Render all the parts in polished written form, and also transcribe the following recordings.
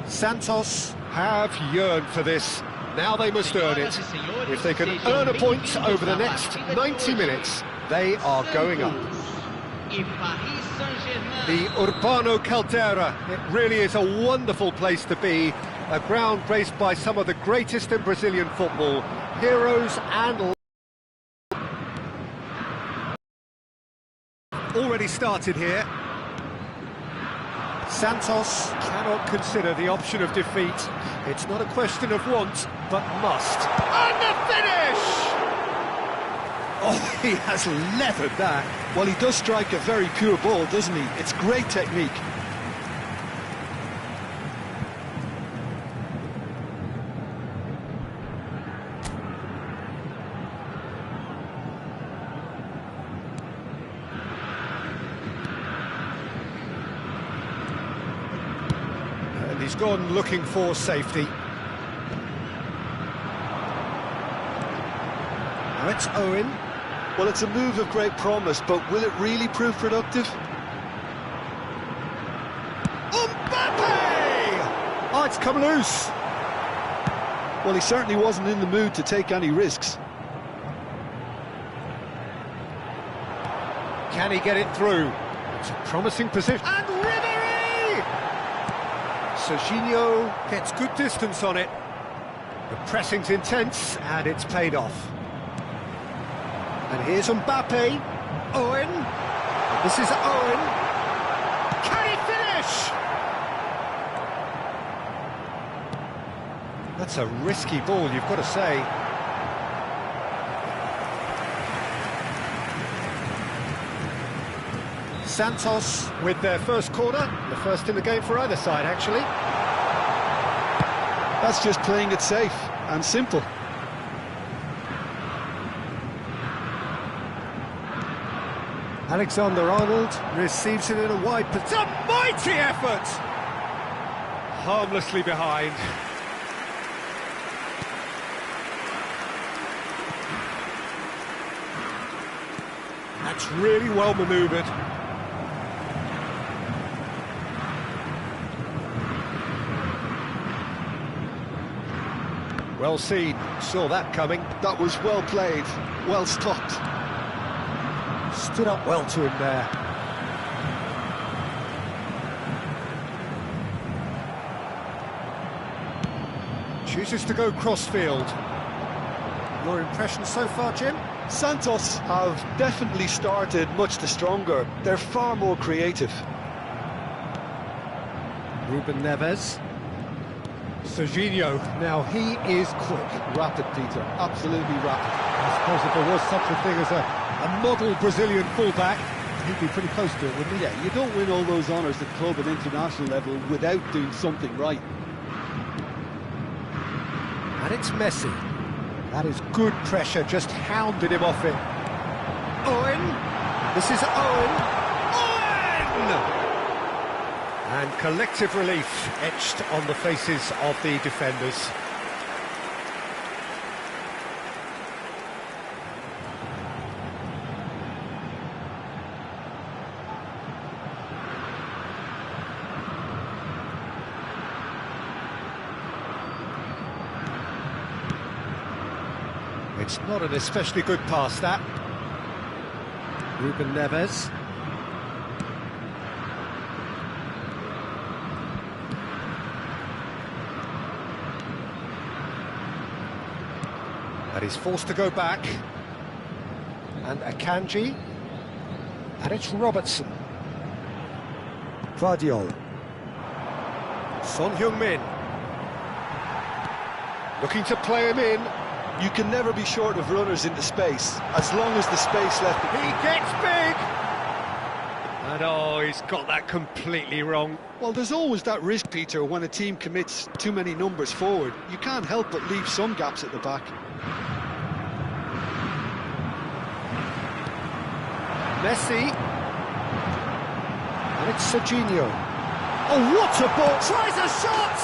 Santos have yearned for this. Now they must earn it. If they can earn a point over the next 90 minutes, they are going up. The Urbano Caldera, it really is a wonderful place to be. A ground graced by some of the greatest in Brazilian football. Heroes and... Already started here. Santos cannot consider the option of defeat. It's not a question of want, but must. And the finish! Oh, he has leathered that. Well, he does strike a very pure ball, doesn't he? It's great technique. And he's gone looking for safety. Now it's Owen. Well, it's a move of great promise, but will it really prove productive? Mbappe! Oh, it's come loose. Well, he certainly wasn't in the mood to take any risks. Can he get it through? It's a promising position. And Ribéry! Serginho gets good distance on it. The pressing's intense, and it's paid off. And here's Mbappe. Owen. This is Owen. Can he finish? That's a risky ball, you've got to say. Santos with their first corner. The first in the game for either side, actually. That's just playing it safe and simple. Alexander-Arnold receives it in a wide position. A mighty effort! Harmlessly behind. That's really well manoeuvred. Well seen, saw that coming. That was well played, well stopped. Stood up well to him there. Chooses to go crossfield. Your impression so far, Jim? Santos have definitely started much the stronger. They're far more creative. Ruben Neves. Serginho. Now he is quick. Rapid, Peter. Absolutely rapid. I suppose if there was such a thing as a model Brazilian fullback, he'd be pretty close to it, wouldn't he? Yeah, you don't win all those honours at club and international level without doing something right. And it's Messi. That is good pressure, just hounded him off it. Owen! This is Owen! Owen! And collective relief etched on the faces of the defenders. It's not an especially good pass, that. Ruben Neves. And he's forced to go back. And Akanji. And it's Robertson. Guardiola. Son Heung-min. Looking to play him in. You can never be short of runners into space, as long as the space left... He gets big! And oh, he's got that completely wrong. Well, there's always that risk, Peter, when a team commits too many numbers forward. You can't help but leave some gaps at the back. Messi. And it's Serginho. Oh, what a ball! Tries a shot!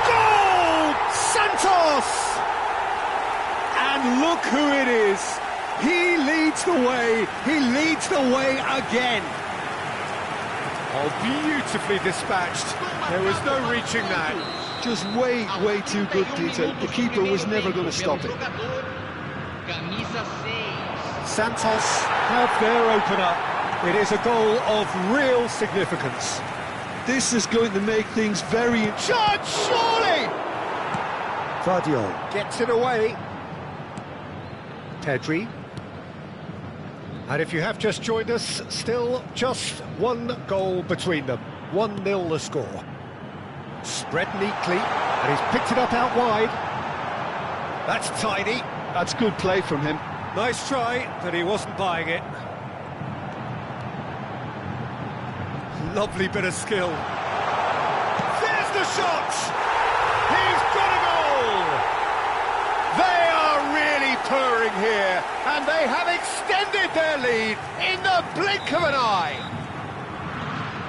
Goal! Santos! And look who it is. He leads the way. He leads the way again. Oh, beautifully dispatched. There was no reaching that. Just way too good, Peter. The keeper was never going to stop it. Santos have their opener. It is a goal of real significance. This is going to make things very... Shot, surely! Vardiol gets it away. Pedri. And if you have just joined us, still just one goal between them. 1-0 the score. Spread neatly, and he's picked it up out wide. That's tidy. That's good play from him. Nice try, but he wasn't buying it. Lovely bit of skill. There's the shot! He's got a goal! They are really purring here, and they have extended their lead in the blink of an eye.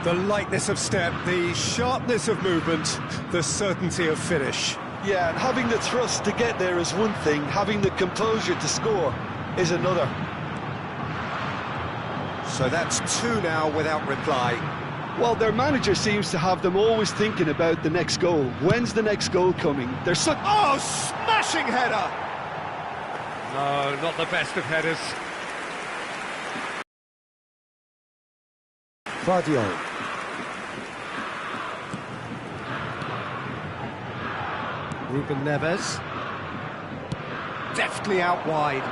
The lightness of step, the sharpness of movement, the certainty of finish. Yeah, and having the thrust to get there is one thing, having the composure to score is another. So that's 2 now without reply. Well, their manager seems to have them always thinking about the next goal. When's the next goal coming? They're so... Oh, smashing header! No, not the best of headers. Vardiol. Ruben Neves. Deftly out wide.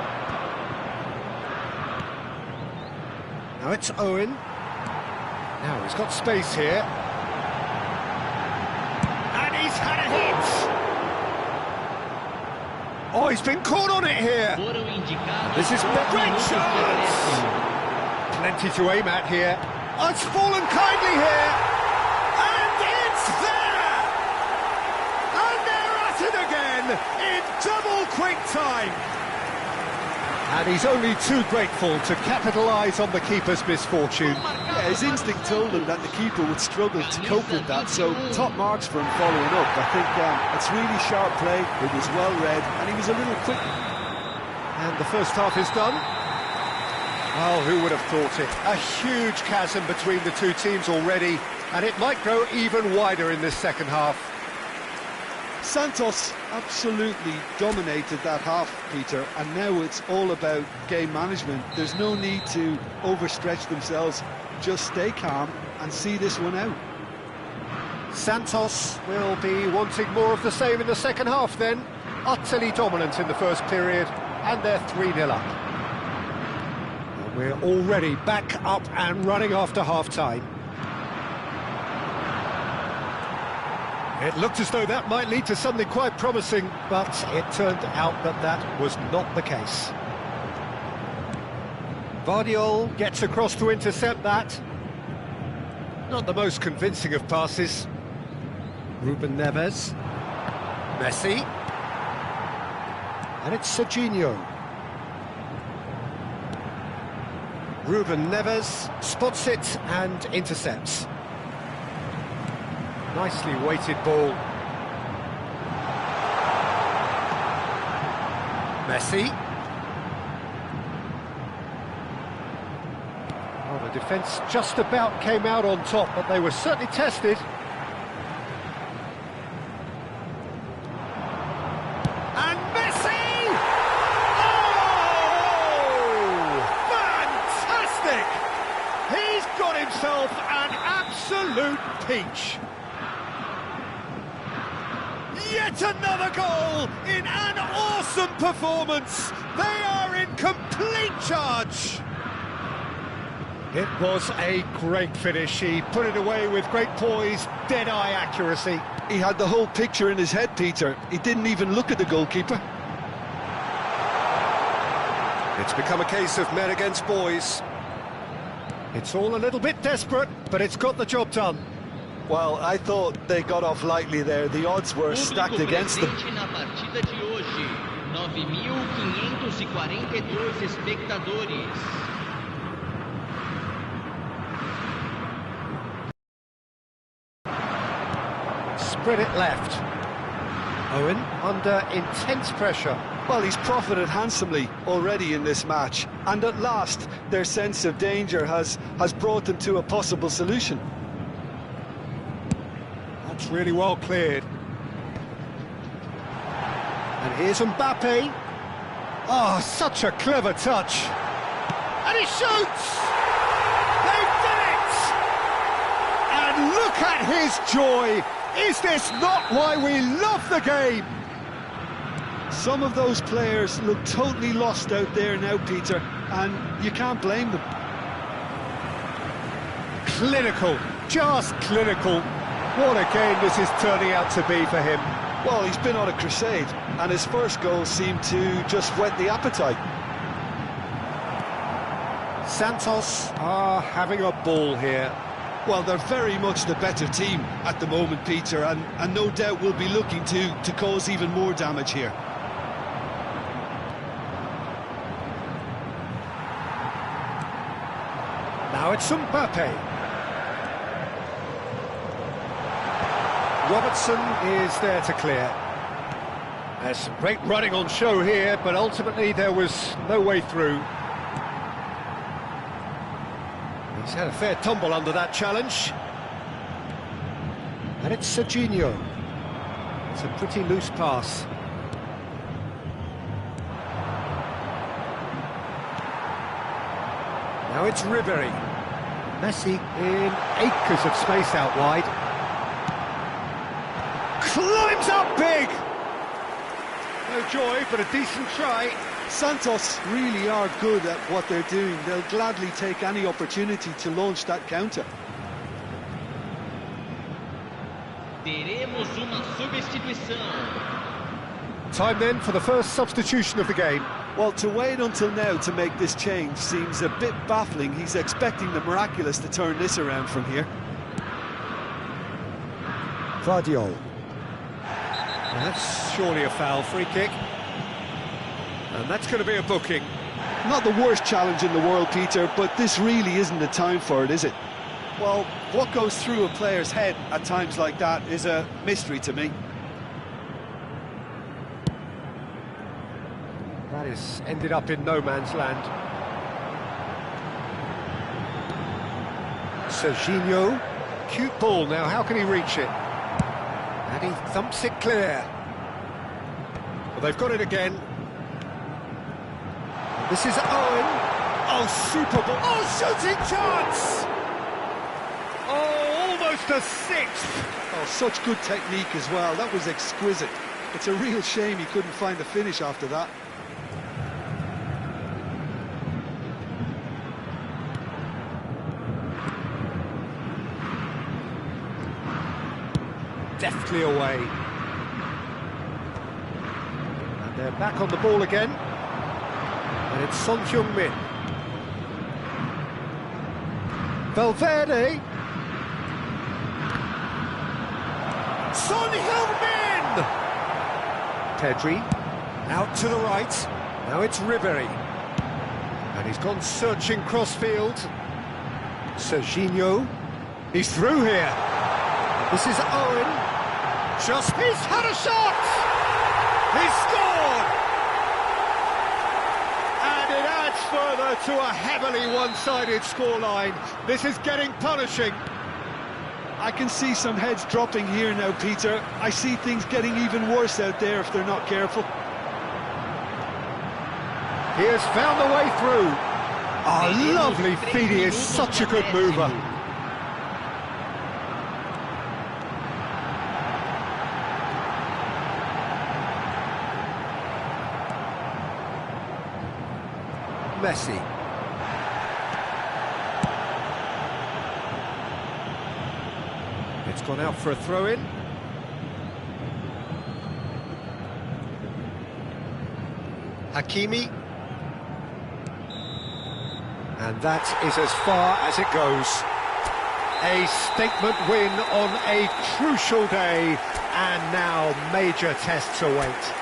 Now it's Owen. Now he's got space here. And he's had a hit! Oh, he's been caught on it here! This is a great chance! Plenty to aim at here. Oh, it's fallen kindly here! And it's there! And they're at it again in double quick time! And he's only too grateful to capitalise on the keeper's misfortune. Yeah, his instinct told him that the keeper would struggle to cope with that, so top marks for him following up. I think it's really sharp play, it was well read, and he was a little quick. And the first half is done. Well, who would have thought it? A huge chasm between the two teams already, and it might grow even wider in this second half. Santos absolutely dominated that half, Peter, and now it's all about game management. There's no need to overstretch themselves. Just stay calm and see this one out. Santos will be wanting more of the same in the second half then. Utterly dominant in the first period, and they're 3-0 up. And we're already back up and running after half-time. It looked as though that might lead to something quite promising, but it turned out that that was not the case. Vardiol gets across to intercept that. Not the most convincing of passes. Ruben Neves. Messi. And it's Serginho. Ruben Neves spots it and intercepts. Nicely weighted ball. Messi. Oh, the defence just about came out on top, but they were certainly tested. And Messi! Oh! Fantastic! He's got himself an absolute peach. Yet another goal in an awesome performance. They are in complete charge. It was a great finish. He put it away with great poise, dead-eye accuracy. He had the whole picture in his head, Peter. He didn't even look at the goalkeeper. It's become a case of men against boys. It's all a little bit desperate, but it's got the job done. Well, I thought they got off lightly there. The odds were stacked against them. Na partida de hoje, 9.542 espectadores. Spread it left. Owen under intense pressure. Well, he's profited handsomely already in this match, and at last their sense of danger has brought them to a possible solution. That's really well cleared. And here's Mbappe. Oh, such a clever touch. And he shoots! They did it! And look at his joy! Is this not why we love the game? Some of those players look totally lost out there now, Peter, and you can't blame them. Clinical, just clinical. What a game this is turning out to be for him. Well, he's been on a crusade, and his first goal seemed to just whet the appetite. Santos are having a ball here. Well, they're very much the better team at the moment, Peter, and no doubt will be looking to cause even more damage here. Now it's Mbappe. Robertson is there to clear. There's some great running on show here, but ultimately there was no way through. He's had a fair tumble under that challenge. And it's Serginho. It's a pretty loose pass. Now it's Ribery. Messi in acres of space out wide. Climbs up big! No joy, but a decent try. Santos really are good at what they're doing. They'll gladly take any opportunity to launch that counter. Teremos uma substituição. Time then for the first substitution of the game. Well, to wait until now to make this change seems a bit baffling. He's expecting the miraculous to turn this around from here. Vardiol. That's surely a foul, free kick. And that's going to be a booking. Not the worst challenge in the world, Peter, but this really isn't the time for it, is it? Well, what goes through a player's head at times like that is a mystery to me. That has ended up in no man's land. Serginho. Cute ball now, how can he reach it? And he thumps it clear. Well, they've got it again. This is Owen. Oh, super ball. Oh, shooting chance! Oh, almost a sixth. Oh, such good technique as well. That was exquisite. It's a real shame he couldn't find the finish after that. Deftly away. And they're back on the ball again. And it's Son Heung-min. Valverde. Son Heung-min! Pedri. Out to the right. Now it's Ribery. And he's gone searching crossfield. Serginho. He's through here. This is Owen. He's had a shot! He's scored! And it adds further to a heavily one-sided scoreline. This is getting punishing. I can see some heads dropping here now, Peter. I see things getting even worse out there if they're not careful. He has found a way through. Oh, lovely feed. He is such a good mover. Messi. It's gone out for a throw-in. Hakimi. And that is as far as it goes. A statement win on a crucial day, and now major tests await.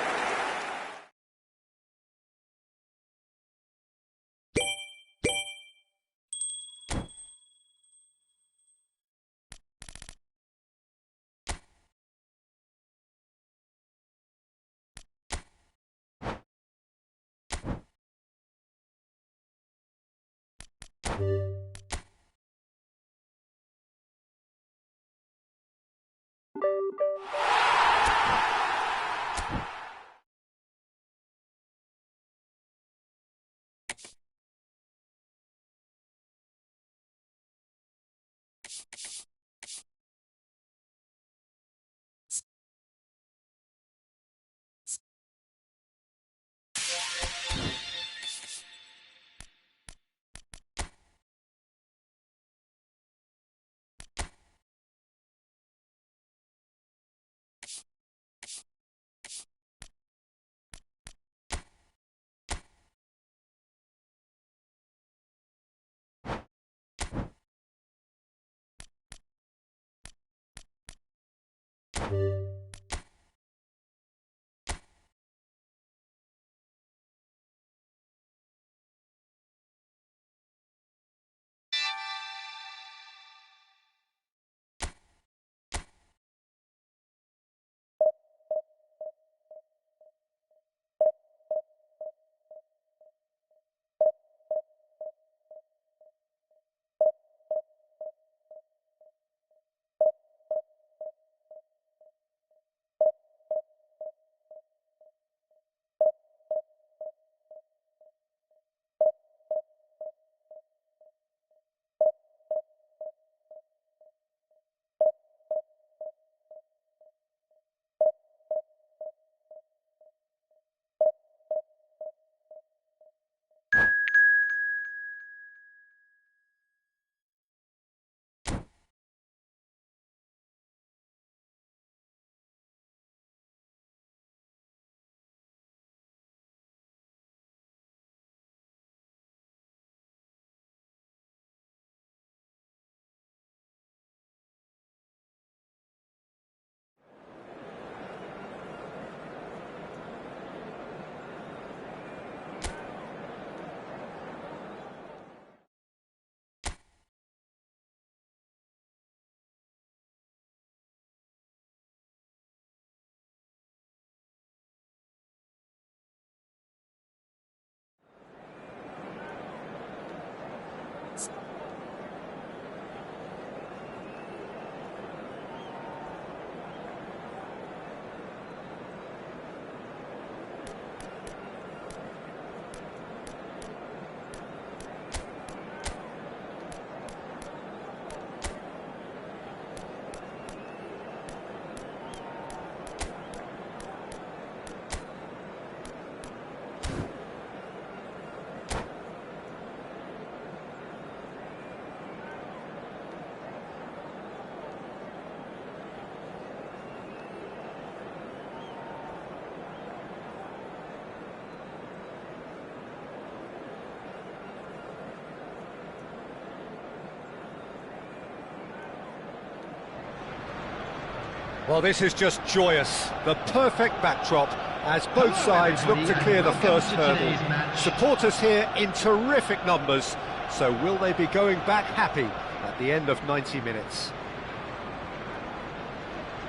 Well, this is just joyous. The perfect backdrop as both sides look to clear the first hurdle. Supporters here in terrific numbers, so will they be going back happy at the end of 90 minutes?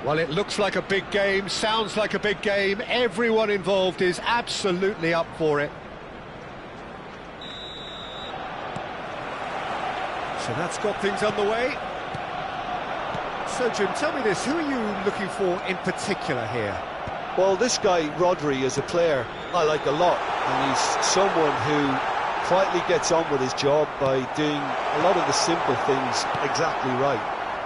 Well, it looks like a big game, sounds like a big game. Everyone involved is absolutely up for it. So that's got things underway. So, Jim, tell me this, who are you looking for in particular here? Well, this guy, Rodri, is a player I like a lot, and he's someone who quietly gets on with his job by doing a lot of the simple things exactly right.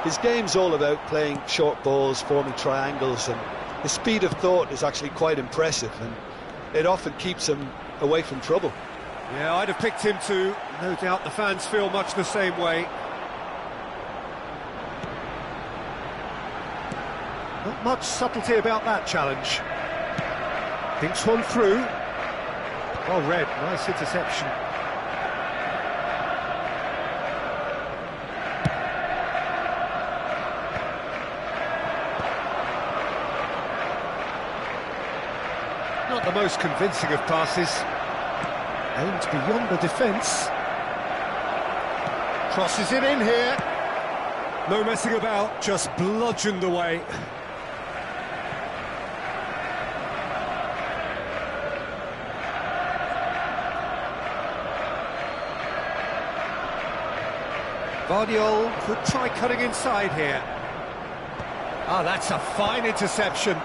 His game's all about playing short balls, forming triangles, and his speed of thought is actually quite impressive, and it often keeps him away from trouble. Yeah, I'd have picked him too. No doubt the fans feel much the same way. Not much subtlety about that challenge. Thinks one through. Well read, nice interception. Not the most convincing of passes. Aimed beyond the defence. Crosses it in here. No messing about, just bludgeoned away. Guardiola could try cutting inside here. Ah, that's a fine interception.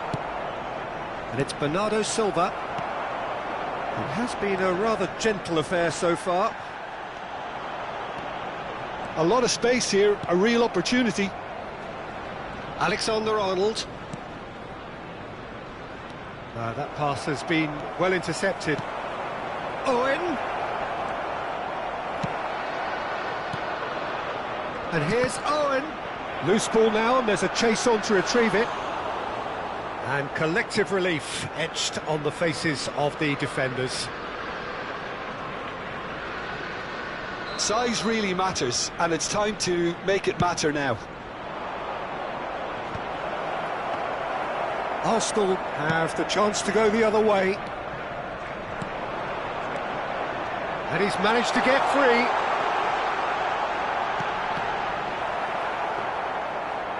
And it's Bernardo Silva. It has been a rather gentle affair so far. A lot of space here, a real opportunity. Alexander-Arnold. That pass has been well intercepted. Owen. And here's Owen. Loose ball now, and there's a chase on to retrieve it. And collective relief etched on the faces of the defenders. Size really matters, and it's time to make it matter now. Arsenal have the chance to go the other way. And he's managed to get free.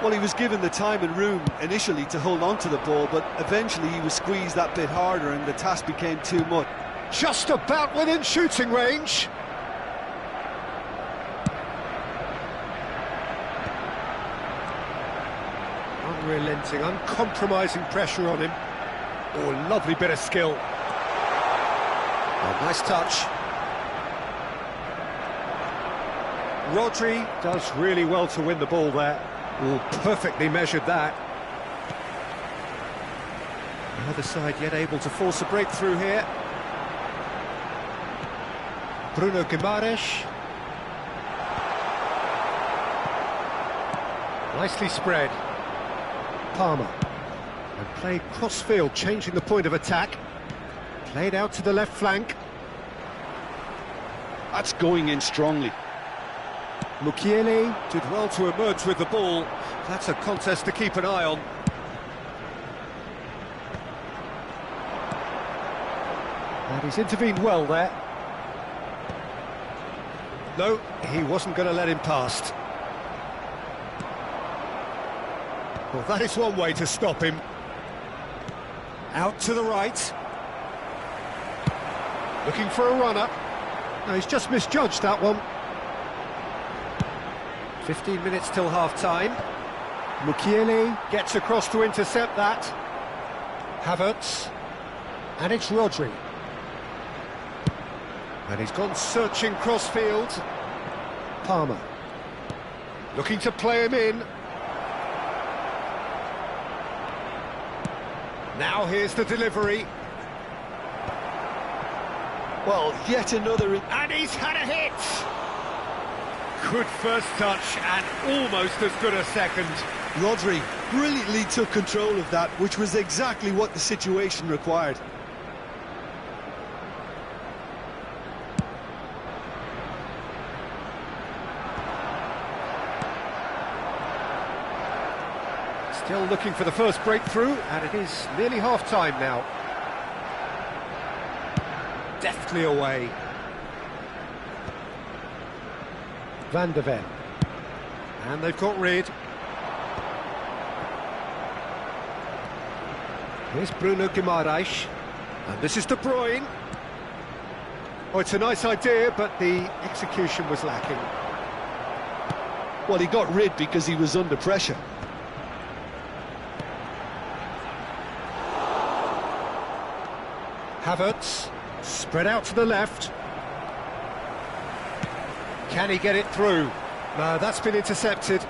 Well, he was given the time and room initially to hold on to the ball, but eventually he was squeezed that bit harder and the task became too much. Just about within shooting range. Unrelenting, uncompromising pressure on him. Oh, lovely bit of skill. Oh, nice touch. Rodri does really well to win the ball there. Oh, perfectly measured that. The other side yet able to force a breakthrough here. Bruno Guimaraes. Nicely spread. Palmer. And played cross-field, changing the point of attack. Played out to the left flank. That's going in strongly. Mukiele did well to emerge with the ball. That's a contest to keep an eye on. And he's intervened well there. No, he wasn't going to let him past. Well, that is one way to stop him. Out to the right. Looking for a run-up. No, he's just misjudged that one. 15 minutes till half-time. Mukiele gets across to intercept that. Havertz. And it's Rodri. And he's gone searching cross-field. Palmer. Looking to play him in. Now here's the delivery. Well, yet another... And he's had a hit! Good first touch and almost as good a second. Rodri brilliantly took control of that, which was exactly what the situation required. Still looking for the first breakthrough, and it is nearly half-time now. Deftly away. Van de Ven. And they've got rid. Here's Bruno Guimaraes. And this is De Bruyne. Oh, it's a nice idea, but the execution was lacking. Well, he got rid because he was under pressure. Havertz, spread out to the left. Can he get it through? No, that's been intercepted.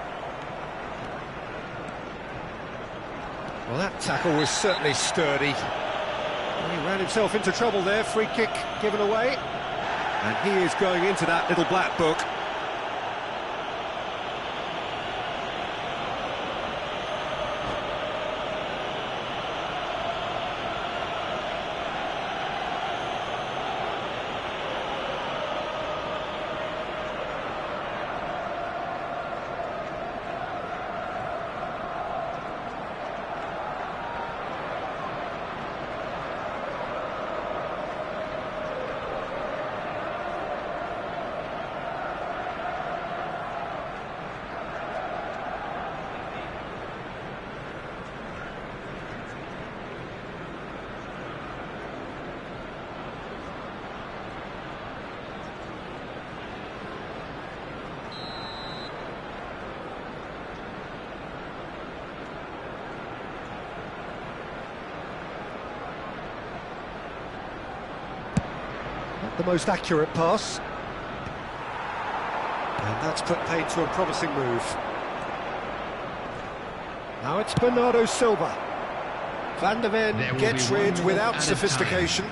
Well, that tackle was certainly sturdy. Well, he ran himself into trouble there, free kick given away. And he is going into that little black book. The most accurate pass. And that's put paid to a promising move. Now it's Bernardo Silva. Van de Ven gets rid without sophistication.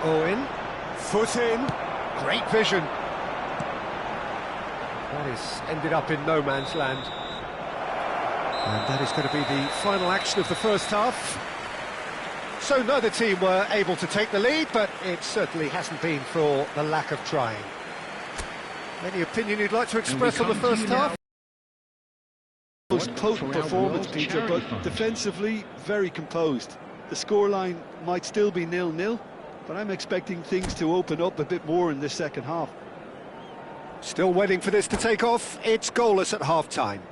Owen, foot in, great vision. That is ended up in no man's land. And that is going to be the final action of the first half. So neither team were able to take the lead, but it certainly hasn't been for the lack of trying. Any opinion you'd like to express on the first half? Most potent performance, Peter, but defensively very composed. The scoreline might still be 0-0, but I'm expecting things to open up a bit more in this second half. Still waiting for this to take off. It's goalless at half-time.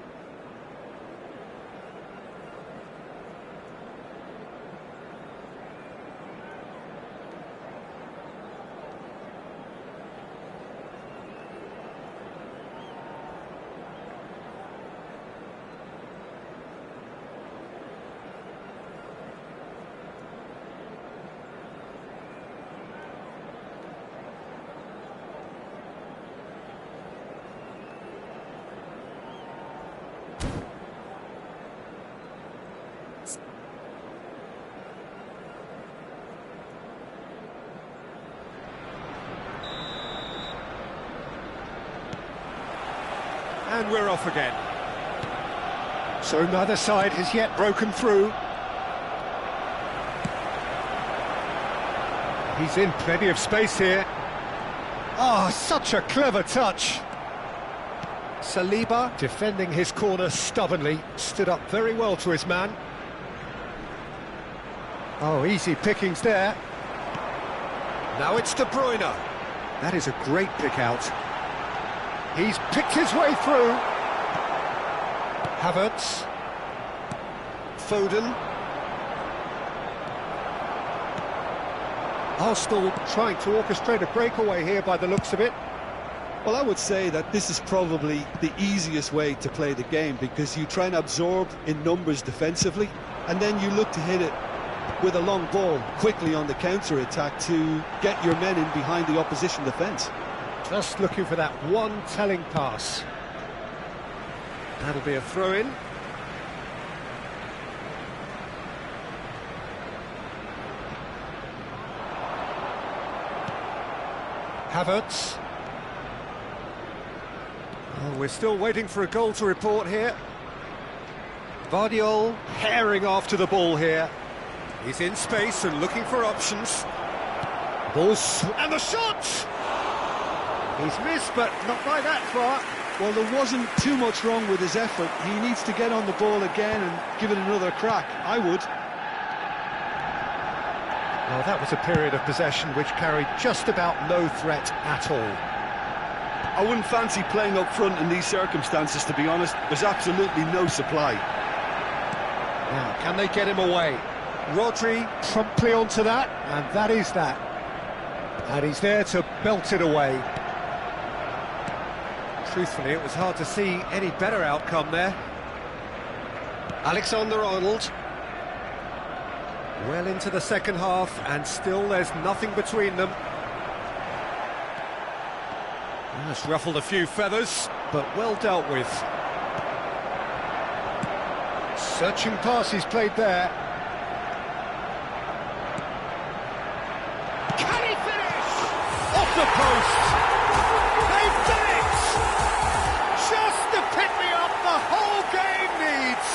And we're off again. So neither side has yet broken through. He's in plenty of space here. Oh, such a clever touch. Saliba, defending his corner stubbornly, stood up very well to his man. Oh, easy pickings there. Now it's De Bruyne. That is a great pick out. He's picked his way through. Havertz. Foden. Arsenal trying to orchestrate a breakaway here by the looks of it. Well, I would say that this is probably the easiest way to play the game, because you try and absorb in numbers defensively, and then you look to hit it with a long ball quickly on the counter-attack to get your men in behind the opposition defence. Just looking for that one telling pass. That'll be a throw-in. Havertz. Oh, we're still waiting for a goal to report here. Vardiol herring after the ball here. He's in space and looking for options. And the shot! He's missed, but not by that far. Well, there wasn't too much wrong with his effort. He needs to get on the ball again and give it another crack. I would. Well, that was a period of possession which carried just about no threat at all. I wouldn't fancy playing up front in these circumstances, to be honest. There's absolutely no supply. Now, can they get him away? Rodri promptly onto that, and that is that. And he's there to belt it away. Truthfully, it was hard to see any better outcome there. Alexander-Arnold. Well into the second half, and still there's nothing between them. That's ruffled a few feathers, but well dealt with. Searching pass he's played there. Can he finish? Off the post! They've done it! Just the pick-me-up the whole game needs!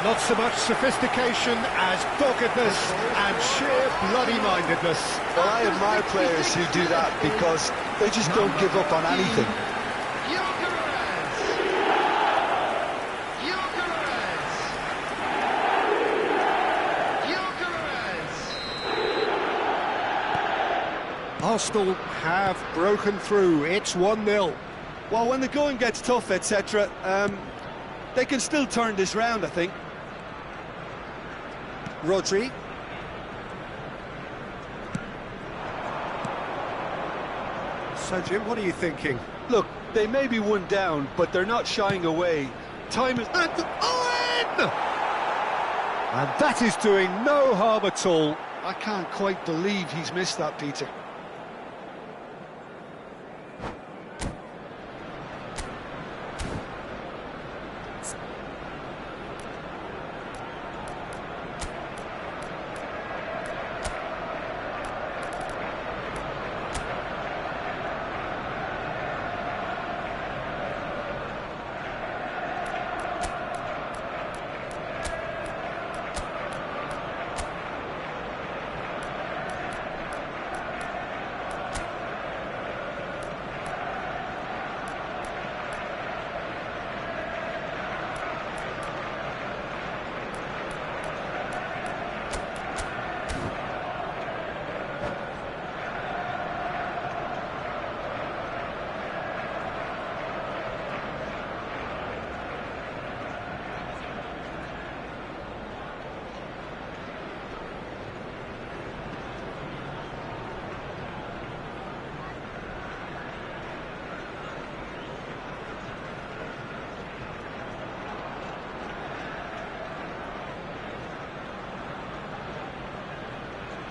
Not so much sophistication as doggedness and sheer bloody-mindedness. Well, I admire players who do that, because they just don't give up on anything. Arsenal have broken through. It's 1-0. Well, when the going gets tough, etc., they can still turn this round, I think. Rodri. So, Jim, what are you thinking? Look, they may be one down, but they're not shying away. Time is... And Owen! And that is doing no harm at all. I can't quite believe he's missed that, Peter.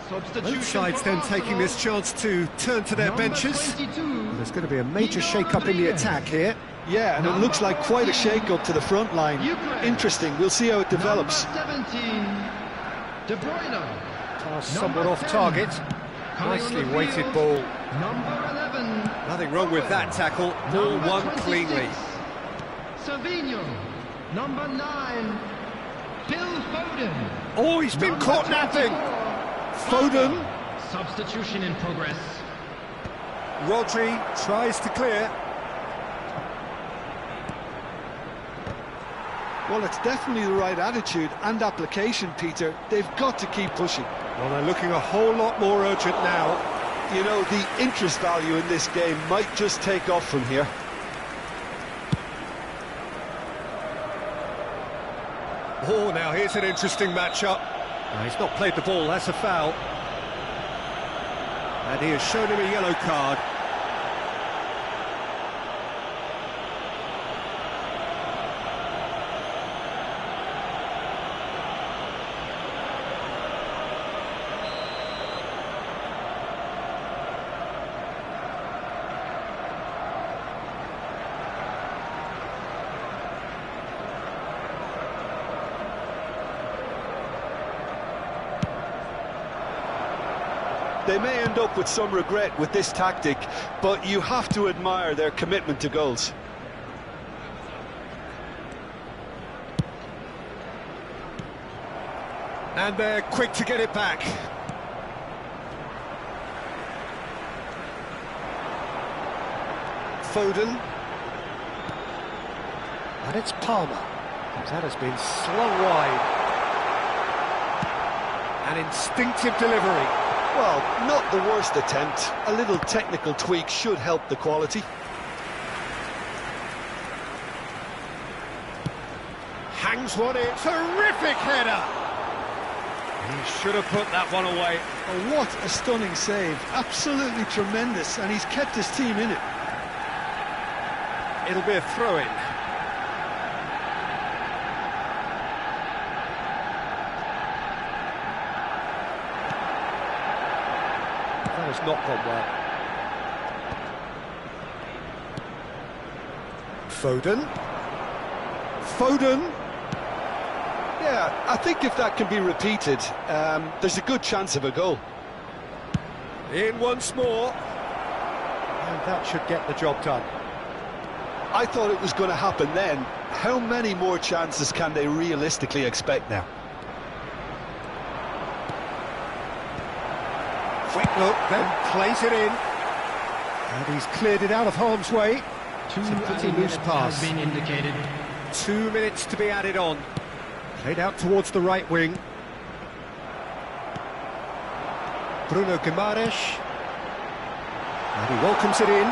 Both sides then taking this chance to turn to their benches. There's going to be a major shake-up in the attack here. Yeah, and it looks like quite a shake-up to the front line. Interesting, we'll see how it develops. De Bruyne. Pass somewhat off target. Nicely weighted ball. Number 11. Nothing wrong with that tackle. Ball won cleanly. Savinho. Number 9. Phil Foden. Oh, he's been caught napping. Foden. Substitution in progress. Rodri tries to clear. Well, it's definitely the right attitude and application, Peter. They've got to keep pushing. Well, they're looking a whole lot more urgent now. You know, the interest value in this game might just take off from here. Oh, now here's an interesting matchup. He's not played the ball, that's a foul. And he has shown him a yellow card. They may end up with some regret with this tactic, but you have to admire their commitment to goals. And they're quick to get it back. Foden. And it's Palmer. That has been slung wide. An instinctive delivery. Well, not the worst attempt. A little technical tweak should help the quality. Hangs one in. Terrific header! He should have put that one away. Oh, what a stunning save. Absolutely tremendous, and he's kept his team in it. It'll be a throw-in. That has not gone well. Foden. Foden. Yeah, I think if that can be repeated, there's a good chance of a goal. In once more. And that should get the job done. I thought it was going to happen then. How many more chances can they realistically expect now? Quick look, then plays it in. And he's cleared it out of harm's way. It's a pretty loose pass. Has been indicated. 2 minutes to be added on. Played out towards the right wing. Bruno Guimaraes. And he welcomes it in.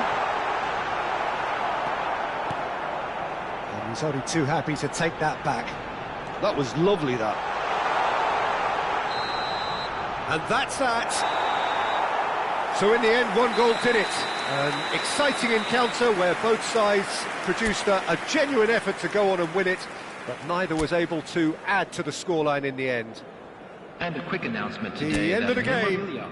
And he's only too happy to take that back. That was lovely, that. And that's that. So in the end, one goal did it. An exciting encounter where both sides produced a genuine effort to go on and win it, but neither was able to add to the scoreline in the end. And a quick announcement today. The end of the game. Memorabilia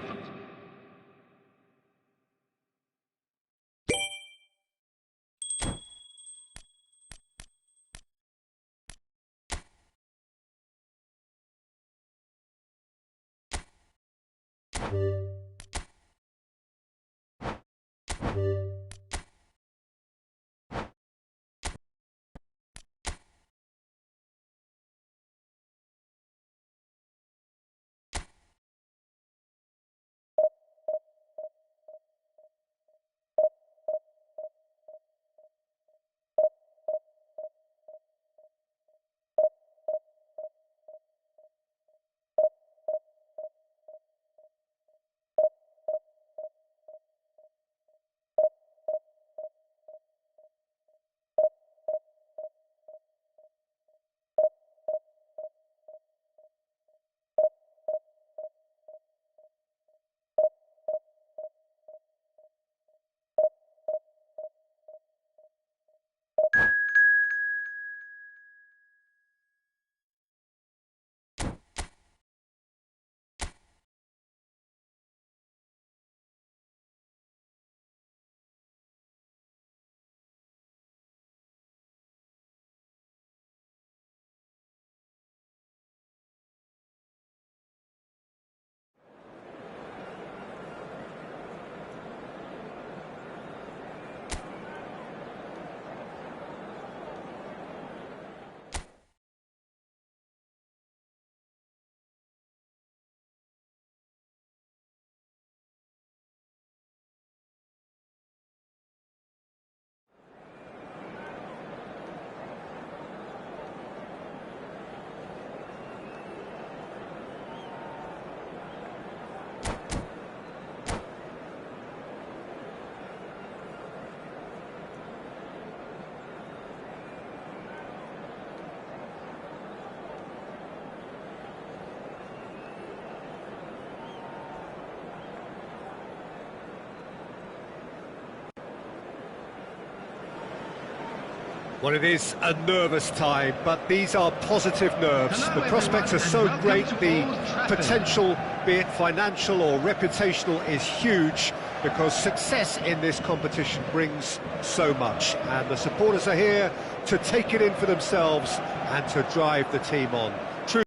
Well, it is a nervous time, but these are positive nerves. The prospects are so great, the potential, be it financial or reputational, is huge, because success in this competition brings so much. And the supporters are here to take it in for themselves and to drive the team on. True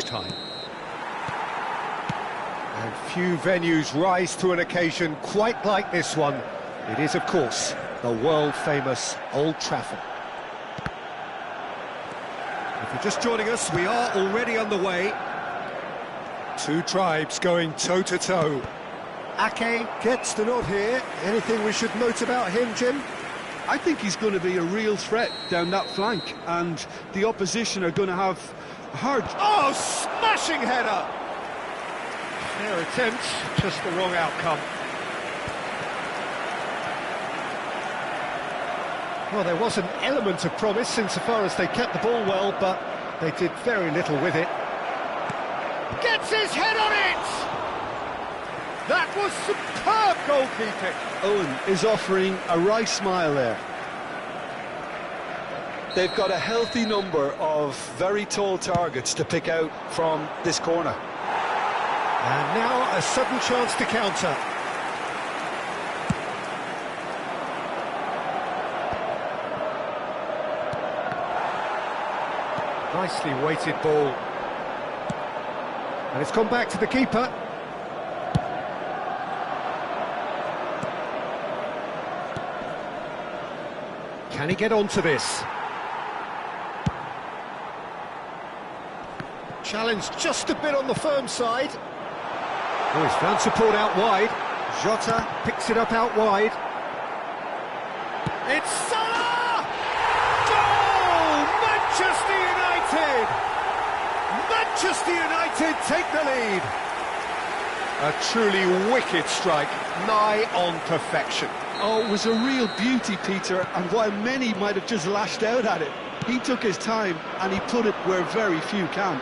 time. And few venues rise to an occasion quite like this one. It is, of course, the world-famous Old Trafford. If you're just joining us, we are already underway. Two tribes going toe-to-toe. Ake gets the nod here. Anything we should note about him, Jim? I think he's going to be a real threat down that flank, and the opposition are going to have a hard... Oh, smashing header! Fair attempt, just the wrong outcome. Well, there was an element of promise insofar as they kept the ball well, but they did very little with it. Gets his head on it! That was superb goalkeeping. Owen is offering a right smile there. They've got a healthy number of very tall targets to pick out from this corner. And now a sudden chance to counter. Nicely weighted ball. And it's gone back to the keeper. Can he get onto this? Challenged just a bit on the firm side. Oh, he's found support out wide. Jota picks it up out wide. It's Salah! Goal! Manchester United! Manchester United take the lead. A truly wicked strike, nigh on perfection. Oh, it was a real beauty, Peter, and while many might have just lashed out at it, he took his time and he put it where very few can.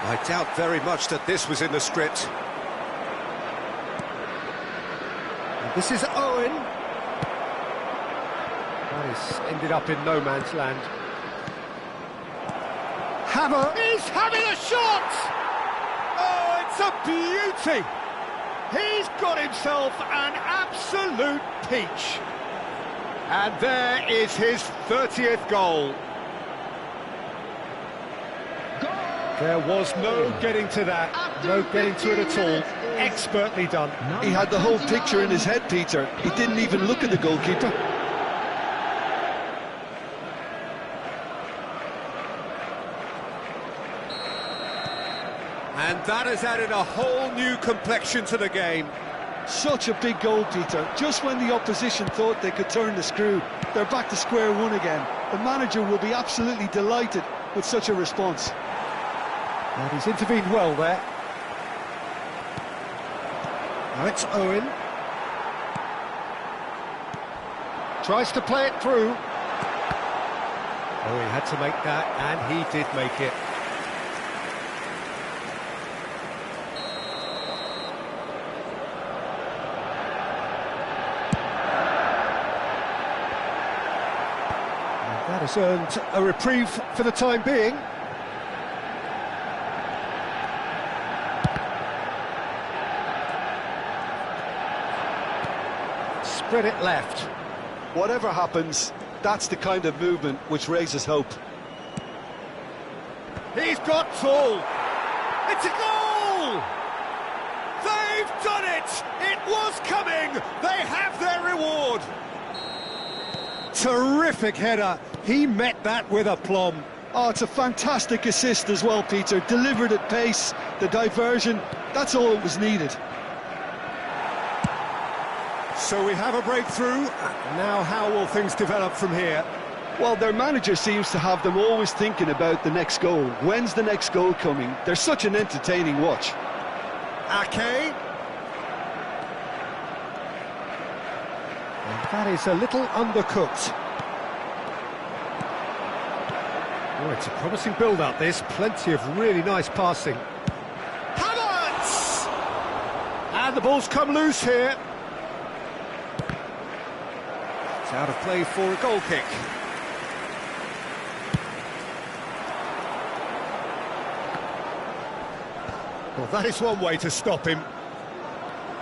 I doubt very much that this was in the script. And this is Owen. That has ended up in no man's land. Hammer is having a shot! Oh, it's a beauty! He's got himself an absolute peach. And there is his 30th goal. There was no getting to that, no getting to it at all. Expertly done. He had the whole picture in his head, Peter. He didn't even look at the goalkeeper. And that has added a whole new complexion to the game. Such a big goal, Peter. Just when the opposition thought they could turn the screw, they're back to square one again. The manager will be absolutely delighted with such a response. And he's intervened well there. Now it's Owen. Tries to play it through. Oh, he had to make that, and he did make it. And that has earned a reprieve for the time being. Spread it left. Whatever happens, that's the kind of movement which raises hope. He's got full. It's a goal! They've done it! It was coming! They have their reward! Terrific header. He met that with aplomb. Oh, it's a fantastic assist as well, Peter. Delivered at pace, the diversion, that's all that was needed. So we have a breakthrough. Now how will things develop from here? Well, their manager seems to have them always thinking about the next goal. When's the next goal coming? They're such an entertaining watch. Ake. And that is a little undercooked. Oh, it's a promising build-up, this. Plenty of really nice passing. Havertz! And the ball's come loose here. It's out of play for a goal kick. Well, that is one way to stop him.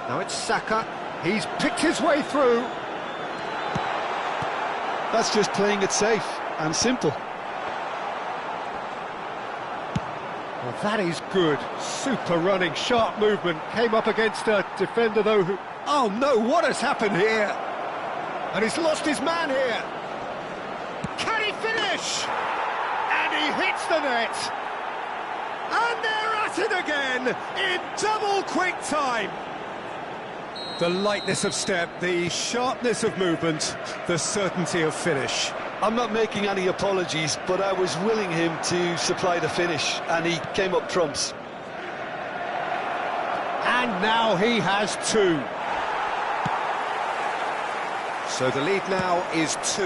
Now it's Saka. He's picked his way through. That's just playing it safe and simple. Well, that is good. Super running, sharp movement. Came up against a defender, though, who... Oh, no, what has happened here? And he's lost his man here. Can he finish? And he hits the net. And they're at it again in double quick time. The lightness of step, the sharpness of movement, the certainty of finish. I'm not making any apologies, but I was willing him to supply the finish, and he came up trumps. And now he has two. So the lead now is 2.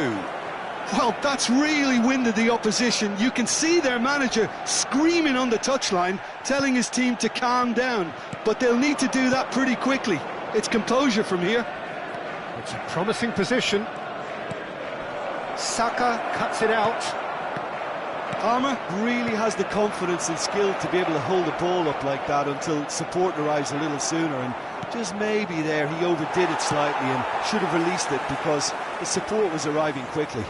Well, that's really winded the opposition. You can see their manager screaming on the touchline, telling his team to calm down. But they'll need to do that pretty quickly. It's composure from here. It's a promising position. Saka cuts it out. Palmer really has the confidence and skill to be able to hold the ball up like that until support arrives a little sooner, and just maybe there he overdid it slightly and should have released it because the support was arriving quickly.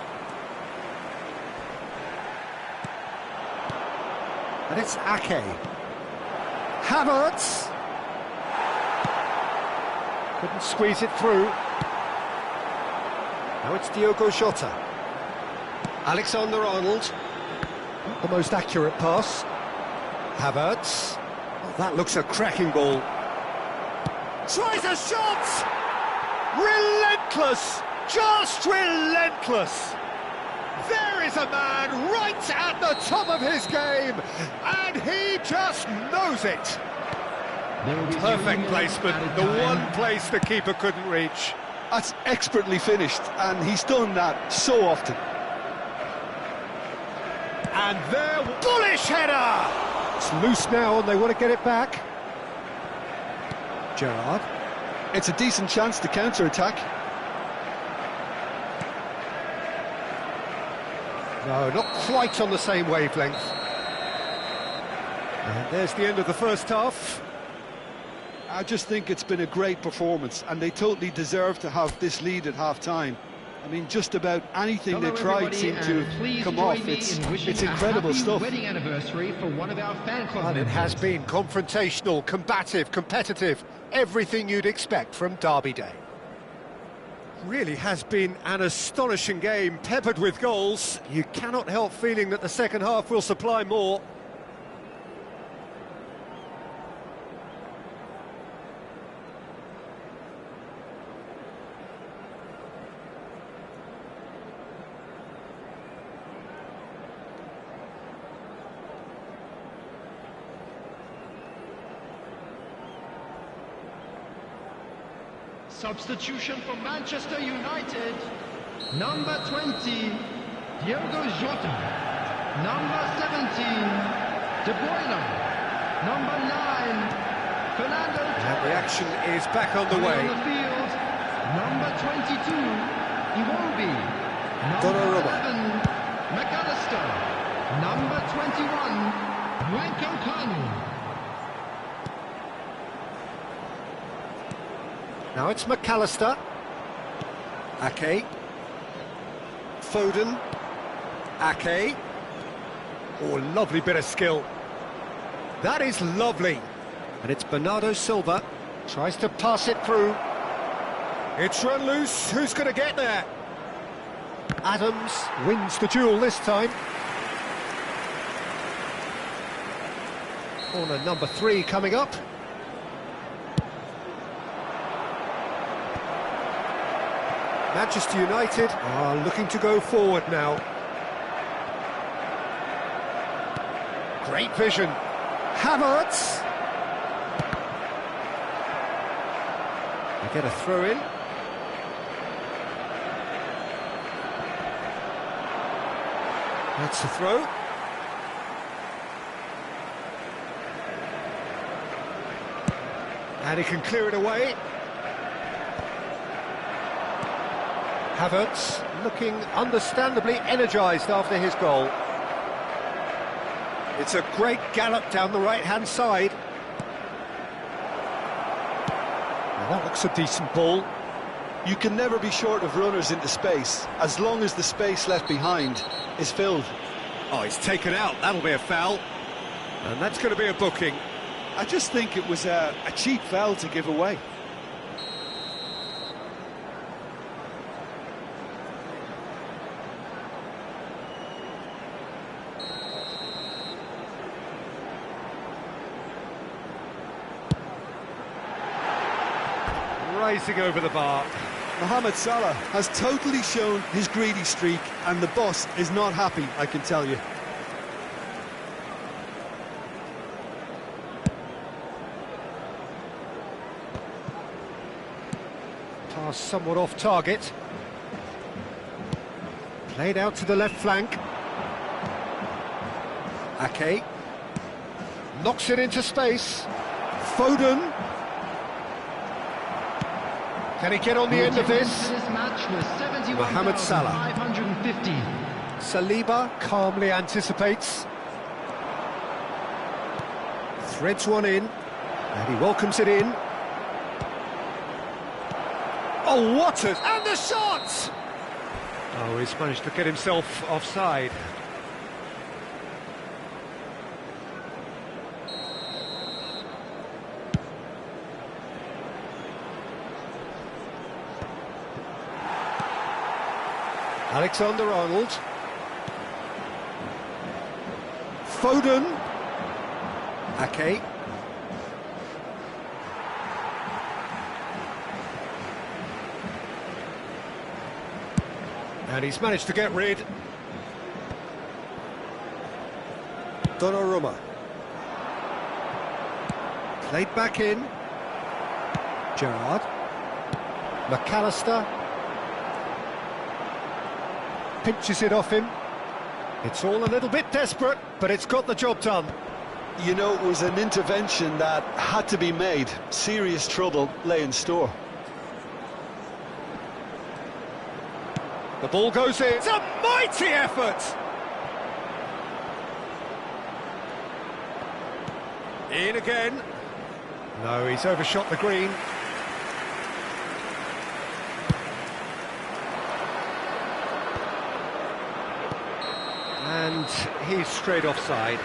And it's Ake. Havertz. Couldn't squeeze it through. Now it's Diogo Jota. Alexander-Arnold. Not the most accurate pass. Havertz. Oh, that looks a cracking ball. Tries a shot! Relentless! Just relentless! There is a man right at the top of his game, and he just knows it. Perfect placement, the one place the keeper couldn't reach. That's expertly finished, and he's done that so often. And their bullish header! It's loose now, and they want to get it back. Gerrard. It's a decent chance to counter-attack. No, not quite on the same wavelength. And there's the end of the first half. I just think it's been a great performance, and they totally deserve to have this lead at half-time. I mean, just about anything they tried seemed to come off. It's incredible stuff. Wedding anniversary for one of our fan club And it members. has been confrontational, combative, competitive, everything you'd expect from Derby Day. Really has been an astonishing game, peppered with goals. You cannot help feeling that the second half will supply more. Substitution for Manchester United. Number 20, Diogo Jota. Number 17, De Bruyne. Number 9, Fernando And Torres. the action is back on the Coming way. on the field, number 22, Iwobi. Number Donnarumma. 11, McAllister. Number 21, Wanko Kanu. Now it's McAllister. Ake. Foden. Ake. Oh, lovely bit of skill. That is lovely. And it's Bernardo Silva. Tries to pass it through. It's run loose. Who's going to get there? Adams wins the duel this time. Corner number 3 coming up. Manchester United are looking to go forward now. Great vision. Havertz. They get a throw in. That's a throw. And he can clear it away. Havertz looking understandably energised after his goal. It's a great gallop down the right-hand side. Now that looks a decent ball. You can never be short of runners into space, as long as the space left behind is filled. Oh, he's taken out. That'll be a foul. And that's going to be a booking. I just think it was a cheap foul to give away. Rising over the bar. Mohamed Salah has totally shown his greedy streak, and the boss is not happy, I can tell you. Pass somewhat off target. Played out to the left flank. Ake. Knocks it into space. Foden. Can he get on the end of this? Mohamed Salah. 550. Saliba calmly anticipates. Threads one in. And he welcomes it in. Oh, what a... And the shot! Oh, he's managed to get himself offside. Alexander-Arnold. Foden. Ake. And he's managed to get rid. Donnarumma. Played back in. Gerrard. McAllister. Pinches it off him. It's all a little bit desperate, but it's got the job done. You know, it was an intervention that had to be made. Serious trouble lay in store. The ball goes in. It's a mighty effort! In again. No, he's overshot the green. And he's straight offside.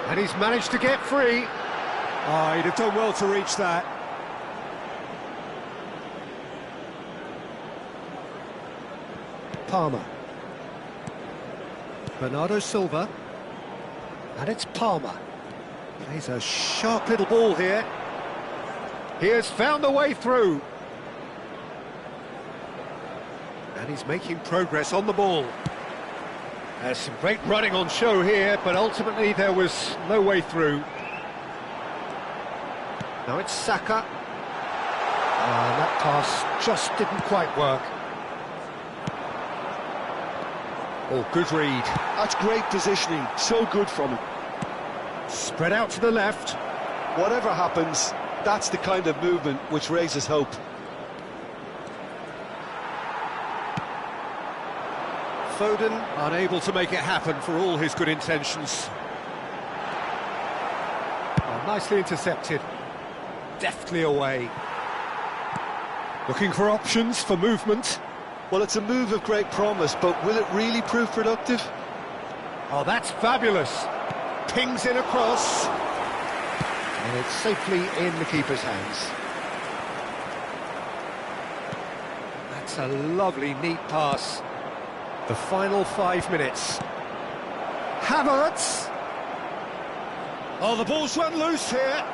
And he's managed to get free. Oh, he'd have done well to reach that. Palmer. Bernardo Silva. And it's Palmer. Plays a sharp little ball here. He has found a way through. And he's making progress on the ball. There's some great running on show here, but ultimately there was no way through. Now it's Saka. And that pass just didn't quite work. Oh, good read. That's great positioning, so good from him. Spread out to the left. Whatever happens, that's the kind of movement which raises hope. Foden unable to make it happen for all his good intentions. Oh, nicely intercepted. Deftly away. Looking for options for movement. Well, it's a move of great promise, but will it really prove productive? Oh, that's fabulous. Pings in across. And it's safely in the keeper's hands. That's a lovely, neat pass. The final 5 minutes. Havertz. Oh, the ball's run loose here.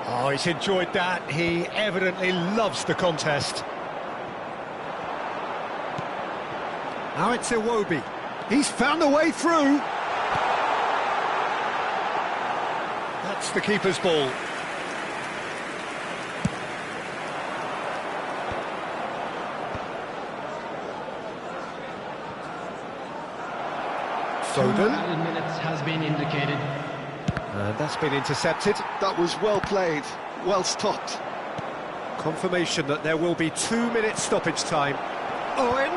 Oh, he's enjoyed that. He evidently loves the contest. Now it's Iwobi. He's found a way through. That's the keeper's ball. Foden. Added minutes has been indicated. And that's been intercepted. That was well played, well stopped. Confirmation that there will be 2 minutes stoppage time. Owen!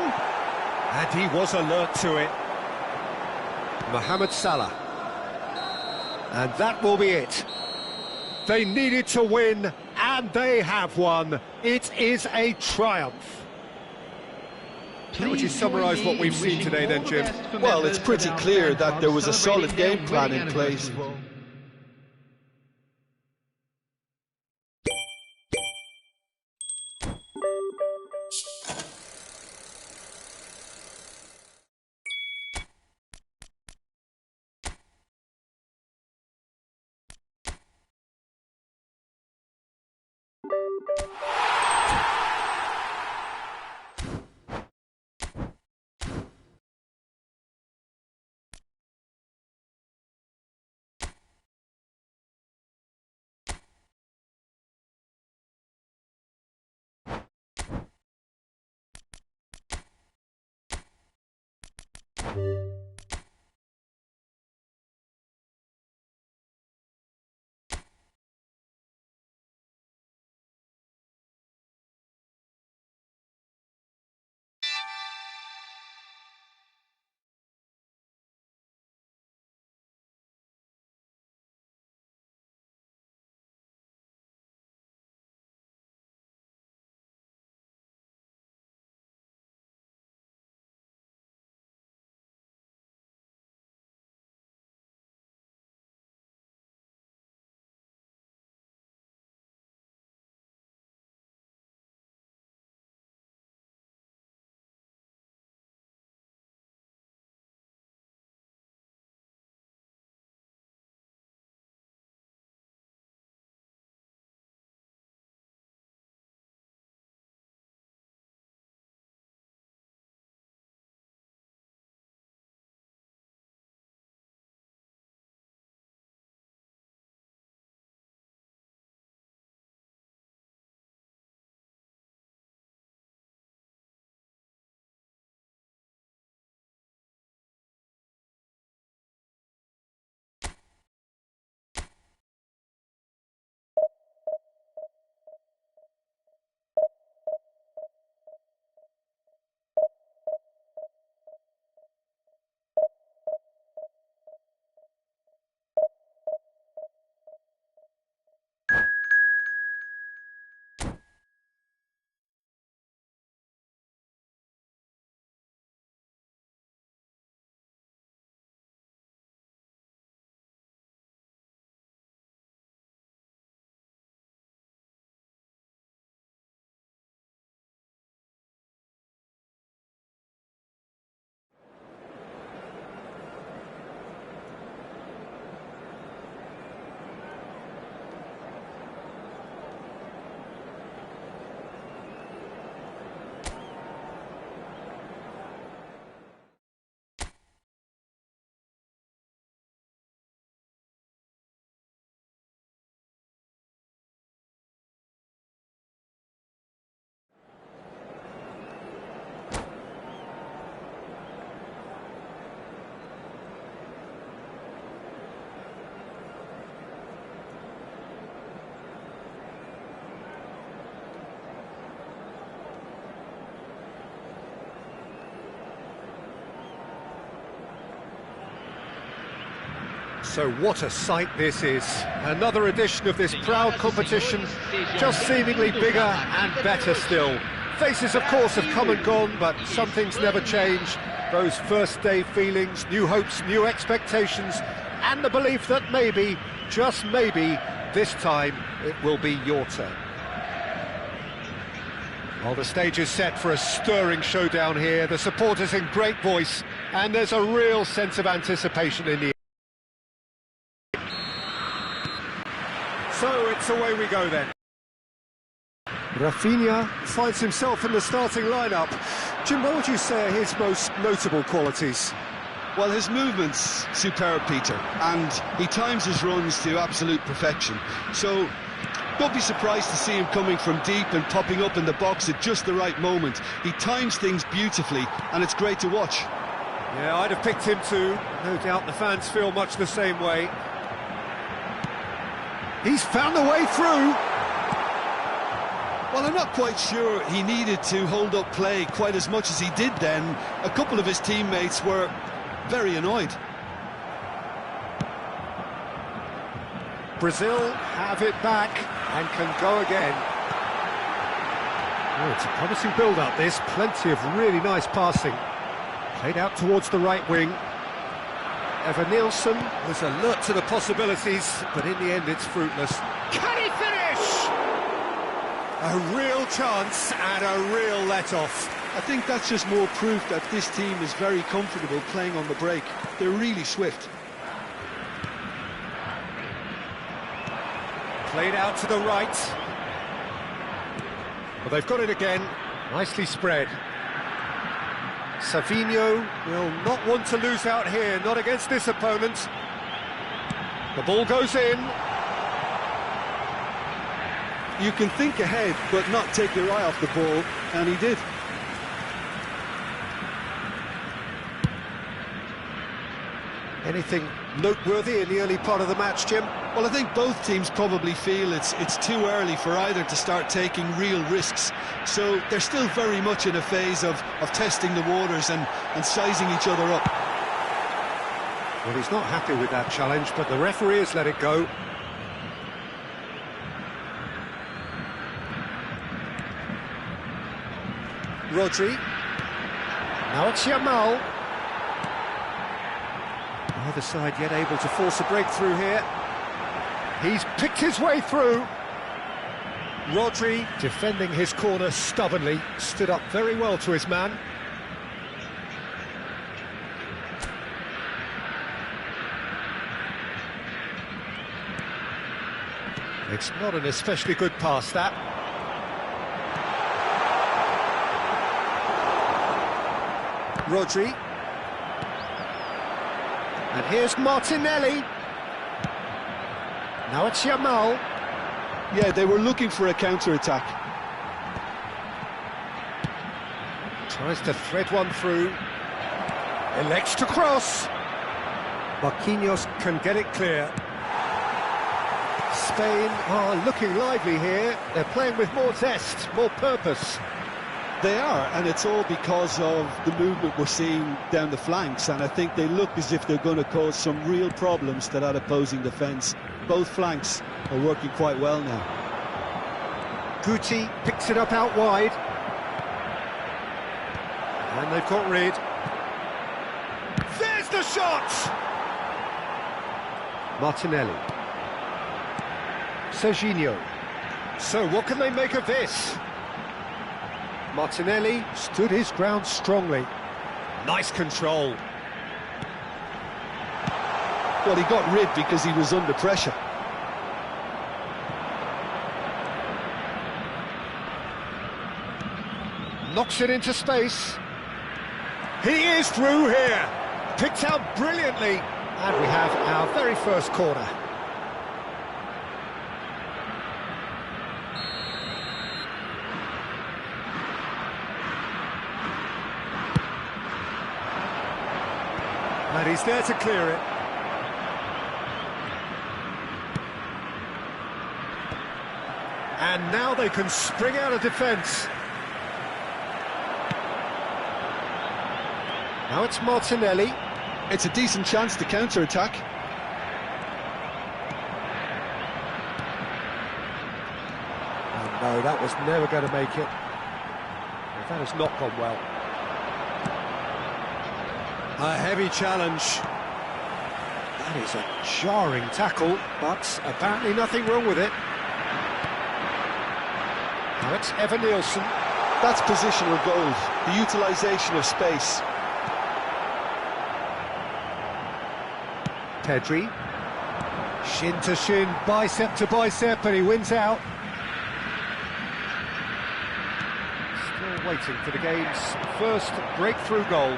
And he was alert to it. Mohamed Salah. And that will be it. They needed to win, and they have won. It is a triumph. How would you summarise what we've seen today then, Jim? Well, it's pretty clear that there was a solid game plan in place. So what a sight this is. Another edition of this proud competition, just seemingly bigger and better still. Faces, of course, have come and gone, but some things never change. Those first-day feelings, new hopes, new expectations, and the belief that maybe, just maybe, this time it will be your turn. Well, the stage is set for a stirring showdown here. The supporters in great voice, and there's a real sense of anticipation in the air. So it's away we go then. Rafinha finds himself in the starting lineup. Jim, what would you say are his most notable qualities? Well, his movement's superb, Peter, and he times his runs to absolute perfection. So don't be surprised to see him coming from deep and popping up in the box at just the right moment. He times things beautifully, and it's great to watch. Yeah, I'd have picked him too. No doubt the fans feel much the same way. He's found a way through. Well, I'm not quite sure he needed to hold up play quite as much as he did then. A couple of his teammates were very annoyed. Brazil have it back and can go again. Oh, it's a promising build-up, this. Plenty of really nice passing. Played out towards the right wing. Evan Nielsen was alert to the possibilities, but in the end it's fruitless. Can he finish? A real chance and a real let-off. I think that's just more proof that this team is very comfortable playing on the break. They're really swift. Played out to the right. Well, they've got it again. Nicely spread. Savinho will not want to lose out here, not against this opponent. The ball goes in. You can think ahead, but not take your eye off the ball, and he did. Anything noteworthy in the early part of the match, Jim? Well, I think both teams probably feel it's too early for either to start taking real risks. So they're still very much in a phase of testing the waters and sizing each other up. Well, he's not happy with that challenge, but the referee has let it go. Rodri. Now it's Yamal. Neither side yet able to force a breakthrough here. He's picked his way through. Rodri, defending his corner stubbornly, stood up very well to his man. It's not an especially good pass, that. Rodri. And here's Martinelli. Now it's Yamal. Yeah, they were looking for a counter-attack. Tries to thread one through. Elects to cross. Marquinhos can get it clear. Spain are looking lively here. They're playing with more zest, more purpose. They are, and it's all because of the movement we're seeing down the flanks, and I think they look as if they're going to cause some real problems to that opposing defence. Both flanks are working quite well now. Guti picks it up out wide. And they've got rid. There's the shot! Martinelli. Serginho. So what can they make of this? Martinelli stood his ground strongly. Nice control. Well, he got rid because he was under pressure. Knocks it into space. He is through here. Picked out brilliantly. And we have our very first corner. And he's there to clear it. And now they can spring out of defence. Now it's Martinelli. It's a decent chance to counter-attack. Oh no, that was never going to make it. Well, that has not gone well. A heavy challenge. That is a jarring tackle, but apparently nothing wrong with it. Now it's Evan Nielsen. That's positional goals, the utilisation of space. Pedri. Shin to shin, bicep to bicep, and he wins out. Still waiting for the game's first breakthrough goal.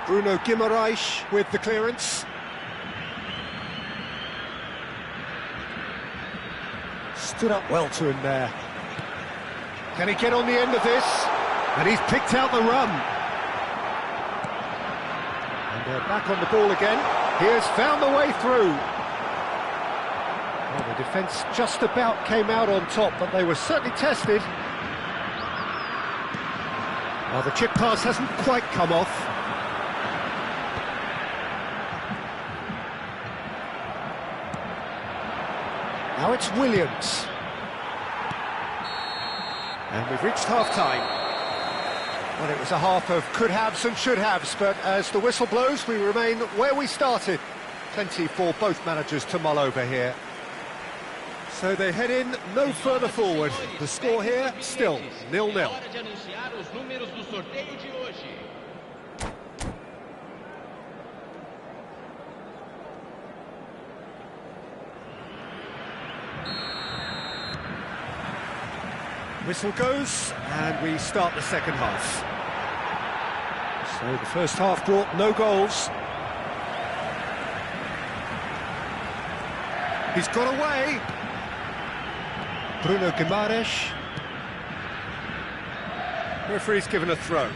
Bruno Guimaraes with the clearance. Stood up well to him there. Can he get on the end of this? And he's picked out the run. They're back on the ball again. He has found the way through. Well, the defence just about came out on top, but they were certainly tested. Well, the chip pass hasn't quite come off. Now it's Williams. And we've reached half-time. Well, it was a half of could-haves and should-haves, but as the whistle blows, we remain where we started. Plenty for both managers to mull over here. So they head in no further forward. The score here, still 0-0. Whistle goes, and we start the second half. So the first half brought no goals. He's got away. Bruno Guimaraes. Referee's given a throw.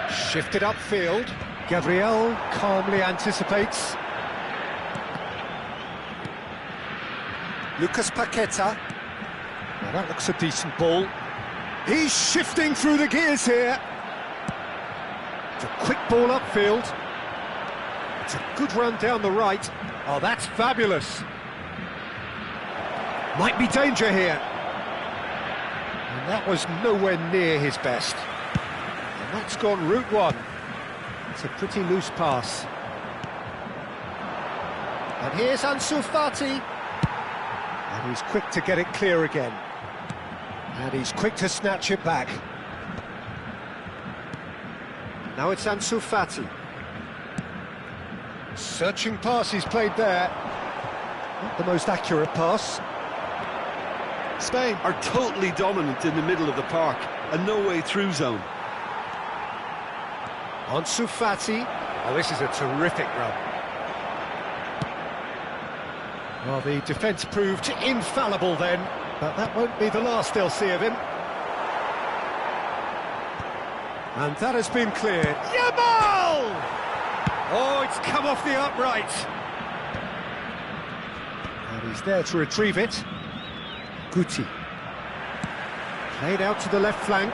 Shifted upfield. Gabriel calmly anticipates. Lucas Paqueta. Now that looks a decent ball. He's shifting through the gears here. It's a quick ball upfield. It's a good run down the right. Oh, that's fabulous. Might be danger here. And that was nowhere near his best. And that's gone route one. It's a pretty loose pass. And here's Ansu Fati. And he's quick to get it clear again. And he's quick to snatch it back. Now it's Ansu Fati. Searching pass he's played there. Not the most accurate pass. Spain are totally dominant in the middle of the park, a no-way through zone. Ansu Fati. Oh, this is a terrific run. Well, the defence proved infallible then, but that won't be the last they'll see of him. And that has been cleared. Yamal! Oh, it's come off the upright. And he's there to retrieve it. Guti. Played out to the left flank.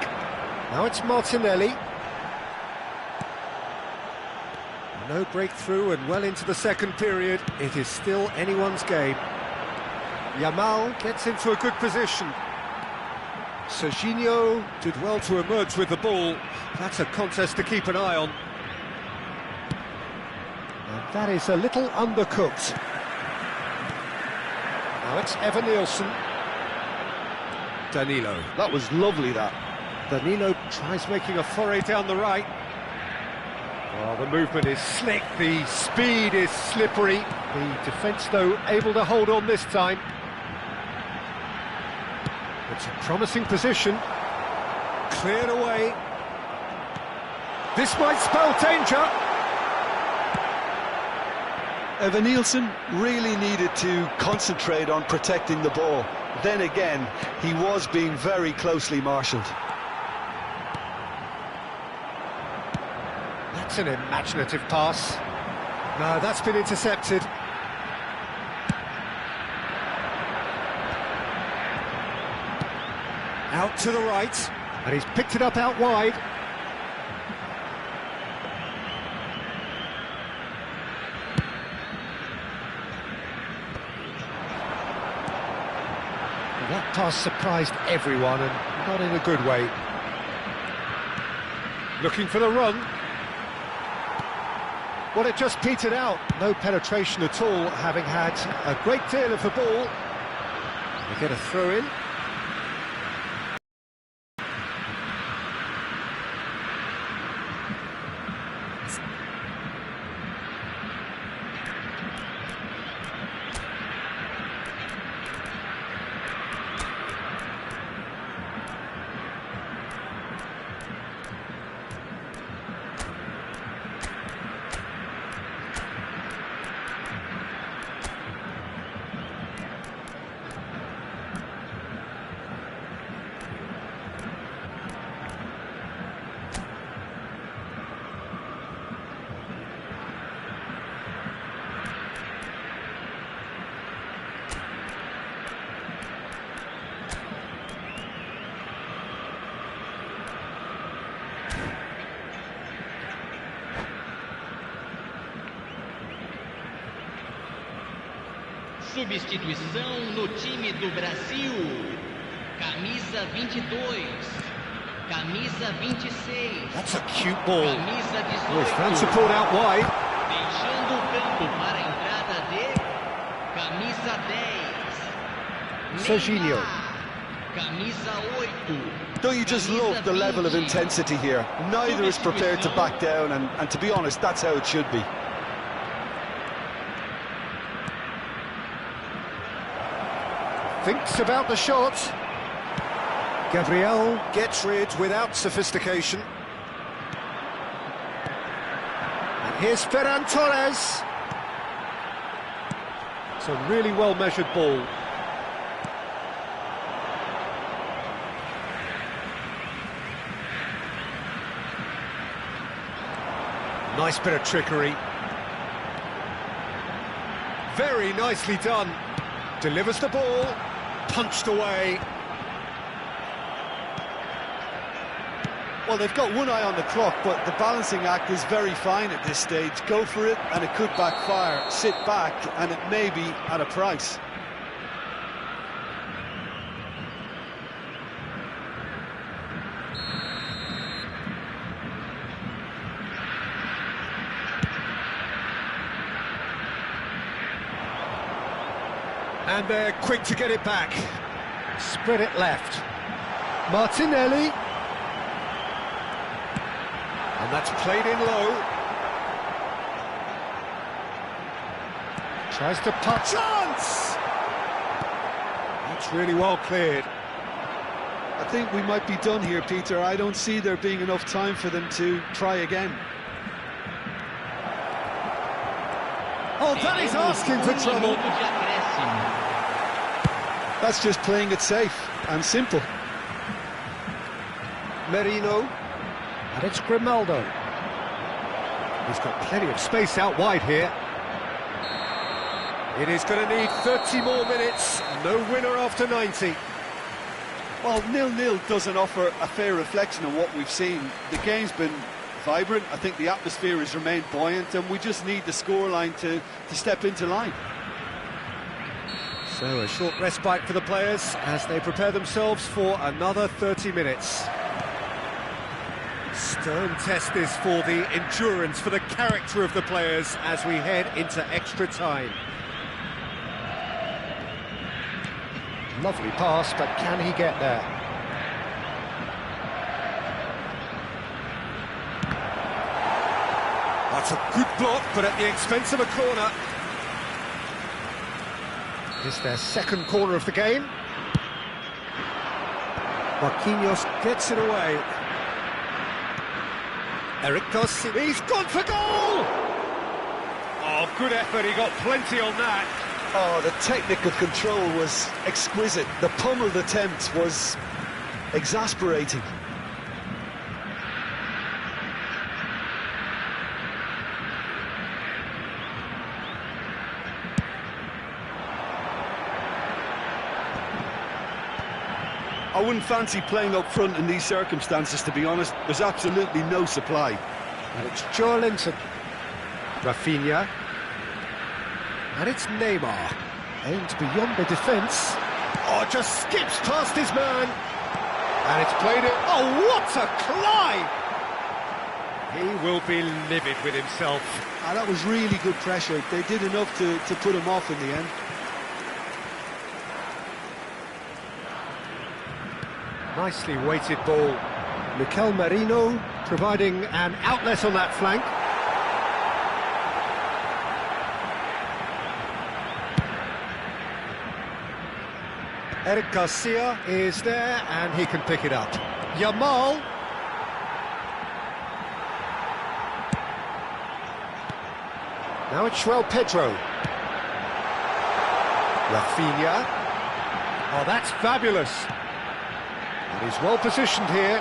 Now it's Martinelli. No breakthrough and well into the second period. It is still anyone's game. Yamal gets into a good position. Serginho did well to emerge with the ball. That's a contest to keep an eye on. And that is a little undercooked. Now it's Evan Nielsen. Danilo. That was lovely, that. Danilo tries making a foray down the right. Well, the movement is slick, the speed is slippery. The defence, though, able to hold on this time. It's a promising position. Cleared away. This might spell danger. Evan Nielsen really needed to concentrate on protecting the ball. Then again, he was being very closely marshalled. That's an imaginative pass. No, that's been intercepted. Out to the right, and he's picked it up out wide. That pass surprised everyone, and not in a good way. Looking for the run. Well, it just petered out. No penetration at all, having had a great deal of the ball. They get a throw in. Substituição no time do Brasil. Camisa 22. Camisa 26. That's a cute ball. Camisa 18. Oh, he's found support out wide. Deixando o campo para a entrada de camisa 10. Serginho. Neymar. Camisa 8. Don't you just love the level of intensity here? Neither is prepared to back down, and to be honest, that's how it should be. Thinks about the shot. Gabriel gets rid without sophistication. And here's Ferran Torres. It's a really well-measured ball. Nice bit of trickery. Very nicely done. Delivers the ball. Punched away. Well, they've got one eye on the clock, but the balancing act is very fine at this stage. Go for it, and it could backfire. Sit back, and it may be at a price. And they're quick to get it back. Spread it left. Martinelli. And that's played in low. Tries to putt. Chance! That's really well cleared. I think we might be done here, Peter. I don't see there being enough time for them to try again. Oh, that is asking for trouble. That's just playing it safe and simple. Merino. And it's Grimaldo. He's got plenty of space out wide here. It is going to need 30 more minutes. No winner after 90. Well, 0-0 doesn't offer a fair reflection on what we've seen. The game's been vibrant. I think the atmosphere has remained buoyant, and we just need the scoreline to step into line. So a short respite for the players as they prepare themselves for another 30 minutes. Stern test this for the endurance, for the character of the players as we head into extra time. Lovely pass, but can he get there? That's a good block, but at the expense of a corner. It's their second corner of the game. Marquinhos gets it away. Eric Garcia, he's gone for goal! Oh, good effort, he got plenty on that. Oh, the technical control was exquisite. The pummeled attempt was exasperating. I wouldn't fancy playing up front in these circumstances, to be honest. There's absolutely no supply. And it's Joelinton. Rafinha. And it's Neymar. Aimed beyond the defence. Oh, just skips past his man. And it's played it. Oh, what a climb! He will be livid with himself. That was really good pressure. They did enough to put him off in the end. Nicely weighted ball. Mikel Merino providing an outlet on that flank. Eric Garcia is there and he can pick it up. Yamal. Now it's João Pedro. Rafinha. Oh, that's fabulous. And he's well positioned here.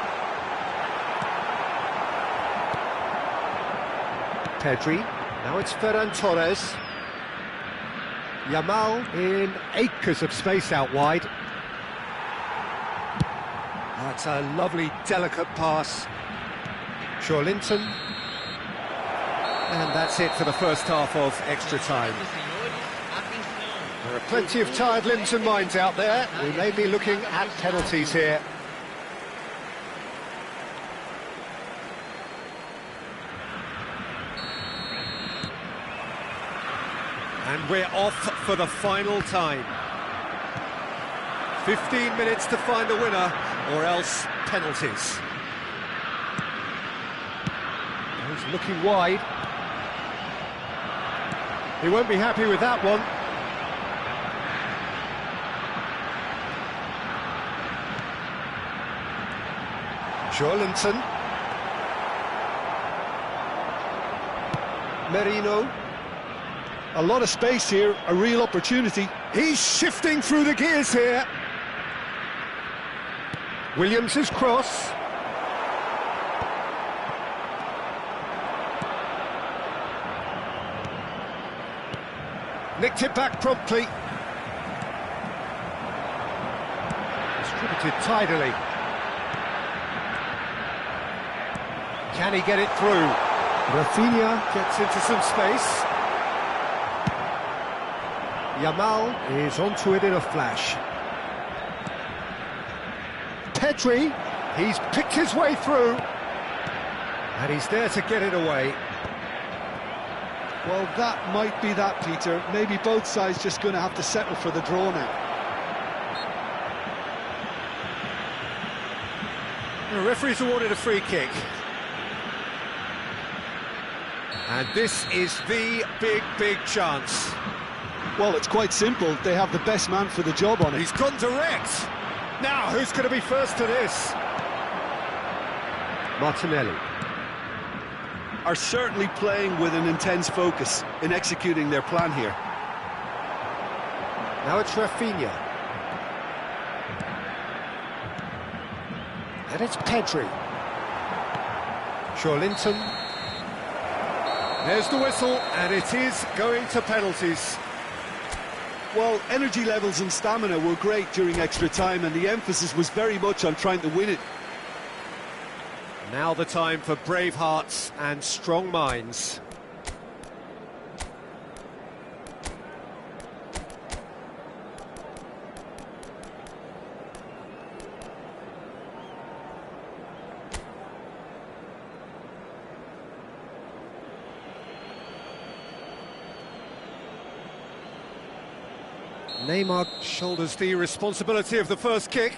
Pedri. Now it's Ferran Torres. Yamal in acres of space out wide. That's a lovely, delicate pass. Joelinton. And that's it for the first half of extra time. There are plenty of tired limbs and minds out there. We may be looking at penalties here. And we're off for the final time. 15 minutes to find a winner, or else penalties. He's looking wide. He won't be happy with that one. Joelinton. Merino. A lot of space here, a real opportunity. He's shifting through the gears here. Williams' cross. Nicked it back promptly. Distributed tidily. Can he get it through? Rafinha gets into some space. Yamal is onto it in a flash. Pedri, he's picked his way through. And he's there to get it away. Well, that might be that, Peter. Maybe both sides just going to have to settle for the draw now. The referee's awarded a free kick. And this is the big chance. Well, it's quite simple. They have the best man for the job on it. He's gone direct. Now, who's going to be first to this? Martinelli. Are certainly playing with an intense focus in executing their plan here. Now it's Rafinha. And it's Pedri. Joelinton. There's the whistle, and it is going to penalties. Well, energy levels and stamina were great during extra time, and the emphasis was very much on trying to win it. Now the time for brave hearts and strong minds. Neymar shoulders the responsibility of the first kick.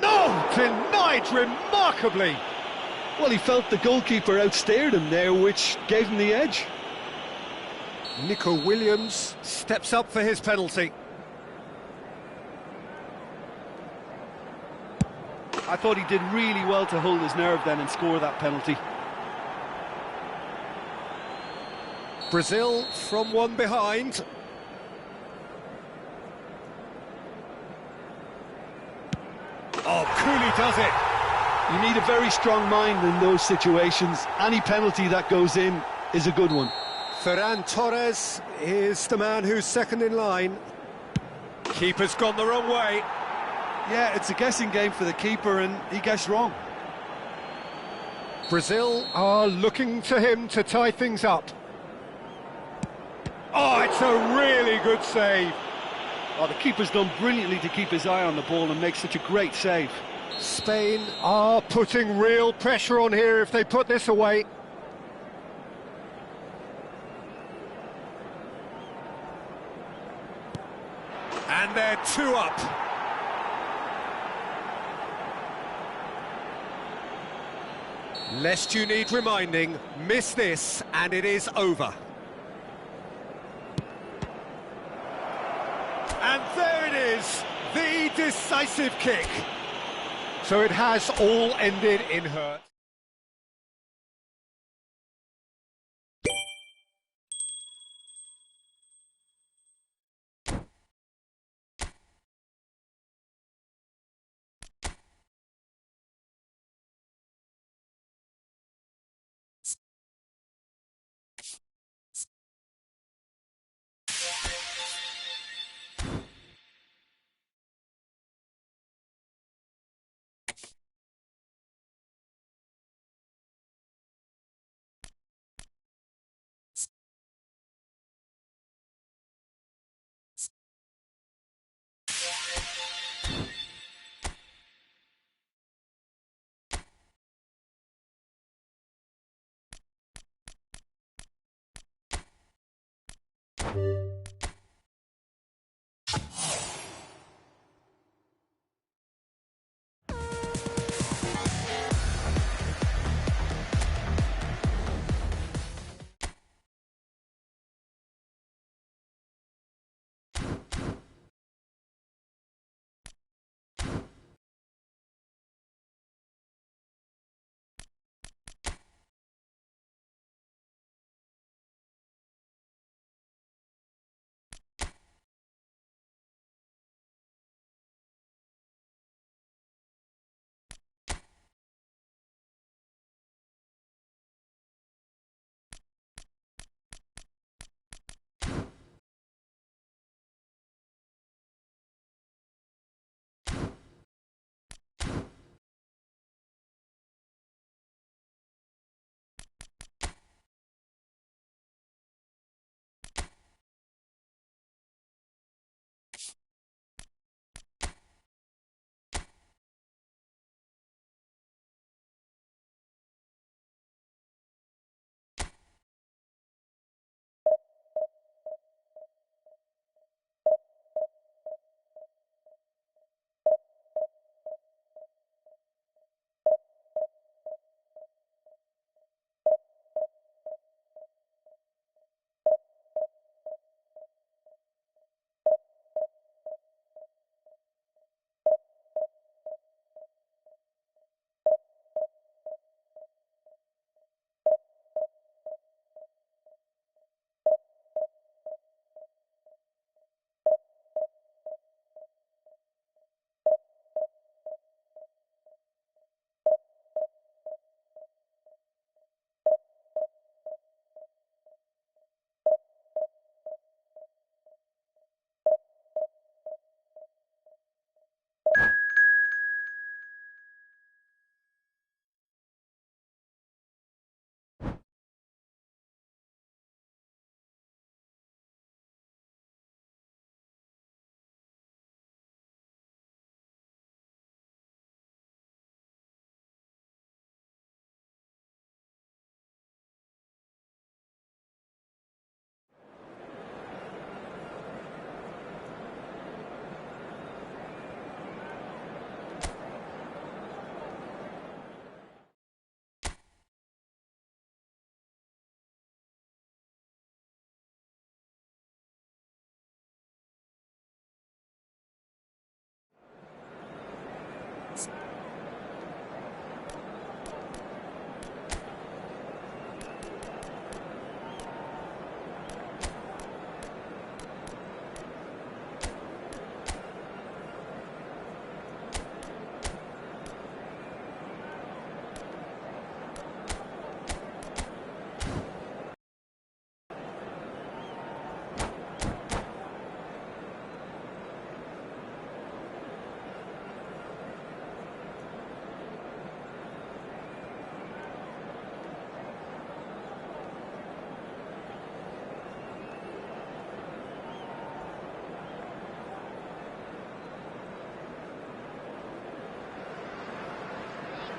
No! Denied remarkably! Well, he felt the goalkeeper outstared him there, which gave him the edge. Nico Williams steps up for his penalty. I thought he did really well to hold his nerve then and score that penalty. Brazil from one behind. Oh, Cooley does it. You need a very strong mind in those situations. Any penalty that goes in is a good one. Ferran Torres is the man who's second in line. Keeper's gone the wrong way. Yeah, it's a guessing game for the keeper, and he guessed wrong. Brazil are looking to him to tie things up. Oh, it's a really good save. Oh, the keeper's done brilliantly to keep his eye on the ball and make such a great save. Spain are putting real pressure on here if they put this away. And they're 2 up. Lest you need reminding, miss this and it is over. And there it is, the decisive kick. So it has all ended in hurt.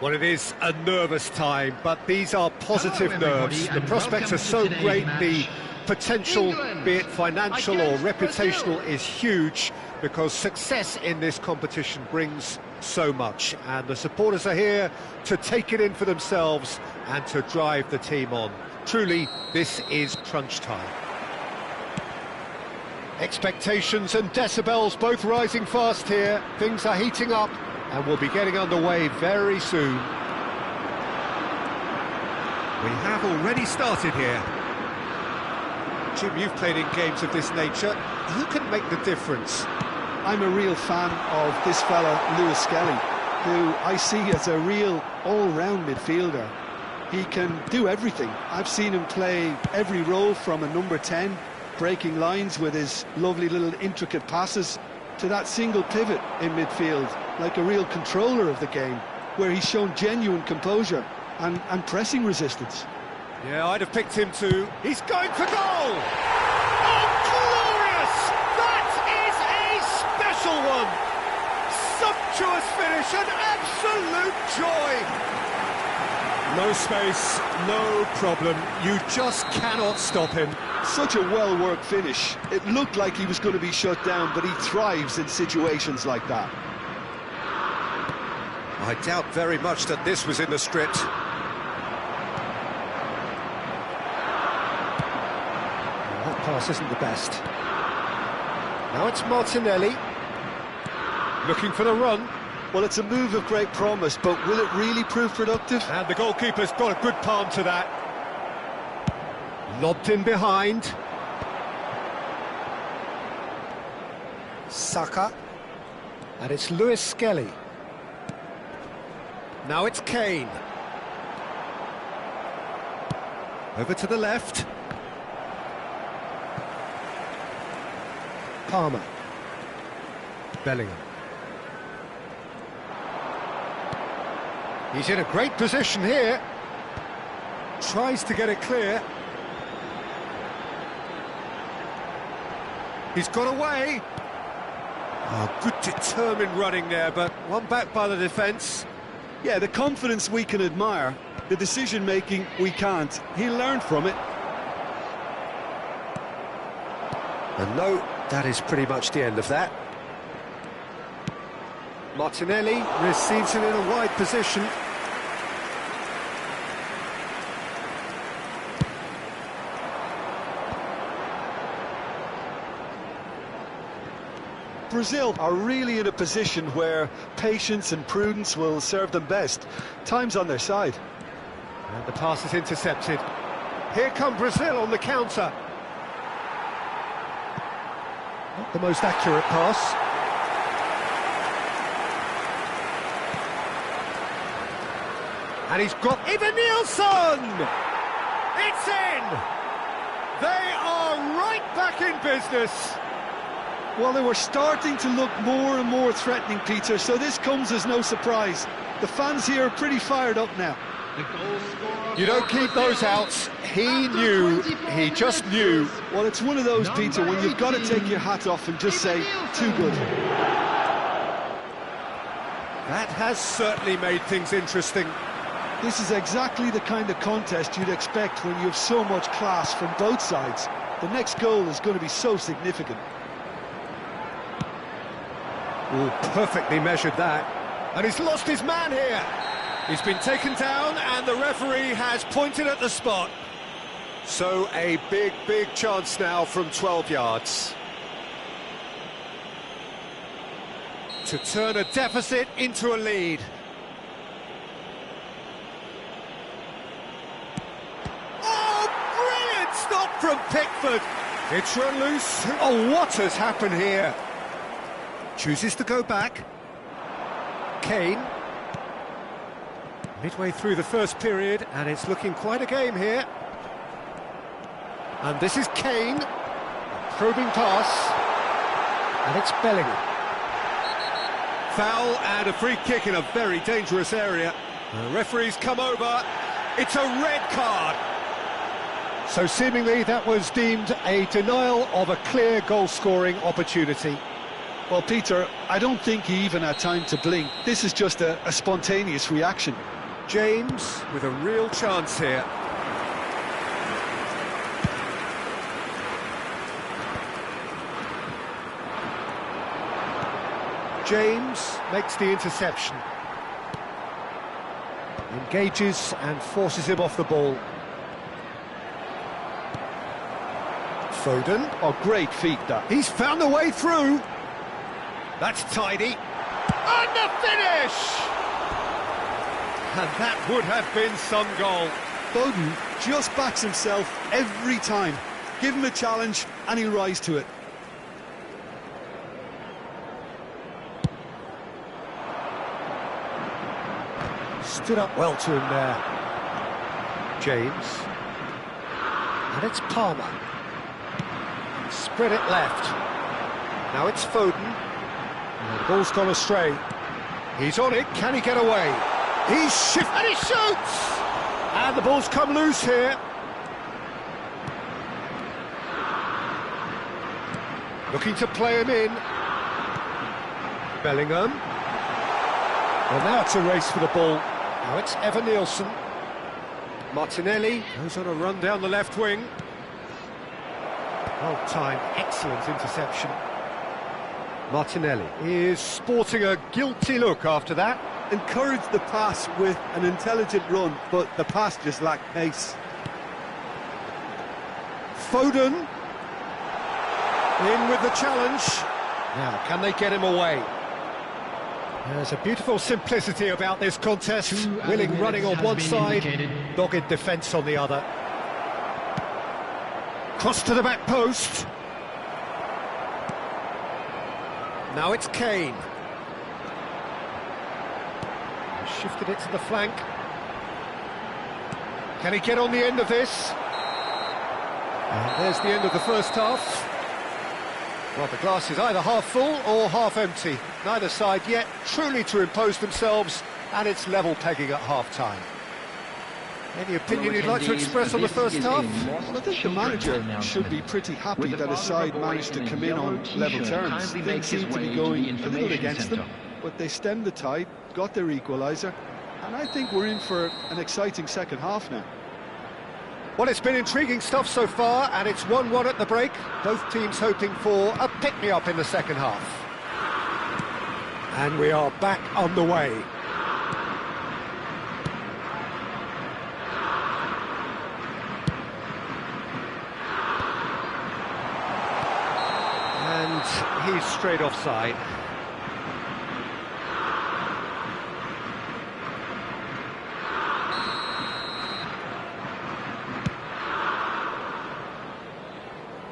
Well, it is a nervous time, but these are positive nerves. The prospects are so great, the potential, be it financial or reputational, is huge because success in this competition brings so much. And the supporters are here to take it in for themselves and to drive the team on. Truly, this is crunch time. Expectations and decibels both rising fast here. Things are heating up and we'll be getting underway very soon. We have already started here. Jim, you've played in games of this nature. Who can make the difference? I'm a real fan of this fella, Lewis Skelly, who I see as a real all-round midfielder. He can do everything. I've seen him play every role from a number 10, breaking lines with his lovely little intricate passes, to that single pivot in midfield, like a real controller of the game, where he's shown genuine composure and pressing resistance. Yeah, I'd have picked him too. He's going for goal! Oh, glorious! That is a special one! Sumptuous finish, an absolute joy! No space, no problem. You just cannot stop him. Such a well-worked finish. It looked like he was going to be shut down, but he thrives in situations like that. I doubt very much that this was in the script. That pass isn't the best. Now it's Martinelli. Looking for the run. Well, it's a move of great promise, but will it really prove productive? And the goalkeeper's got a good palm to that. Lobbed in behind. Saka. And it's Lewis Skelly. Now it's Kane. Over to the left. Palmer. Bellingham. He's in a great position here. Tries to get it clear. He's got away. Oh, good determined running there, but one back by the defence. Yeah, the confidence we can admire, the decision-making we can't. He learned from it. And no, that is pretty much the end of that. Martinelli receives it in a wide position. Brazil are really in a position where patience and prudence will serve them best. Time's on their side. And the pass is intercepted. Here come Brazil on the counter. Not the most accurate pass. And he's got Nielsen! It's in! They are right back in business. Well, they were starting to look more and more threatening, Peter, so this comes as no surprise. The fans here are pretty fired up now. You don't keep those outs. He knew, he just knew. Well, it's one of those, Peter, when you've got to take your hat off and just say, too good. That has certainly made things interesting. This is exactly the kind of contest you'd expect when you have so much class from both sides. The next goal is going to be so significant. Oh, perfectly measured that. And he's lost his man here. He's been taken down and the referee has pointed at the spot. So a big, big chance now from 12 yards. To turn a deficit into a lead. Oh, brilliant stop from Pickford. It's run loose. Oh, what has happened here? Chooses to go back. Kane. Midway through the first period, and it's looking quite a game here. And this is Kane. Probing pass. And it's Bellingham. Foul and a free kick in a very dangerous area. The referee's come over. It's a red card. So seemingly that was deemed a denial of a clear goal-scoring opportunity. Well, Peter, I don't think he even had time to blink. This is just a spontaneous reaction. James with a real chance here. James makes the interception. Engages and forces him off the ball. Foden. Oh, great feat, that. He's found a way through. That's tidy. And the finish! And that would have been some goal. Foden just backs himself every time. Give him a challenge and he'll rise to it. Stood up well to him there. James. And it's Palmer. Spread it left. Now it's Foden. And the ball's gone astray. He's on it. Can he get away? He's shifted and he shoots! And the ball's come loose here. Looking to play him in. Bellingham. Well, now it's a race for the ball. Now it's Nielsen. Martinelli goes on a run down the left wing. Well-timed, excellent interception. Martinelli is sporting a guilty look after that. Encouraged the pass with an intelligent run, but the pass just lacked pace. Foden in with the challenge. Now, can they get him away? There's a beautiful simplicity about this contest. Willing running on one side, dogged defence on the other. Cross to the back post. Now it's Kane. Shifted it to the flank. Can he get on the end of this? And there's the end of the first half. Well, the glass is either half full or half empty. Neither side yet truly to impose themselves, and it's level pegging at half-time. Any opinion you'd like to express on the first half? Well, I think the manager should be pretty happy that his side managed to come in on level terms. Things seem to be going a little against them, but they stemmed the tide, got their equaliser, and I think we're in for an exciting second half now. Well, it's been intriguing stuff so far, and it's 1-1 at the break. Both teams hoping for a pick-me-up in the second half. And we are back on the way. And he's straight offside.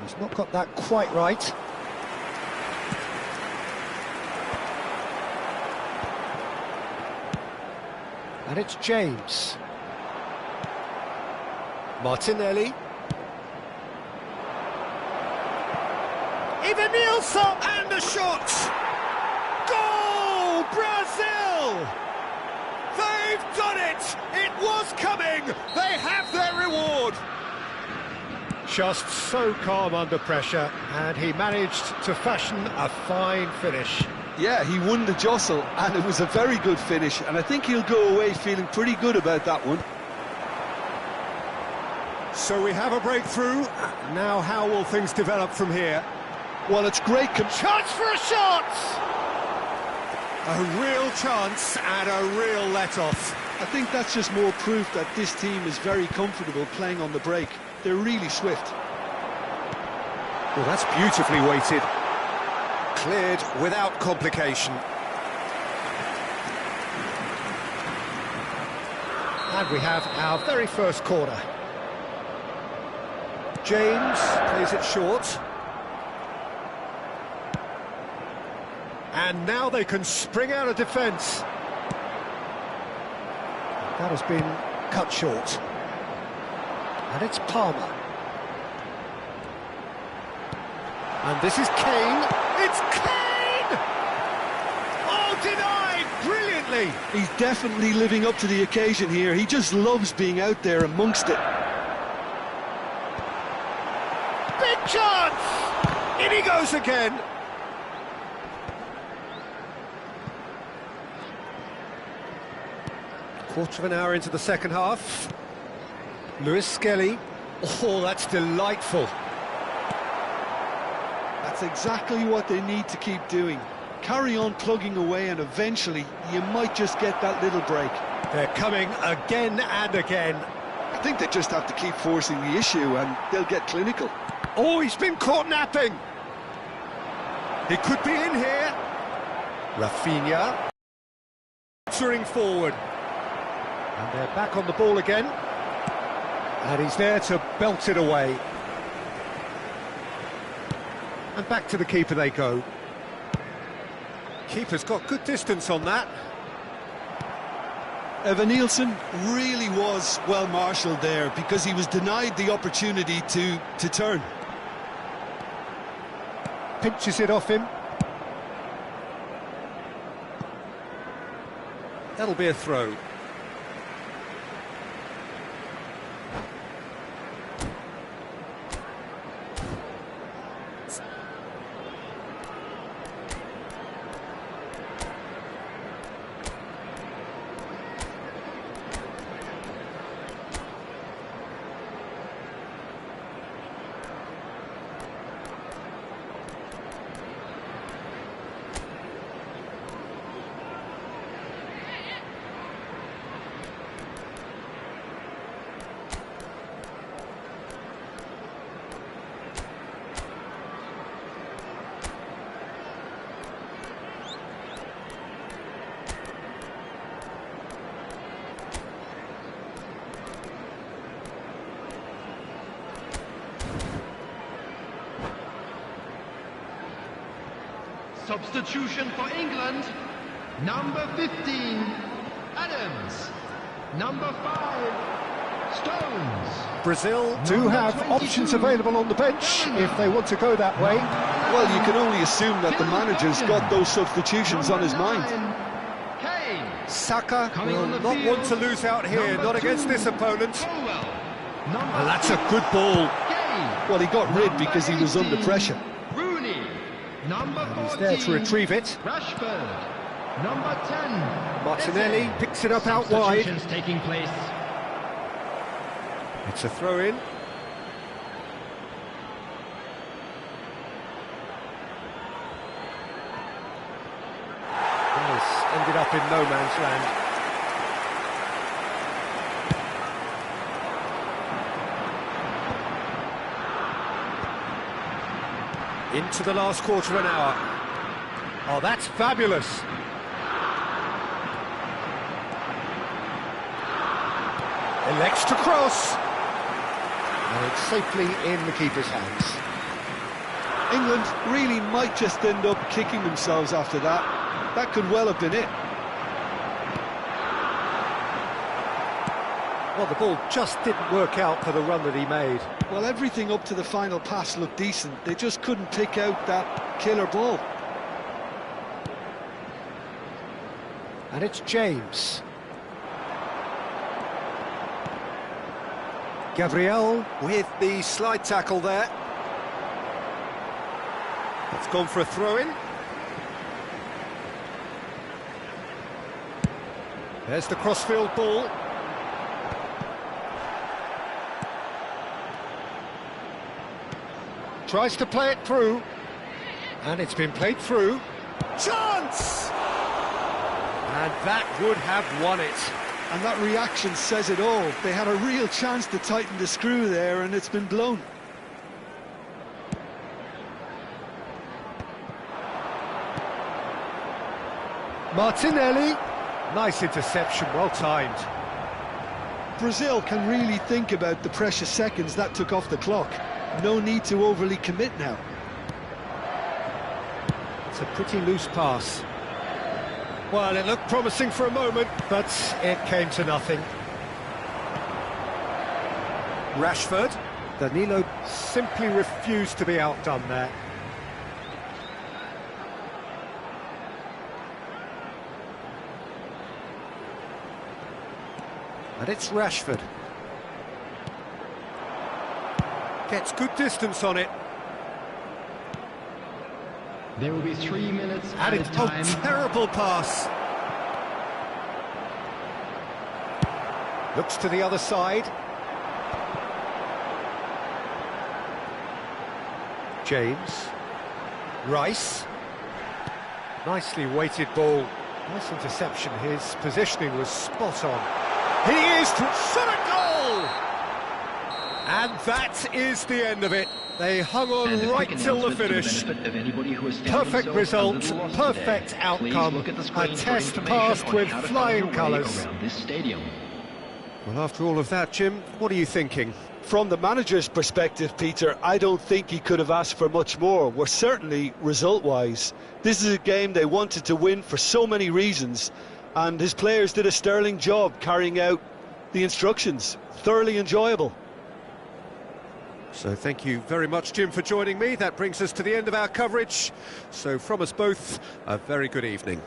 He's not got that quite right. And it's James. Martinelli. Even Nielsen, and the shot! Goal! Brazil! They've done it! It was coming! They have their reward! Just so calm under pressure, and he managed to fashion a fine finish. Yeah, he won the jostle, and it was a very good finish, and I think he'll go away feeling pretty good about that one. So we have a breakthrough. Now how will things develop from here? Well, it's great. Chance for a shot! A real chance and a real let-off. I think that's just more proof that this team is very comfortable playing on the break. They're really swift. Well, that's beautifully weighted. Cleared without complication. And we have our very first corner. James plays it short. And now they can spring out of defence. That has been cut short. And it's Palmer. And this is Kane. It's Kane! Oh, denied! Brilliantly! He's definitely living up to the occasion here. He just loves being out there amongst it. Big chance! In he goes again. Quarter of an hour into the second half. Lewis Skelly. Oh, that's delightful. That's exactly what they need to keep doing. Carry on plugging away, and eventually you might just get that little break. They're coming again and again. I think they just have to keep forcing the issue and they'll get clinical. Oh, he's been caught napping. He could be in here. Rafinha. Answering forward. And they're back on the ball again. And he's there to belt it away. And back to the keeper they go. Keeper's got good distance on that. Evan Nielsen really was well marshalled there because he was denied the opportunity to turn. Pinches it off him. That'll be a throw. Substitution for England. Number 15, Adams. Number 5, Stones. Brazil do have options available on the bench if they want to go that way. Well, you can only assume that the manager's got those substitutions on his mind. Saka will not want to lose out here, not against this opponent. And that's a good ball. Well, he got rid because he was under pressure. Rooney. Number 14, He's there to retrieve it. Rashford. Number 10, Martinelli picks it up out wide. Substitutions taking place. It's a throw-in. Ended up in no man's land. Into the last quarter of an hour. Oh, that's fabulous. Elects to cross. And it's safely in the keeper's hands. England really might just end up kicking themselves after that. That could well have been it. Well, the ball just didn't work out for the run that he made. Well, everything up to the final pass looked decent. They just couldn't pick out that killer ball. And it's James. Gabriel with the slide tackle there. It's gone for a throw-in. There's the crossfield ball. Tries to play it through. And it's been played through. Chance! And that would have won it. And that reaction says it all. They had a real chance to tighten the screw there, and it's been blown. Martinelli. Nice interception, well timed. Brazil can really think about the precious seconds that took off the clock. No need to overly commit now. It's a pretty loose pass. Well, it looked promising for a moment, but it came to nothing. Rashford. Danilo simply refused to be outdone there. And it's Rashford. Gets good distance on it. There will be 3 minutes And added it's time. a terrible pass. Looks to the other side. James. Rice. Nicely weighted ball. Nice interception. His positioning was spot on. He is shot a goal! And that is the end of it. They hung on right till the finish. Perfect result, perfect outcome. A test passed with flying colours. Well, after all of that, Jim, what are you thinking? From the manager's perspective, Peter, I don't think he could have asked for much more. Well, certainly result-wise. This is a game they wanted to win for so many reasons, and his players did a sterling job carrying out the instructions. Thoroughly enjoyable. So thank you very much, Jim, for joining me. That brings us to the end of our coverage. So from us both, a very good evening.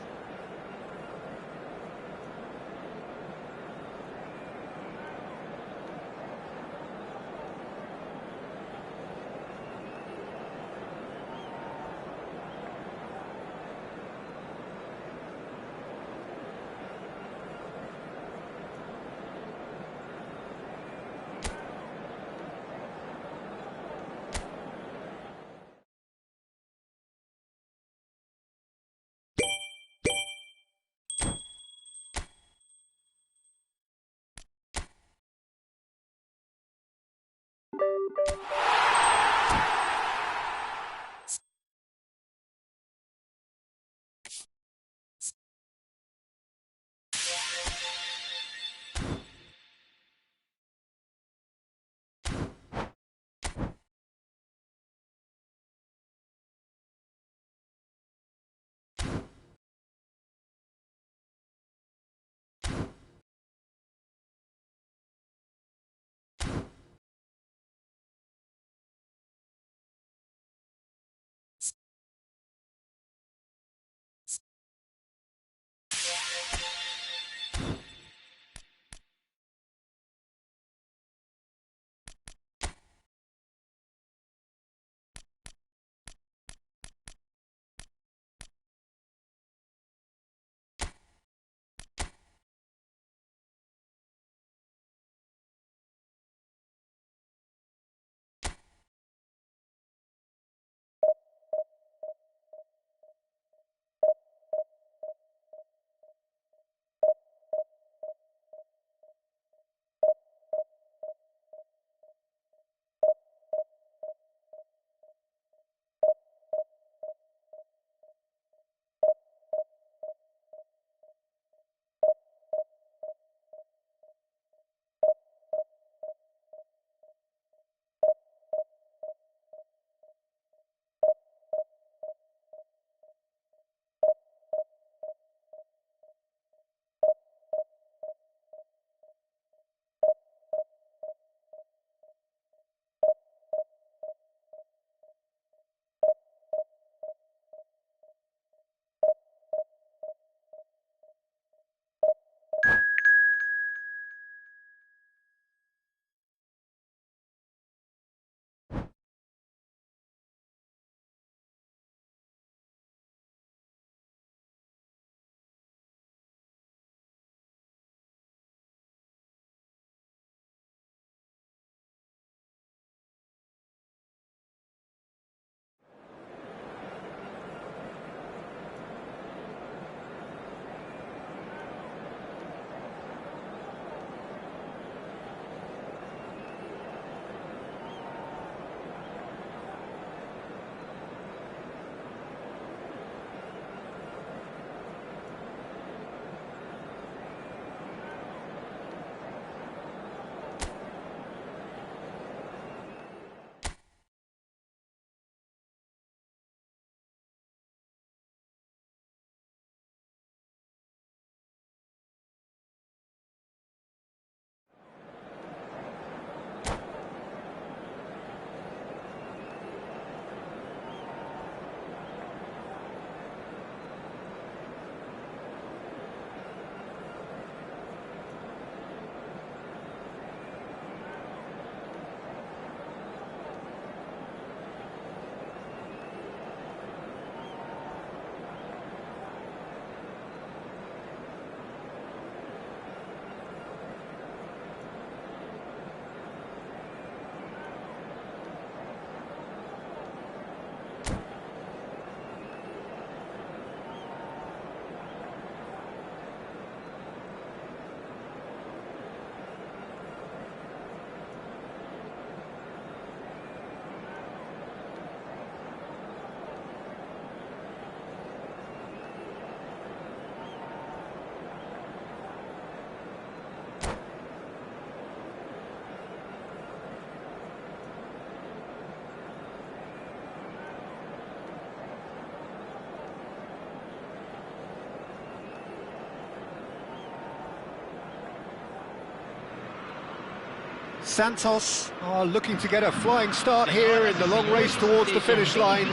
Santos are looking to get a flying start here in the long race towards the finish line.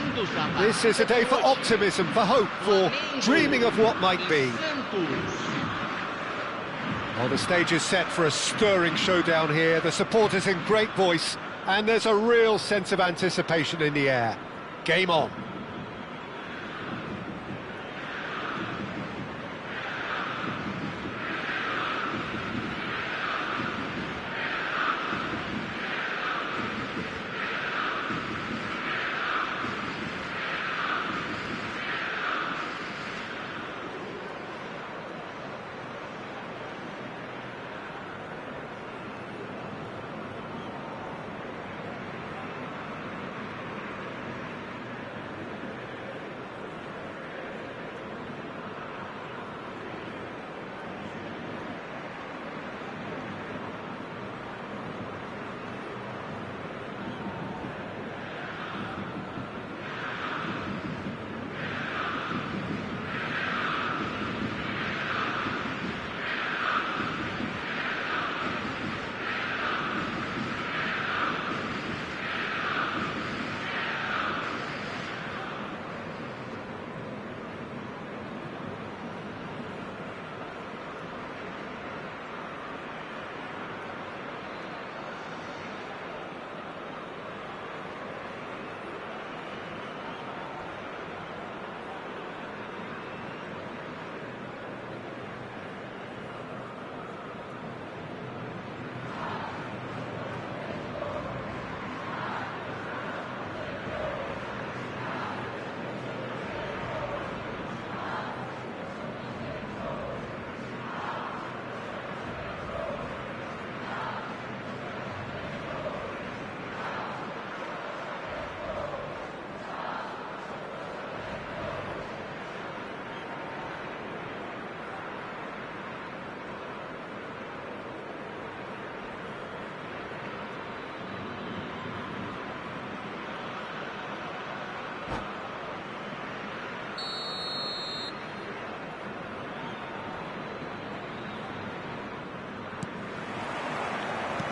This is a day for optimism, for hope, for dreaming of what might be. Well, the stage is set for a stirring showdown here. The supporters in great voice, and there's a real sense of anticipation in the air. Game on.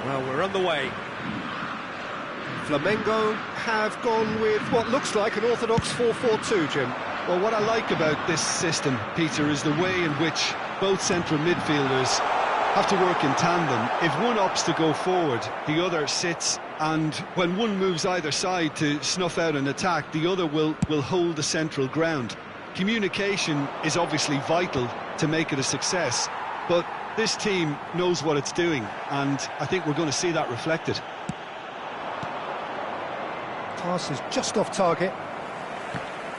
Well, we're on the way. Flamengo have gone with what looks like an orthodox 4-4-2, Jim. Well, what I like about this system, Peter, is the way in which both central midfielders have to work in tandem. If one opts to go forward, the other sits, and when one moves either side to snuff out an attack, the other will hold the central ground. Communication is obviously vital to make it a success, but this team knows what it's doing, and I think we're going to see that reflected. Pass is just off target.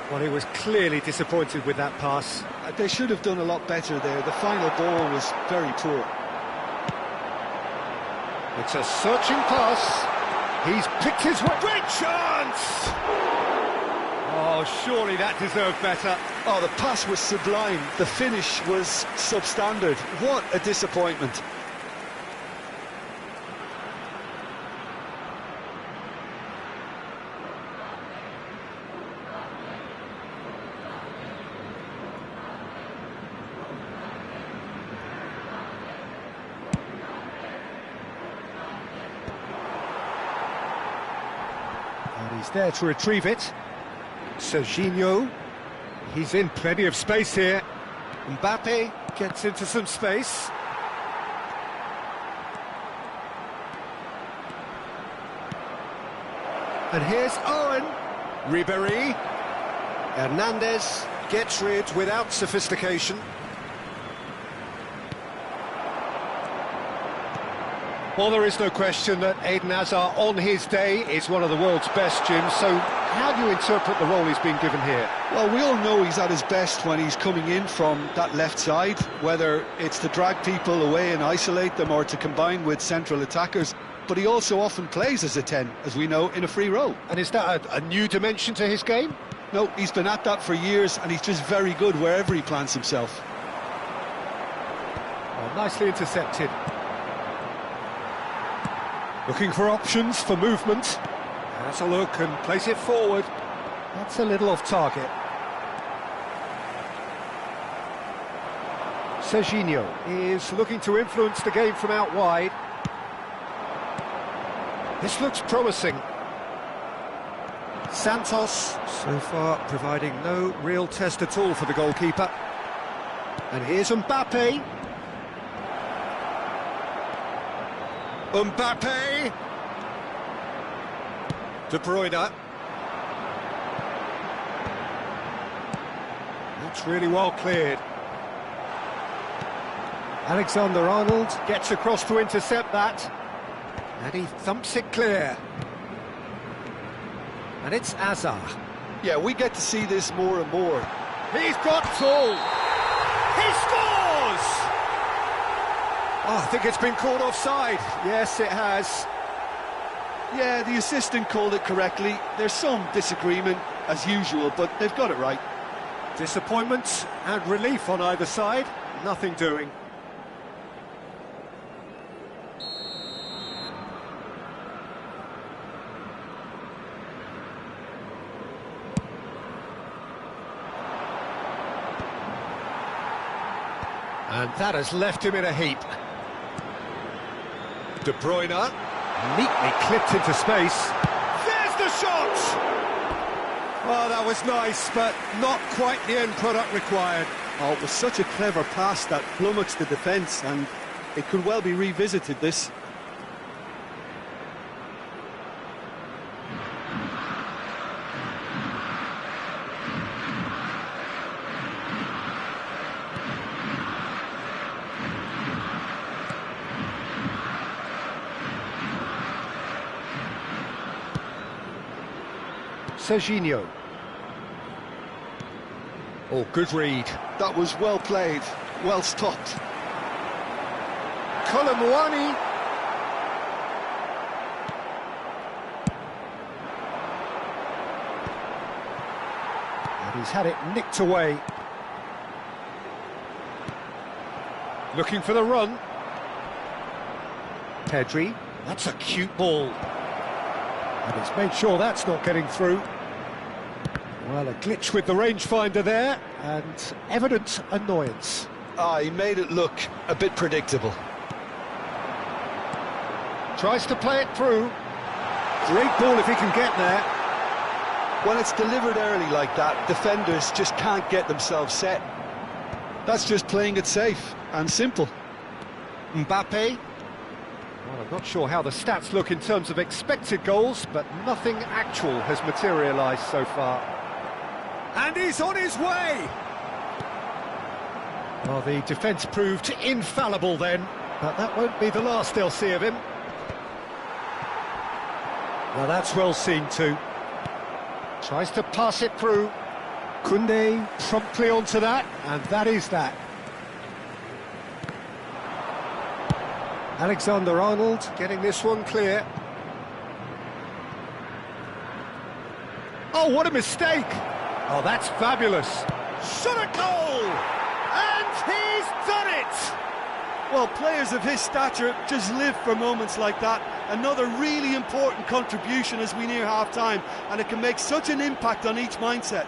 Well, he was clearly disappointed with that pass. They should have done a lot better there. The final ball was very poor. It's a searching pass. He's picked his way. Great chance! Oh, surely that deserved better. Oh, the pass was sublime. The finish was substandard. What a disappointment. And he's there to retrieve it. Serginho, he's in plenty of space here. Mbappe gets into some space. And here's Owen. Ribéry. Hernandez gets rid without sophistication. Well, there is no question that Eden Hazard on his day is one of the world's best, Jim, so how do you interpret the role he's been given here? Well, we all know he's at his best when he's coming in from that left side, whether it's to drag people away and isolate them or to combine with central attackers, but he also often plays as a 10, as we know, in a free role. And is that a new dimension to his game? No, he's been at that for years, and he's just very good wherever he plants himself. Well, nicely intercepted. Looking for options for movement. Has a look and place it forward. That's a little off target. Serginho is looking to influence the game from out wide. This looks promising. Santos, so far providing no real test at all for the goalkeeper. And here's Mbappe. Mbappe! De Bruyne. That's really well cleared. Alexander-Arnold gets across to intercept that. And he thumps it clear. And it's Azar. Yeah, we get to see this more and more. He's got full. He scores! Oh, I think it's been called offside. Yes, it has. Yeah, the assistant called it correctly. There's some disagreement, as usual, but they've got it right. Disappointment and relief on either side. Nothing doing. And that has left him in a heap. De Bruyne, neatly clipped into space. There's the shot! Oh, that was nice, but not quite the end product required. Oh, it was such a clever pass that flummoxed the defence, and it could well be revisited, this. Serginho. Oh, good read. That was well played, well stopped. Colomwani. And he's had it nicked away. Looking for the run. Pedri. That's a cute ball. And he's made sure that's not getting through. Well, a glitch with the rangefinder there, and evident annoyance. Ah, he made it look a bit predictable. Tries to play it through. Great ball if he can get there. When it's delivered early like that, defenders just can't get themselves set. That's just playing it safe and simple. Mbappe. Well, I'm not sure how the stats look in terms of expected goals, but nothing actual has materialised so far. And he's on his way! Well, the defence proved infallible then, but that won't be the last they'll see of him. Well, that's well seen too. Tries to pass it through. Koundé promptly onto that, and that is that. Alexander-Arnold getting this one clear. Oh, what a mistake! Oh, that's fabulous. Shot a goal! And he's done it! Well, players of his stature just live for moments like that. Another really important contribution as we near half-time, and it can make such an impact on each mindset.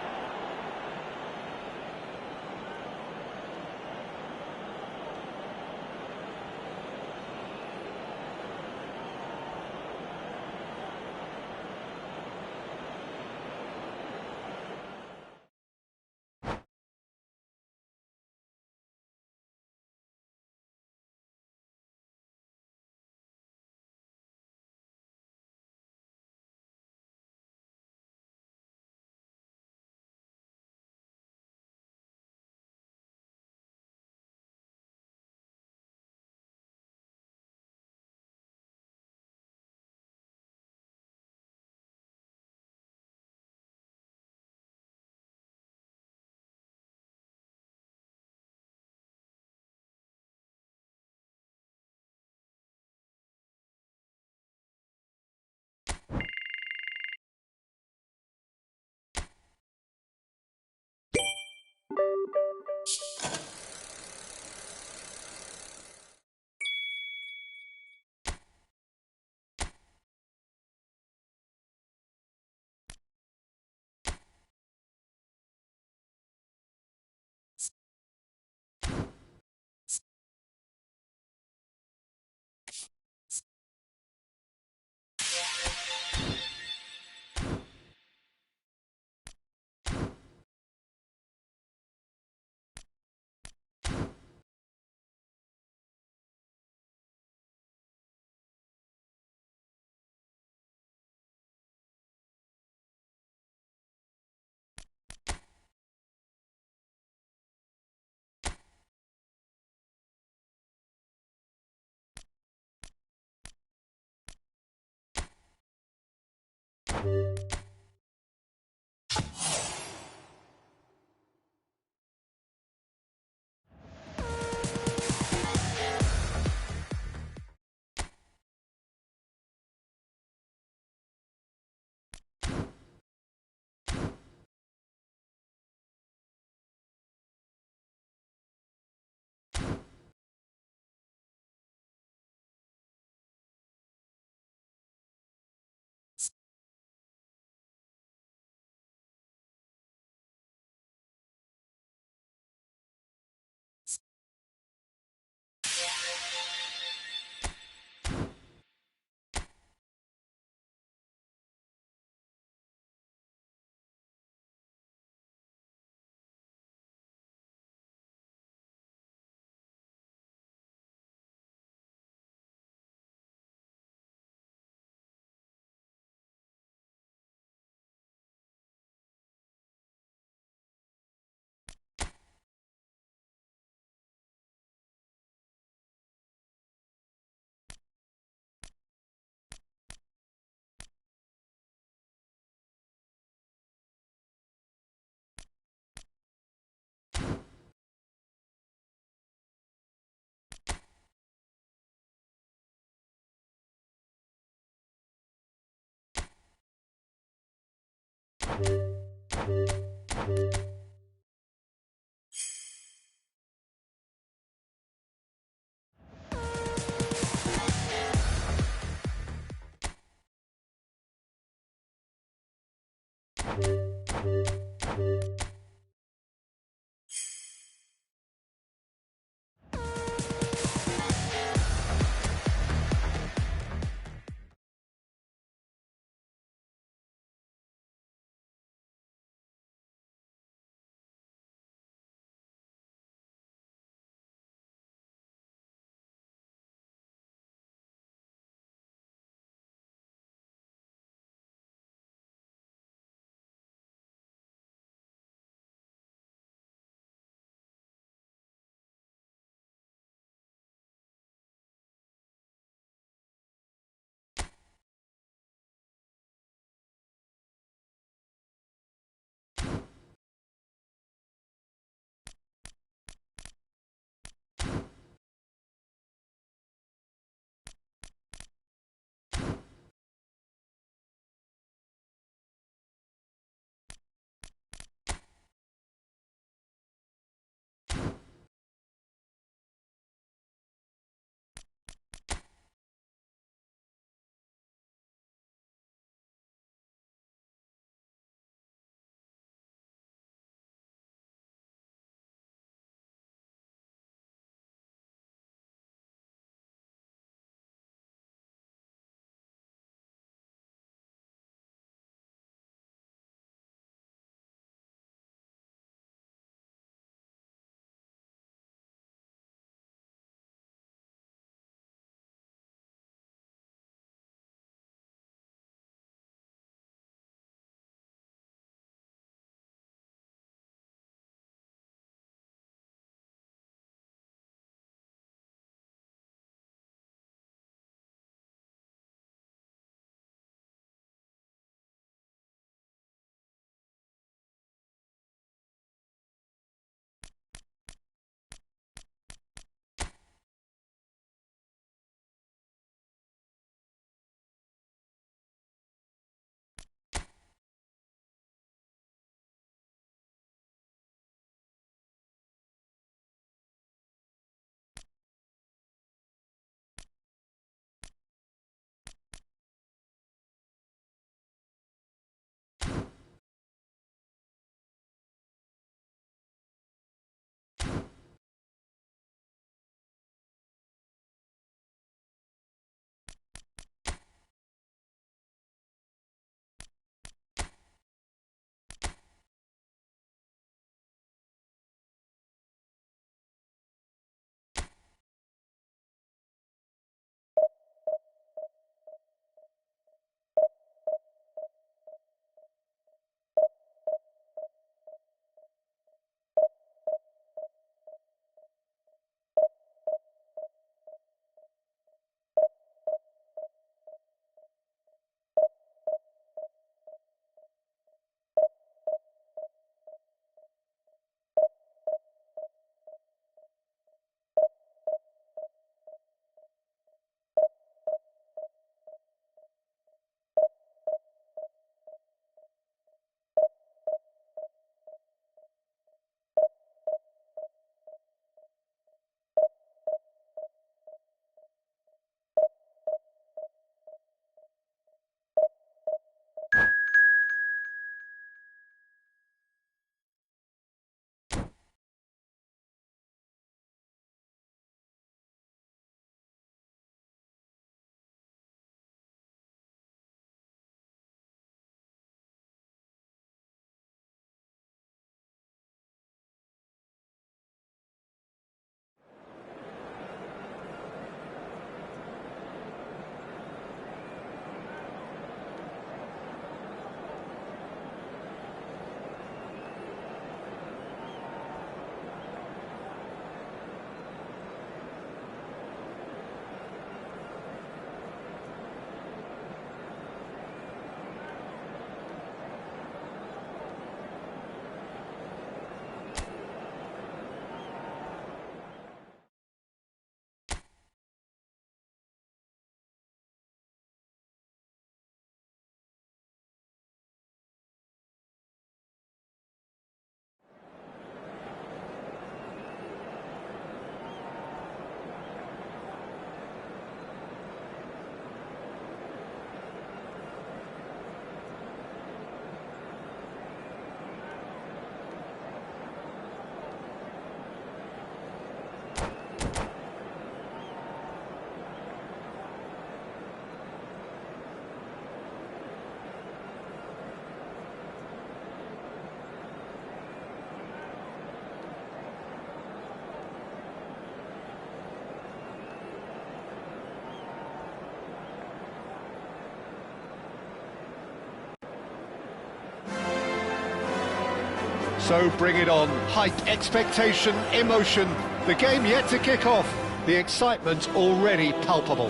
So bring it on. Hype, expectation, emotion. The game yet to kick off. The excitement already palpable.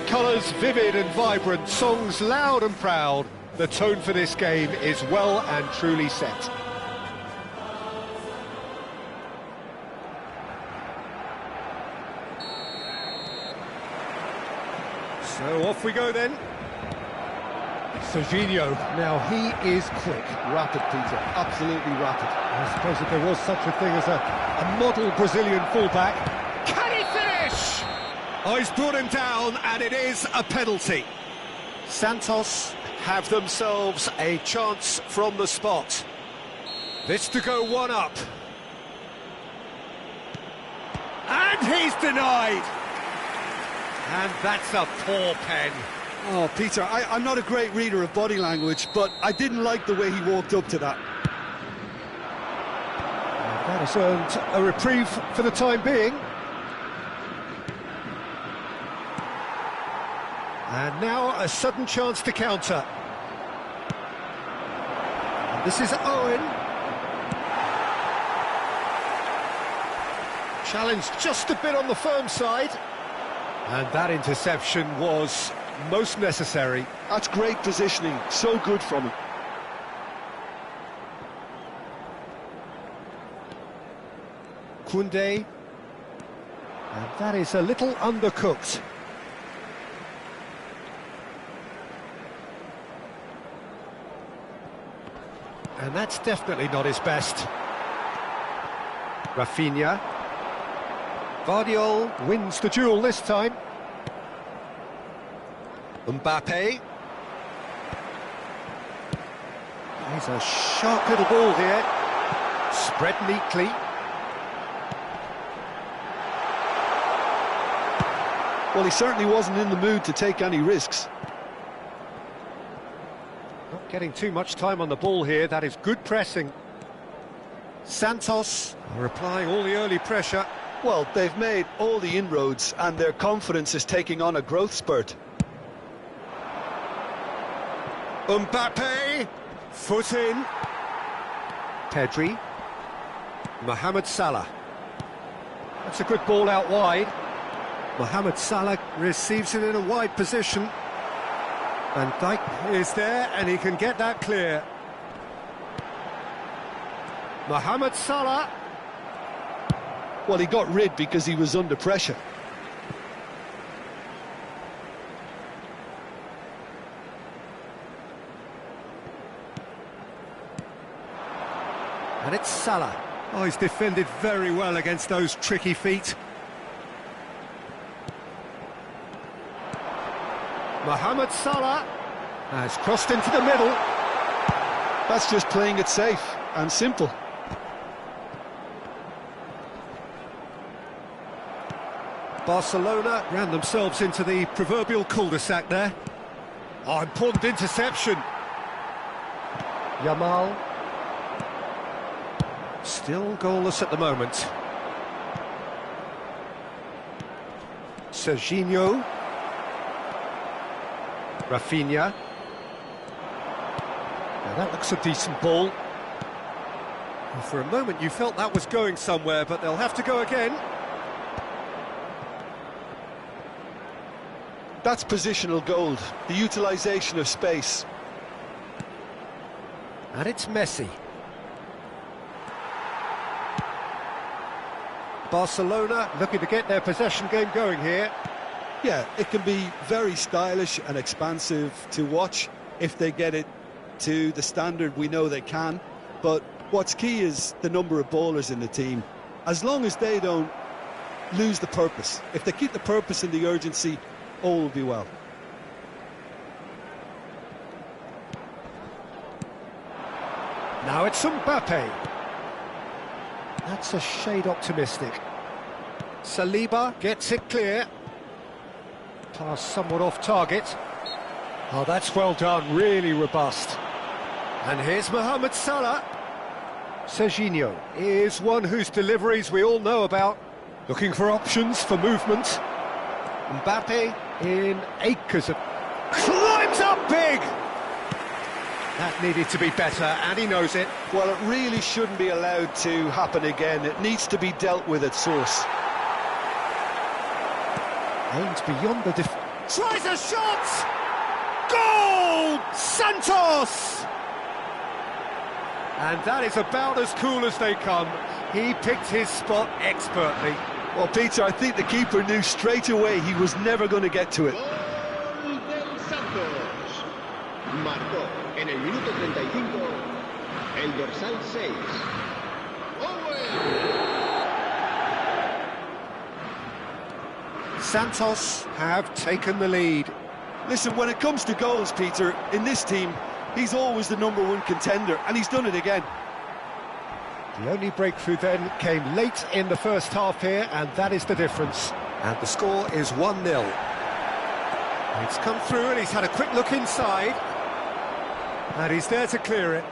Colours vivid and vibrant, songs loud and proud. The tone for this game is well and truly set. So off we go then. Serginho, now he is quick. Rapid, Peter, absolutely rapid. I suppose if there was such a thing as a model Brazilian fullback. Can he finish? Oh, he's brought him down, and it is a penalty. Santos have themselves a chance from the spot. This to go one up. And he's denied. And that's a poor pen. Oh, Peter, I'm not a great reader of body language, but I didn't like the way he walked up to that. That has earned a reprieve for the time being. And now a sudden chance to counter. And this is Owen. Challenged just a bit on the firm side. And that interception was most necessary. That's great positioning, so good from him. Koundé. And that is a little undercooked. And that's definitely not his best. Rafinha. Guardiola wins the duel this time. Mbappe. He's a sharp little ball here. Spread neatly. Well, he certainly wasn't in the mood to take any risks. Not getting too much time on the ball here. That is good pressing. Santos are applying all the early pressure. Well, they've made all the inroads and their confidence is taking on a growth spurt. Mbappe, foot in. Pedri. Mohamed Salah. That's a good ball out wide. Mohamed Salah receives it in a wide position. Van Dijk is there and he can get that clear. Mohamed Salah. Well, he got rid because he was under pressure. And it's Salah. Oh, he's defended very well against those tricky feet. Mohamed Salah has crossed into the middle. That's just playing it safe and simple. Barcelona ran themselves into the proverbial cul-de-sac there. Oh, important interception. Yamal. Still goalless at the moment. Serginho. Rafinha. Now that looks a decent ball. Well, for a moment you felt that was going somewhere, but they'll have to go again. That's positional gold, the utilisation of space. And it's Messi. Barcelona looking to get their possession game going here. Yeah, it can be very stylish and expansive to watch if they get it to the standard we know they can. But what's key is the number of ballers in the team. As long as they don't lose the purpose, if they keep the purpose and the urgency, all will be well. Now it's Mbappe. That's a shade optimistic. Saliba gets it clear. Pass somewhat off target. Oh, that's well done, really robust. And here's Mohamed Salah. Serginho is one whose deliveries we all know about. Looking for options for movement. Mbappe in acres of... climbs up big! That needed to be better, and he knows it. Well, it really shouldn't be allowed to happen again. It needs to be dealt with at source. Aims beyond the tries a shot! Goal! Santos! And that is about as cool as they come. He picked his spot expertly. Well, Peter, I think the keeper knew straight away he was never going to get to it. Gol del Santos. Marcó en el minuto 35 el dorsal 6. Owen. Santos have taken the lead. Listen, when it comes to goals, Peter, in this team, he's always the #1 contender, and he's done it again. The only breakthrough then came late in the first half here, and that is the difference. And the score is 1-0. It's come through, and he's had a quick look inside. And he's there to clear it.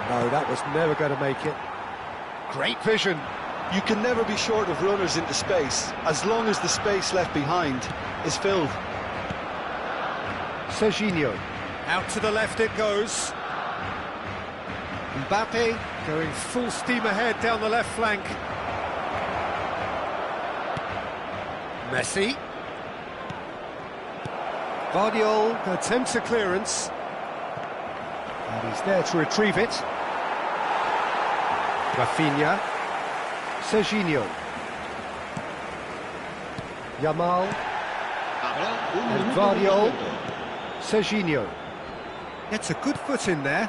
No, that was never going to make it. Great vision. You can never be short of runners into space, as long as the space left behind is filled. Serginho. Out to the left it goes. Mbappe going full steam ahead down the left flank. Messi. Guardiola attempts a clearance. And he's there to retrieve it. Rafinha. Serginho. Yamal. And Guardiola. Serginho. Gets a good foot in there.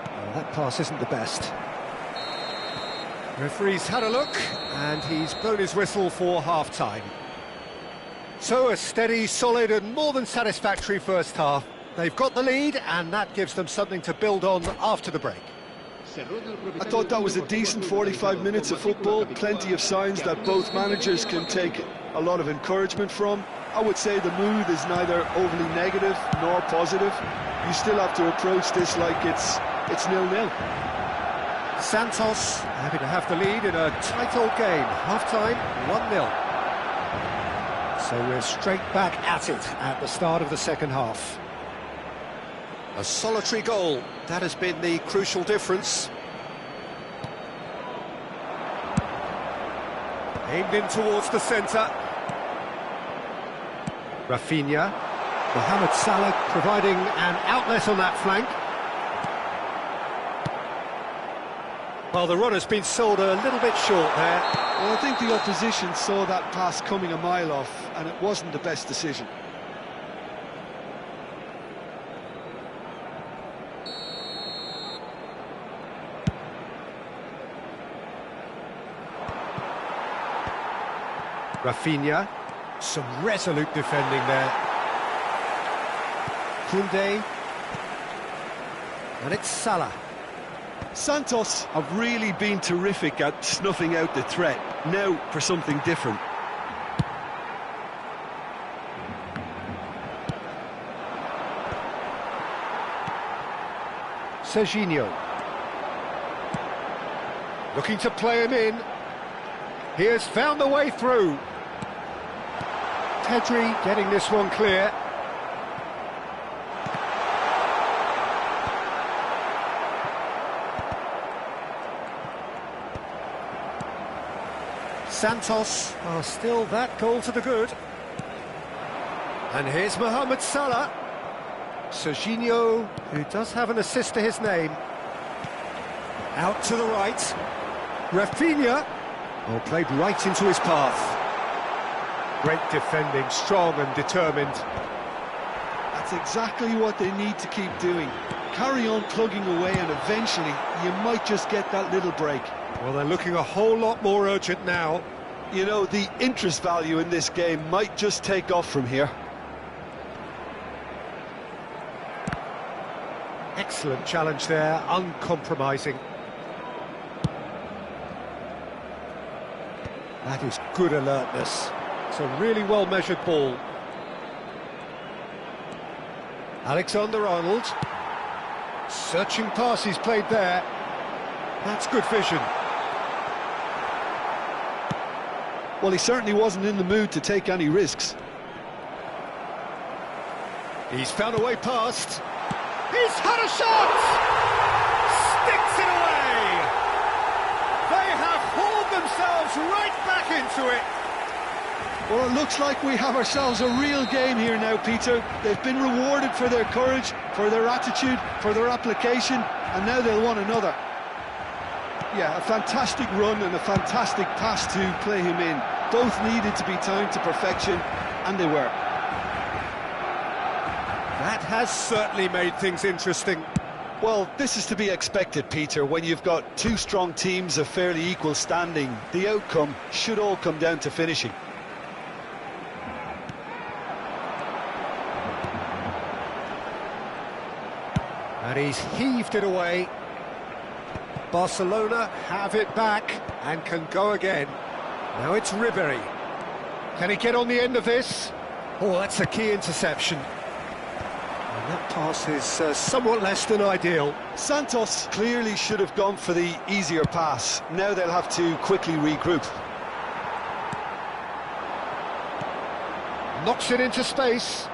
Oh, that pass isn't the best. Referee's had a look, and he's blown his whistle for half-time. So a steady, solid and more than satisfactory first half. They've got the lead, and that gives them something to build on after the break. I thought that was a decent 45 minutes of football, plenty of signs that both managers can take a lot of encouragement from. I would say the mood is neither overly negative nor positive. You still have to approach this like it's 0-0. Santos happy to have the lead in a tight old game. Half-time, 1-0. So we're straight back at it at the start of the second half. A solitary goal, that has been the crucial difference. Aimed in towards the centre. Rafinha. Mohamed Salah providing an outlet on that flank. Well, the runner's been sold a little bit short there. Well, I think the opposition saw that pass coming a mile off, and it wasn't the best decision. Rafinha, some resolute defending there. Koundé, and it's Salah. Santos have really been terrific at snuffing out the threat. Now for something different. Serginho. Looking to play him in. He has found the way through. Pedri getting this one clear. Santos are still that goal to the good. And here's Mohamed Salah. Serginho, who does have an assist to his name. Out to the right. Rafinha. Oh, played right into his path. Great defending, strong and determined. That's exactly what they need to keep doing. Carry on plugging away, and eventually you might just get that little break. Well, they're looking a whole lot more urgent now. You know, the interest value in this game might just take off from here. Excellent challenge there, uncompromising. That is good alertness. It's a really well-measured ball. Alexander-Arnold. Searching pass he's played there. That's good vision. Well, he certainly wasn't in the mood to take any risks. He's found a way past. He's had a shot! Sticks it away! They have hauled themselves right back into it. Well, it looks like we have ourselves a real game here now, Peter. They've been rewarded for their courage, for their attitude, for their application, and now they'll want another. Yeah, a fantastic run and a fantastic pass to play him in. Both needed to be timed to perfection, and they were. That has certainly made things interesting. Well, this is to be expected, Peter. When you've got two strong teams of fairly equal standing, the outcome should all come down to finishing. And he's heaved it away. Barcelona have it back and can go again. Now it's Ribery. Can he get on the end of this? Oh, that's a key interception. And that pass is somewhat less than ideal. Santos clearly should have gone for the easier pass. Now they'll have to quickly regroup. Knocks it into space.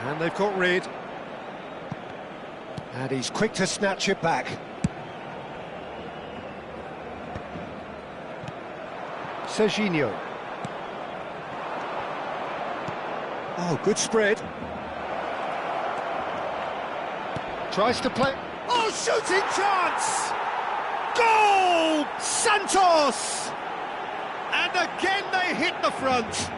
And they've got rid. And he's quick to snatch it back. Serginho. Oh, good spread. Tries to play. Oh, shooting chance! Goal! Santos! And again they hit the front.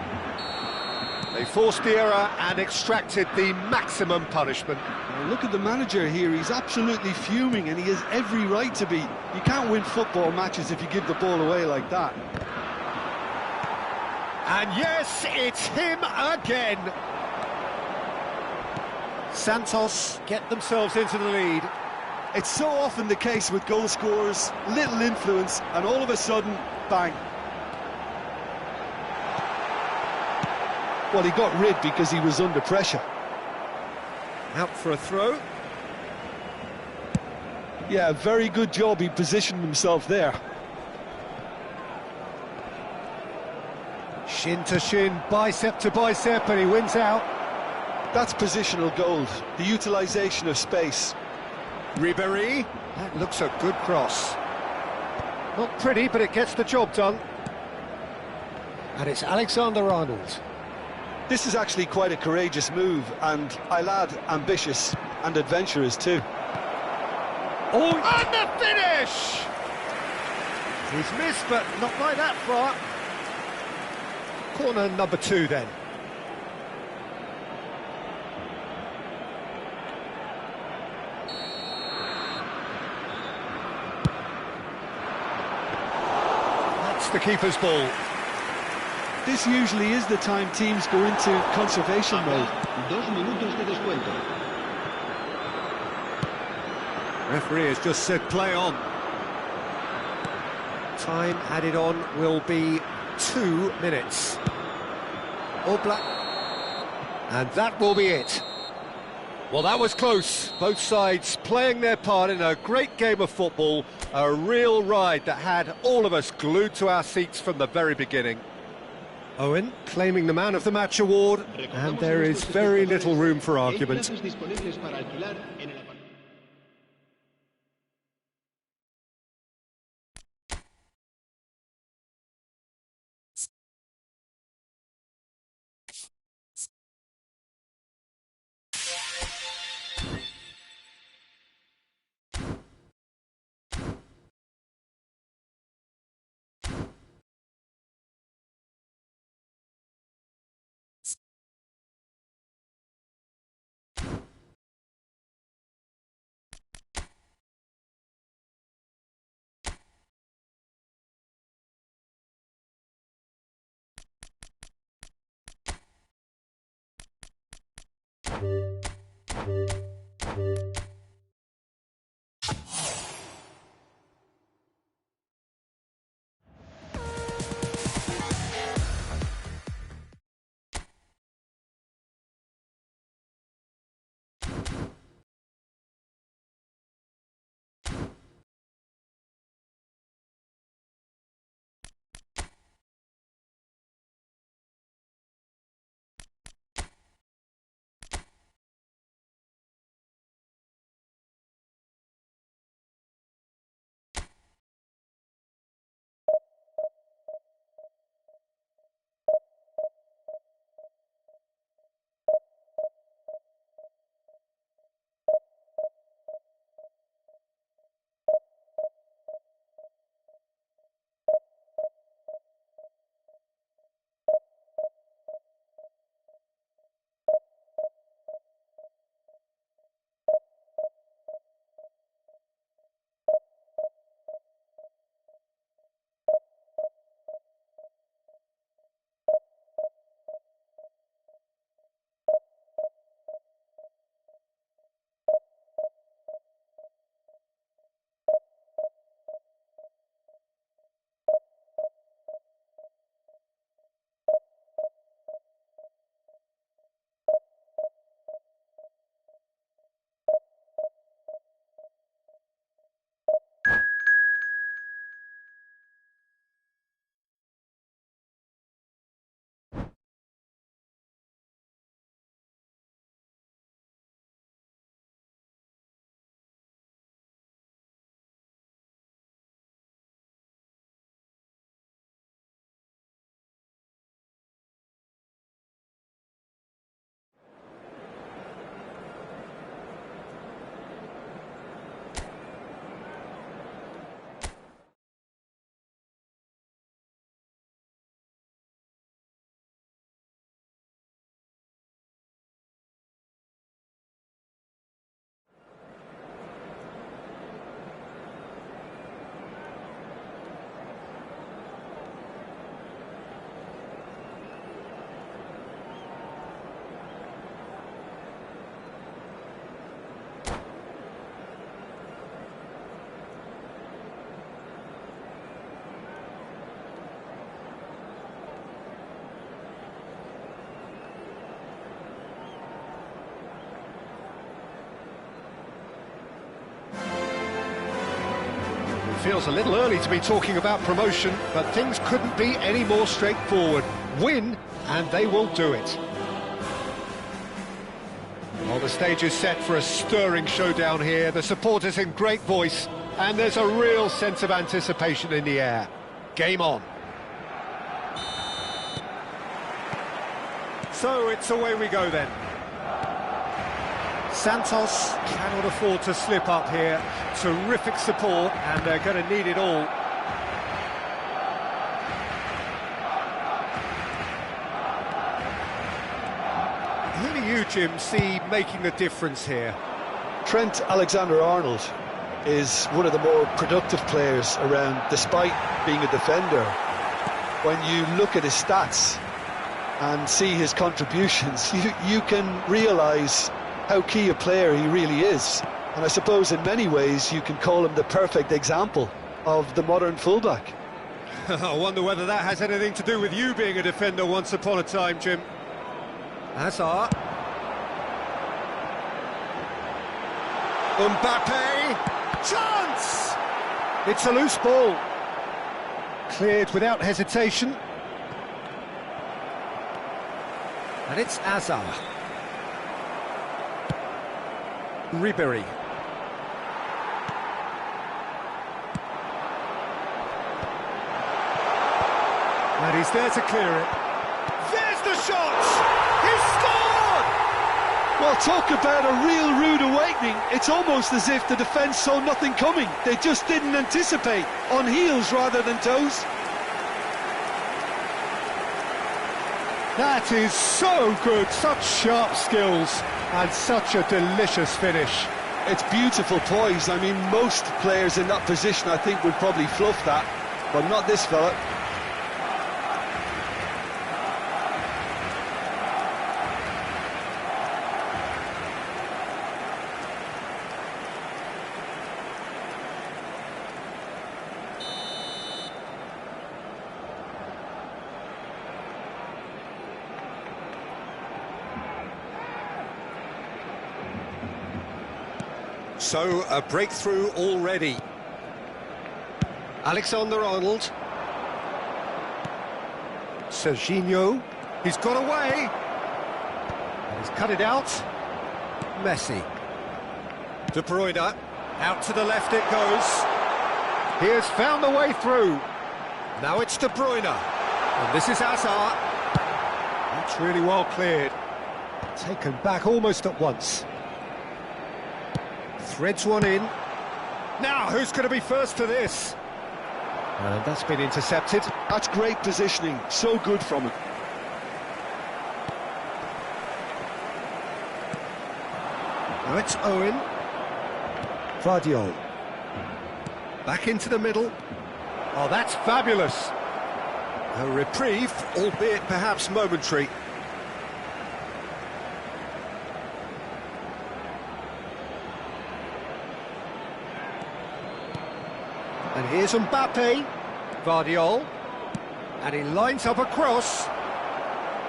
They forced the error and extracted the maximum punishment. Now look at the manager here, he's absolutely fuming and he has every right to be. You can't win football matches if you give the ball away like that. And yes, it's him again. Santos get themselves into the lead. It's so often the case with goal scorers, little influence and all of a sudden, bang. Well, he got rid because he was under pressure. Out for a throw. Yeah, very good job, he positioned himself there. Shin to shin, bicep to bicep, and he wins out. That's positional gold, the utilisation of space. Ribery, that looks a good cross. Not pretty, but it gets the job done. And it's Alexander-Arnold. This is actually quite a courageous move, and I'll add ambitious and adventurous too. Oh, and the finish! He's missed, but not by that far. Corner number 2 then. That's the keeper's ball. This usually is the time teams go into conservation mode. 2 minutos de descuento. Referee has just said play on. Time added on will be 2 minutes. Oblak. And that will be it. Well, that was close. Both sides playing their part in a great game of football. A real ride that had all of us glued to our seats from the very beginning. Owen claiming the Man of the Match award, and there is very little room for argument. feels a little early to be talking about promotion, but things couldn't be any more straightforward. Win, and they will do it. Well, the stage is set for a stirring showdown here. The supporters in great voice, and there's a real sense of anticipation in the air. Game on. So it's away we go then. Santos cannot afford to slip up here. Terrific support, and they're going to need it all. Who do you, Jim, see making a difference here? Trent Alexander-Arnold is one of the more productive players around, despite being a defender. When you look at his stats and see his contributions, you can realise how key a player he really is. And I suppose in many ways you can call him the perfect example of the modern fullback. I wonder whether that has anything to do with you being a defender once upon a time, Jim. Hazard. Mbappe. Chance! It's a loose ball. Cleared without hesitation. And it's Hazard. Ribery. And he's there to clear it. There's the shot! He's scored! Well, talk about a real rude awakening. It's almost as if the defence saw nothing coming. They just didn't anticipate, on heels rather than toes. That is so good, such sharp skills, and such a delicious finish. It's beautiful poise. I mean, most players in that position, I think, would probably fluff that, but not this fella. So, a breakthrough already. Alexander-Arnold. Serginho. He's got away. He's cut it out. Messi. De Bruyne. Out to the left it goes. He has found the way through. Now it's De Bruyne. And this is Hazard. That's really well cleared. Taken back almost at once. Threads one in. Now, who's going to be first to this? And that's been intercepted. That's great positioning. So good from him. Now it's Owen. Vardiol. Back into the middle. Oh, that's fabulous. A reprieve, albeit perhaps momentary. And here's Mbappe, Vardiol, and he lines up a cross.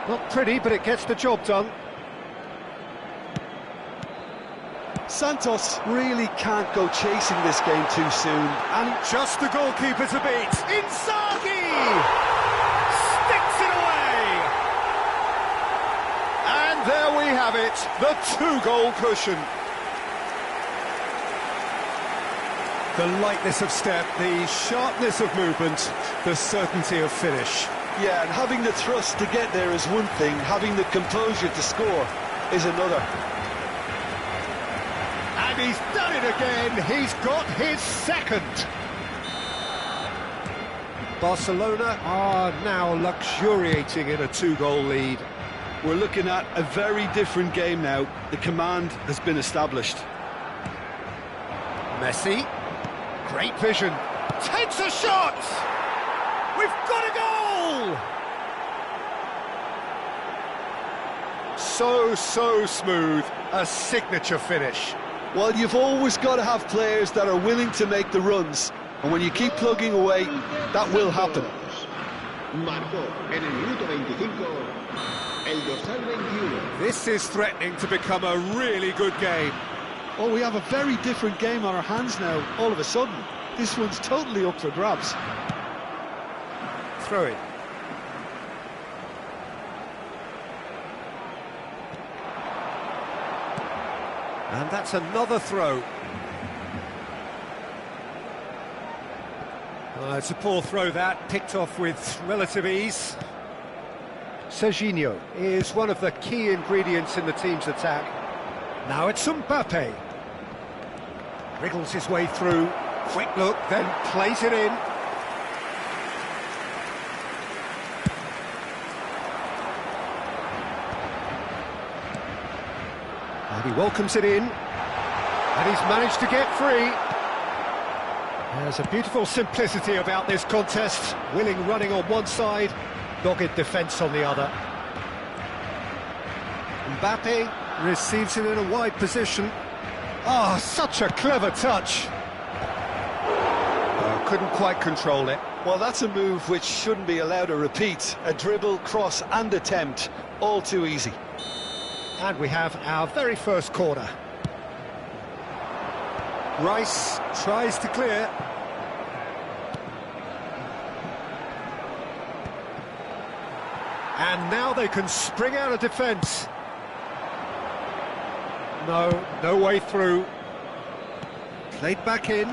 Not pretty, but it gets the job done. Santos really can't go chasing this game too soon. And just the goalkeeper to beat. Inzaghi! Sticks it away! And there we have it, the two-goal cushion. The lightness of step, the sharpness of movement, the certainty of finish. Yeah, and having the thrust to get there is one thing, having the composure to score is another. And he's done it again, he's got his second. Barcelona are now luxuriating in a two-goal lead. We're looking at a very different game now. The command has been established. Messi. Great vision. Takes a shot! We've got a goal! So smooth. A signature finish. Well, you've always got to have players that are willing to make the runs. And when you keep plugging away, that will happen. Marcó en el minuto 25, el dorsal 21. This is threatening to become a really good game. Oh, we have a very different game on our hands now, all of a sudden. This one's totally up for grabs. Throw it. And that's another throw. It's a poor throw that, picked off with relative ease. Serginho is one of the key ingredients in the team's attack. Now it's Mbappe. Wriggles his way through. Quick look, then plays it in. And he welcomes it in. And he's managed to get free. There's a beautiful simplicity about this contest. Willing running on one side, dogged defence on the other. Mbappe receives it in a wide position. Oh, such a clever touch. Couldn't quite control it. Well, that's a move which shouldn't be allowed to repeat. A dribble, cross and attempt, all too easy. And we have our very first corner. Rice tries to clear. And now they can spring out of defence. No way through. Played back in.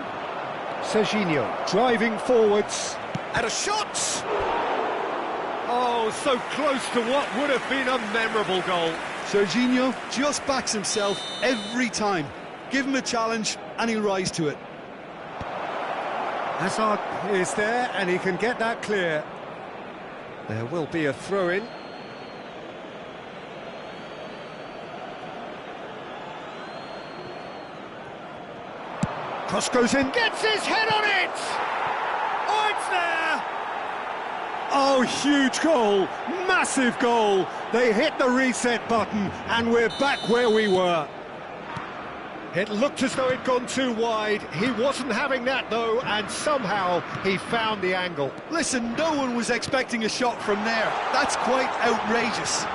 Serginho driving forwards. And a shot! Oh, so close to what would have been a memorable goal. Serginho just backs himself every time. Give him a challenge and he'll rise to it. Hazard is there and he can get that clear. There will be a throw-in. Cross goes in, gets his head on it! Oh, it's there! Oh, huge goal, massive goal. They hit the reset button and we're back where we were. It looked as though it'd gone too wide. He wasn't having that though, and somehow he found the angle. Listen, no one was expecting a shot from there. That's quite outrageous.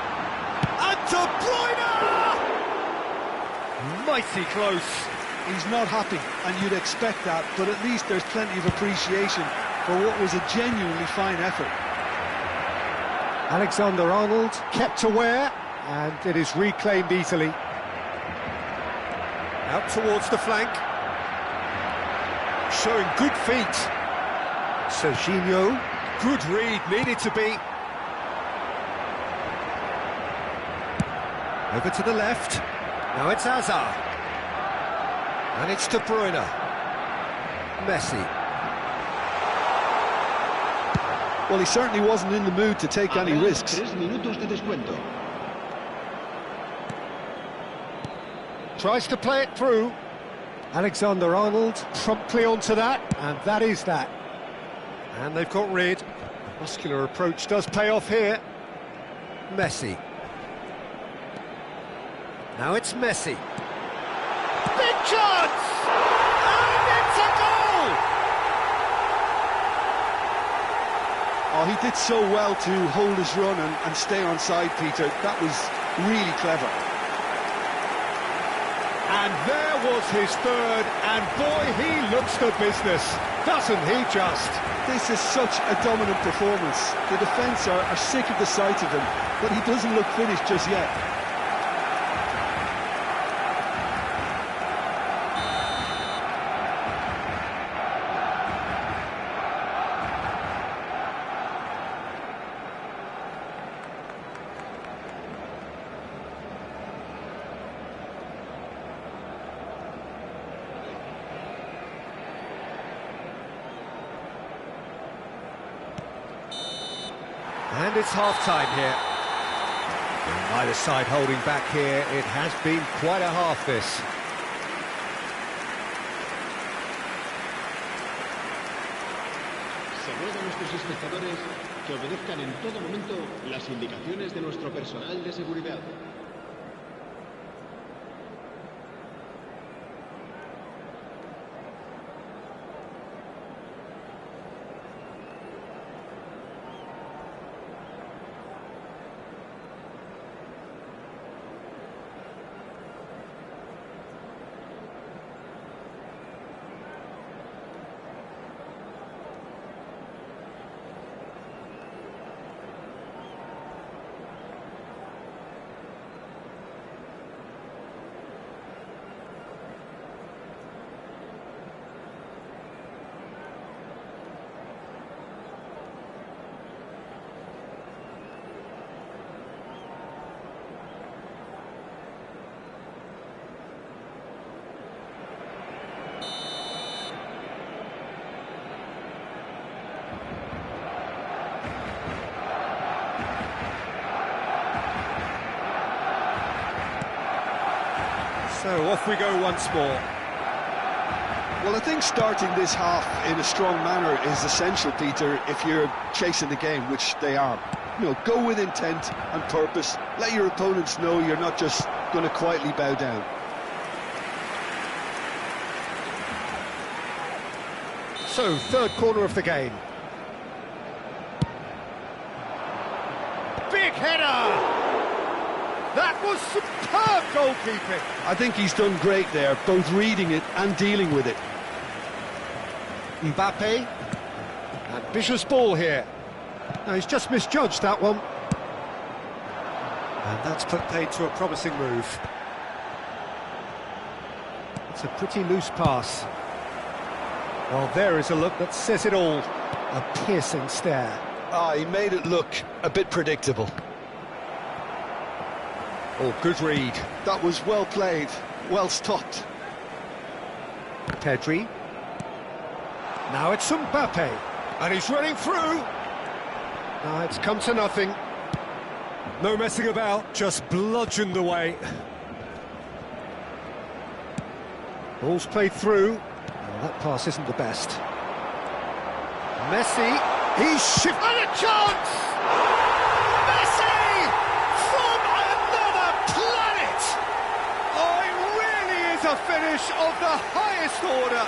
And De Bruyne! Mighty close. He's not happy, and you'd expect that, but at least there's plenty of appreciation for what was a genuinely fine effort. Alexander-Arnold kept aware, and it is reclaimed easily. Out towards the flank. Showing good feet. Serginho, good read, needed to be. Over to the left. Now it's Hazard. And it's De Bruyne. Messi. Well, he certainly wasn't in the mood to take any risks. 3 minutos de descuento. Tries to play it through. Alexander-Arnold promptly onto that, and that is that. And they've got rid. Muscular approach does pay off here. Messi. Now it's Messi. Big chance! And it's a goal! Oh, he did so well to hold his run and stay on side, Peter. That was really clever. And there was his third, and boy, he looks the business, doesn't he just? This is such a dominant performance. The defence are sick of the sight of him, but he doesn't look finished just yet. And it's half-time here. And neither side holding back here. It has been quite a half, this. Se ruega a nuestros espectadores que obedezcan en todo momento las indicaciones de nuestro personal de seguridad. So off we go once more. Well, I think starting this half in a strong manner is essential, Peter, if you're chasing the game, which they are. You know, go with intent and purpose. Let your opponents know you're not just going to quietly bow down. So, third corner of the game. Big header! That was superb goalkeeping. I think he's done great there, both reading it and dealing with it. Mbappe. Ambitious ball here. No, he's just misjudged that one. And that's put paid to a promising move. It's a pretty loose pass. Well, there is a look that says it all. A piercing stare. He made it look a bit predictable. Oh, good read. That was well played, well stopped. Pedri. Now it's Mbappe. And he's running through. No, it's come to nothing. No messing about, just bludgeoned away. Ball's played through. Well, that pass isn't the best. Messi, he's shifted. And a chance! Messi! From another planet! Oh, it really is a finish of the highest order.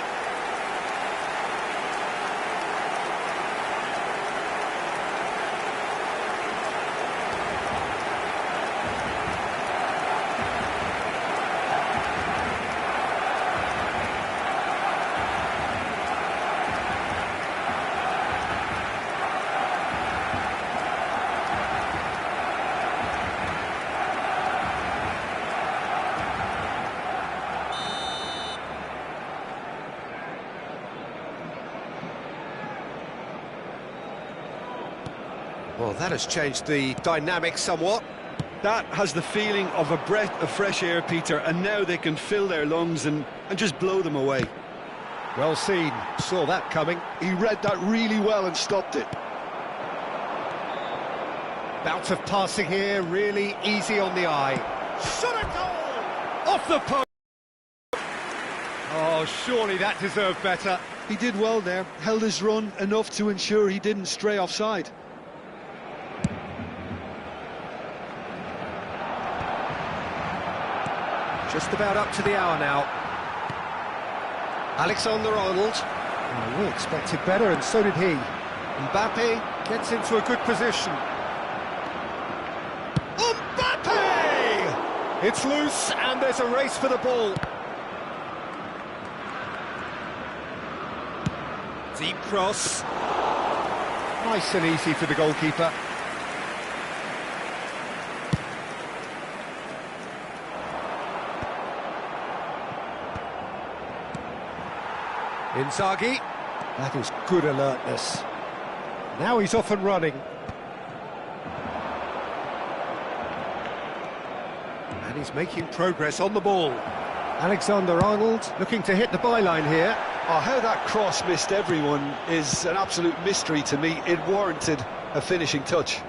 Well, that has changed the dynamic somewhat. That has the feeling of a breath of fresh air, Peter, and now they can fill their lungs and just blow them away. Well seen, saw that coming. He read that really well and stopped it. Bout of passing here, really easy on the eye. Shot a goal! Off the post! Oh, surely that deserved better. He did well there, held his run enough to ensure he didn't stray offside. Just about up to the hour now. Alexander-Arnold. Oh, we expected better, and so did he. Mbappe gets into a good position. Mbappe! It's loose, and there's a race for the ball. Deep cross. Nice and easy for the goalkeeper. Inzaghi. That is good alertness. Now he's off and running. And he's making progress on the ball. Alexander-Arnold looking to hit the byline here. Oh, how that cross missed everyone is an absolute mystery to me. It warranted a finishing touch.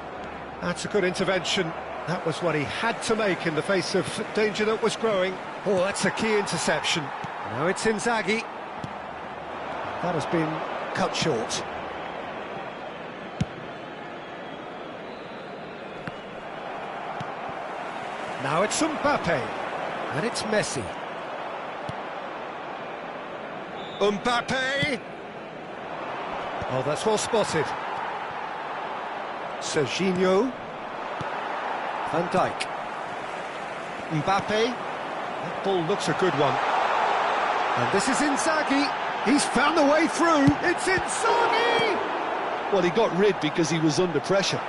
That's a good intervention. That was what he had to make in the face of danger that was growing. Oh, that's a key interception. Now it's Inzaghi. That has been cut short. Now it's Mbappe. And it's Messi. Mbappe! Oh, that's well spotted. Serginho. Van Dijk. Mbappe. That ball looks a good one. And this is Inzaghi. He's found a way through. It's Inzaghi! Well, he got rid because he was under pressure.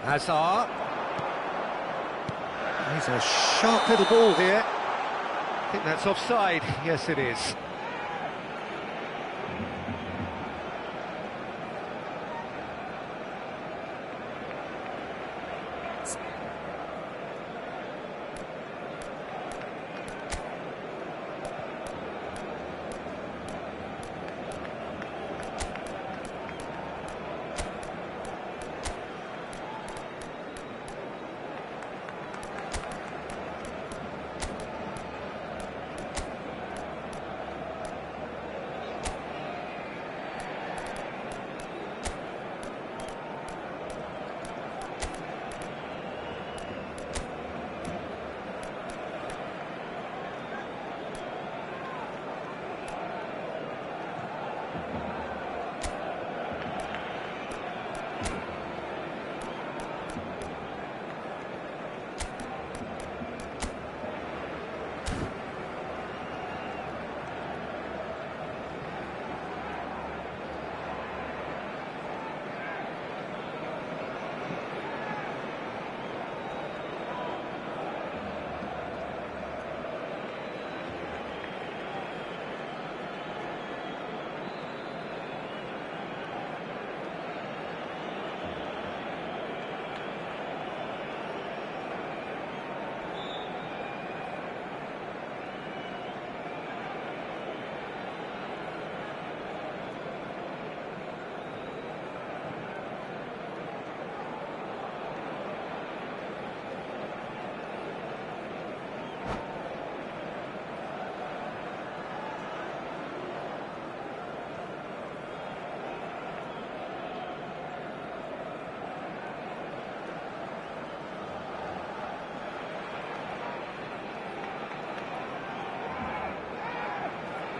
Hazard. He's a sharp little ball here. I think that's offside. Yes, it is.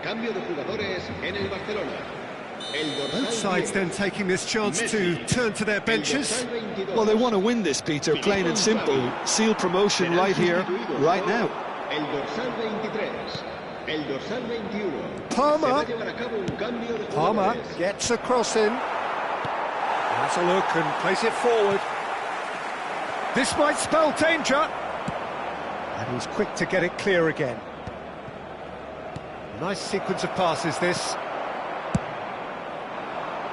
Cambio de jugadores en el Barcelona. Both sides then taking this chance to turn to their benches. Well, they want to win this, Peter, plain and simple. Seal promotion right here, right now. El dorsal 23, el dorsal 21. Palmer. Se va a llevar a cabo un cambio de Palmer jugadores. gets a cross in. Has a look and plays it forward. This might spell danger. And he's quick to get it clear again. Nice sequence of passes, this.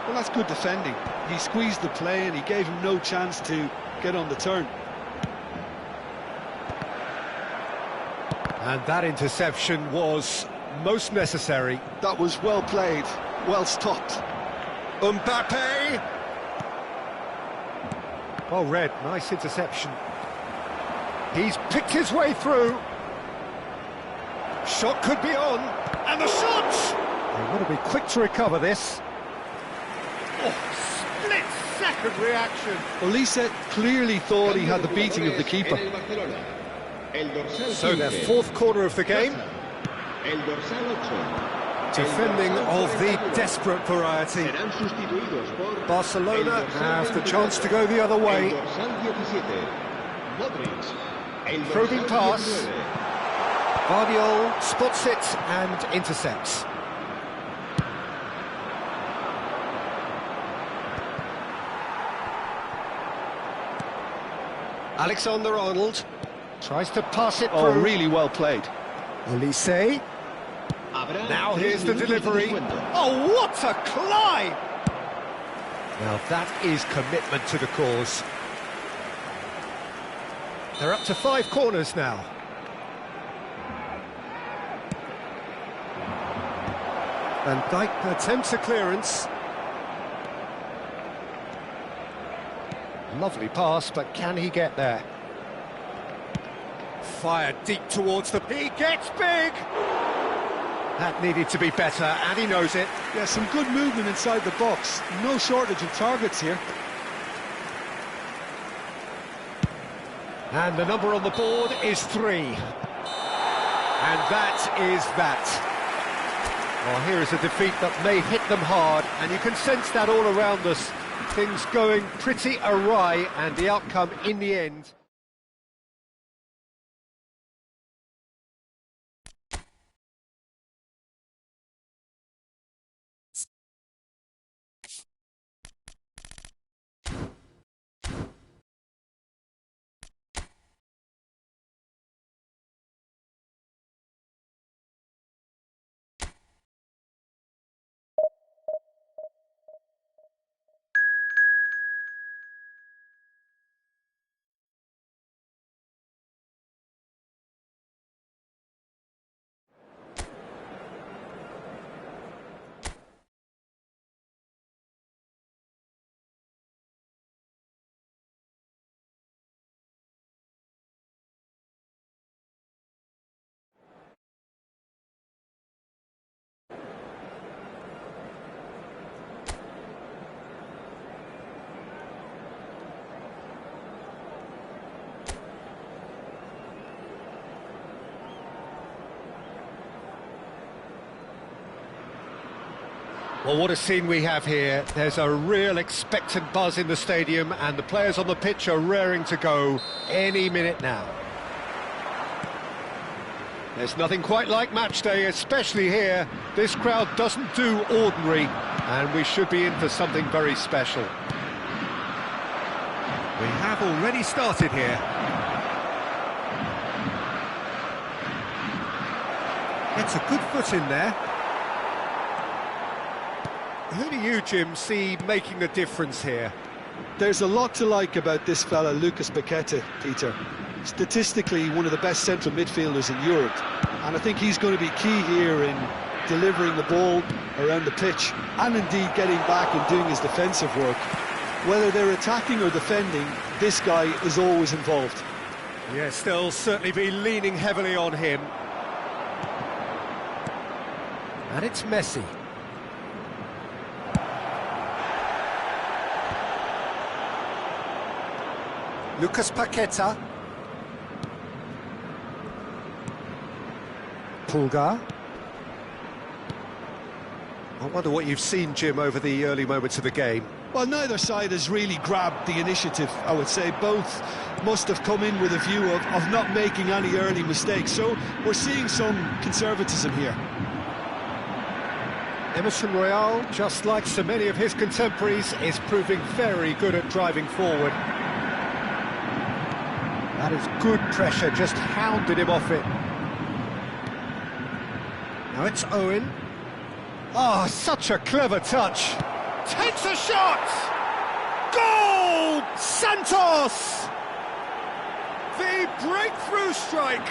Well, that's good defending. He squeezed the play and he gave him no chance to get on the turn. And that interception was most necessary. That was well played, well stopped. Mbappe! Well read, nice interception. He's picked his way through. Shot could be on, and the shot! They want to be quick to recover this. Oh, split-second reaction. Olise clearly thought he had the beating of the keeper. En el Barcelona. El dorsal So their 15. fourth corner of the game. El dorsal 8. Defending of the desperate variety. Serán sustituidos por Barcelona el dorsal have the 22, chance to go the other way. El dorsal 17. Modric. El Probing dorsal pass. 19. Guardiola spots it and intercepts. Alexander-Arnold tries to pass it Oh, through. really well played. Olise. Habrá Now 3 here's the minutos de delivery. descuento. Oh, what a climb! Now that is commitment to the cause. They're up to 5 corners now. Van Dijk attempts a clearance. Lovely pass, but can he get there? Fired deep towards the... He gets big! That needed to be better, and he knows it. Yeah, some good movement inside the box. No shortage of targets here. And the number on the board is 3. And that is that. Well, here is a defeat that may hit them hard, and you can sense that all around us. Things going pretty awry, and the outcome in the end Well, what a scene we have here. There's a real expectant buzz in the stadium, and the players on the pitch are raring to go any minute now. There's nothing quite like match day, especially here. This crowd doesn't do ordinary, and we should be in for something very special. We have already started here. Gets a good foot in there. Who do you, Jim, see making the difference here? There's a lot to like about this fella, Lucas Paqueta, Peter. Statistically, one of the best central midfielders in Europe. And I think he's going to be key here in delivering the ball around the pitch and indeed getting back and doing his defensive work. Whether they're attacking or defending, this guy is always involved. Yes, they'll certainly be leaning heavily on him. And it's Messi. Lucas Paqueta. Pulgar. I wonder what you've seen, Jim, over the early moments of the game. Well, neither side has really grabbed the initiative, I would say. Both must have come in with a view of not making any early mistakes. So we're seeing some conservatism here. Emerson Royal, just like so many of his contemporaries, is proving very good at driving forward. That is good pressure, just hounded him off it. Now it's Owen. Oh, such a clever touch. Takes a shot! Goal! Santos! The breakthrough strike!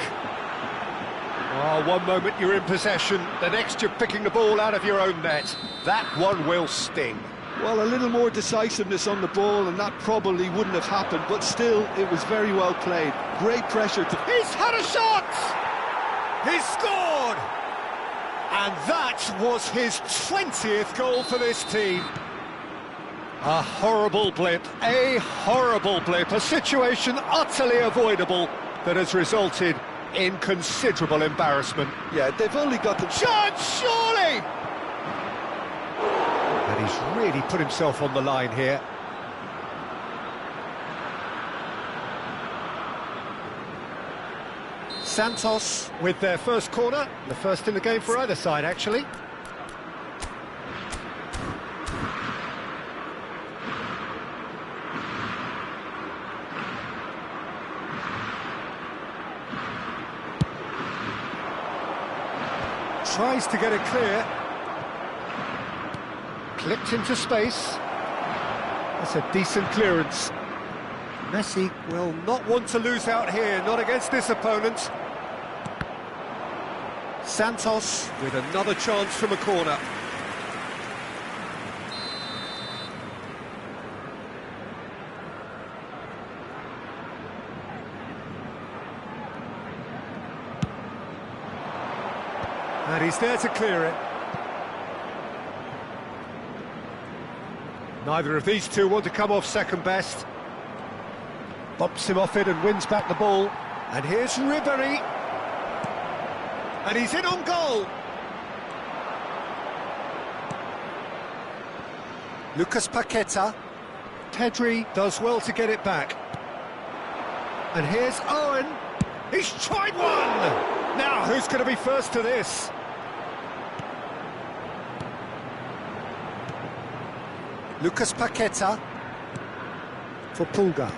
Oh, one moment you're in possession, the next you're picking the ball out of your own net. That one will sting. Well, a little more decisiveness on the ball and that probably wouldn't have happened, but still, it was very well played. Great pressure to... He's had a shot! He's scored! And that was his 20th goal for this team. A horrible blip, a situation utterly avoidable that has resulted in considerable embarrassment. Yeah, they've only got the... Chance, surely! And he's really put himself on the line here. Santos with their first corner, the first in the game for either side, actually. Tries to get it clear. Clipped into space. That's a decent clearance. Messi will not want to lose out here, not against this opponent. Santos with another chance from a corner. And he's there to clear it. Neither of these two want to come off second best. Bumps him off it and wins back the ball. And here's Ribery. And he's in on goal. Lucas Paqueta. Pedri does well to get it back. And here's Owen. He's tried one! Now, who's going to be first to this? Lucas Paqueta for Pulgar.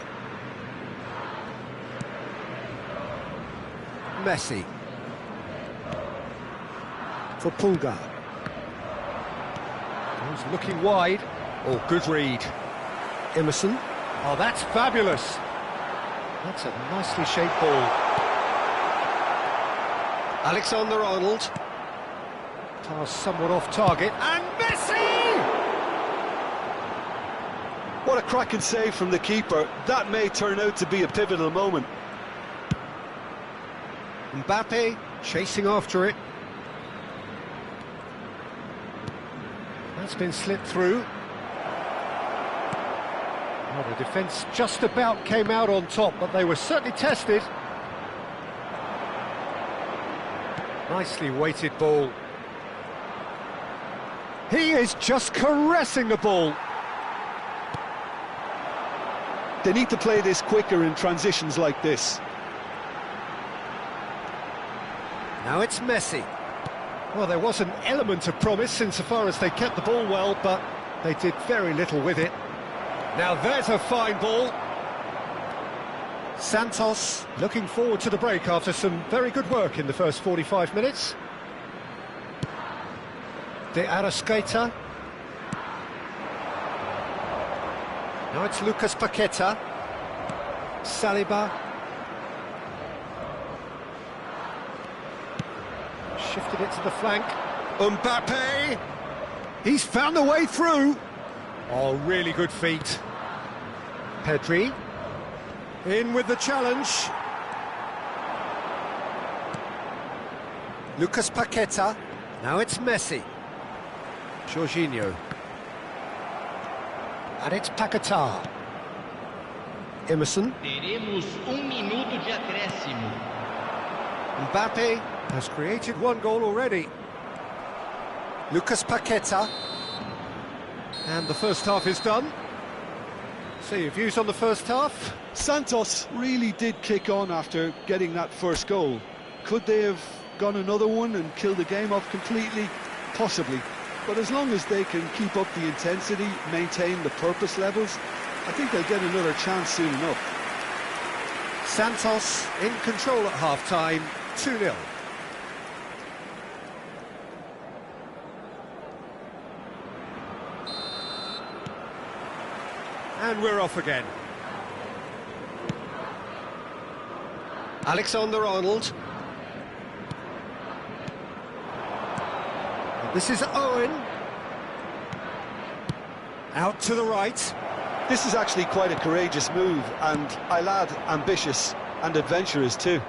Messi for Pulgar. He's looking wide. Oh, good read. Emerson. Oh, that's fabulous. That's a nicely shaped ball. Alexander-Arnold. Pass somewhat off target. And Messi! What a cracking save from the keeper. That may turn out to be a pivotal moment. Mbappe chasing after it. That's been slipped through. Well, the defence just about came out on top, but they were certainly tested. Nicely weighted ball. He is just caressing the ball. They need to play this quicker in transitions like this. Now it's Messi. Well, there was an element of promise insofar as they kept the ball well, but they did very little with it. Now there's a fine ball. Santos looking forward to the break after some very good work in the first 45 minutes. De Arrascaeta. Now it's Lucas Paqueta. Saliba. Shifted it to the flank. Mbappe. He's found a way through. Oh, really good feet. Pedri. In with the challenge. Lucas Paqueta. Now it's Messi. Jorginho. And it's Paquetá. Emerson. Teremos minuto de acréscimo. Mbappe has created one goal already. Lucas Paqueta. And the first half is done. So your views on the first half? Santos really did kick on after getting that first goal. Could they have gone another one and killed the game off completely? Possibly. But as long as they can keep up the intensity, maintain the purpose levels, I think they'll get another chance soon enough. Santos in control at half-time, 2-0. And we're off again. Alexander-Arnold. This is Owen. Out to the right. This is actually quite a courageous move, and I'll add ambitious and adventurous too.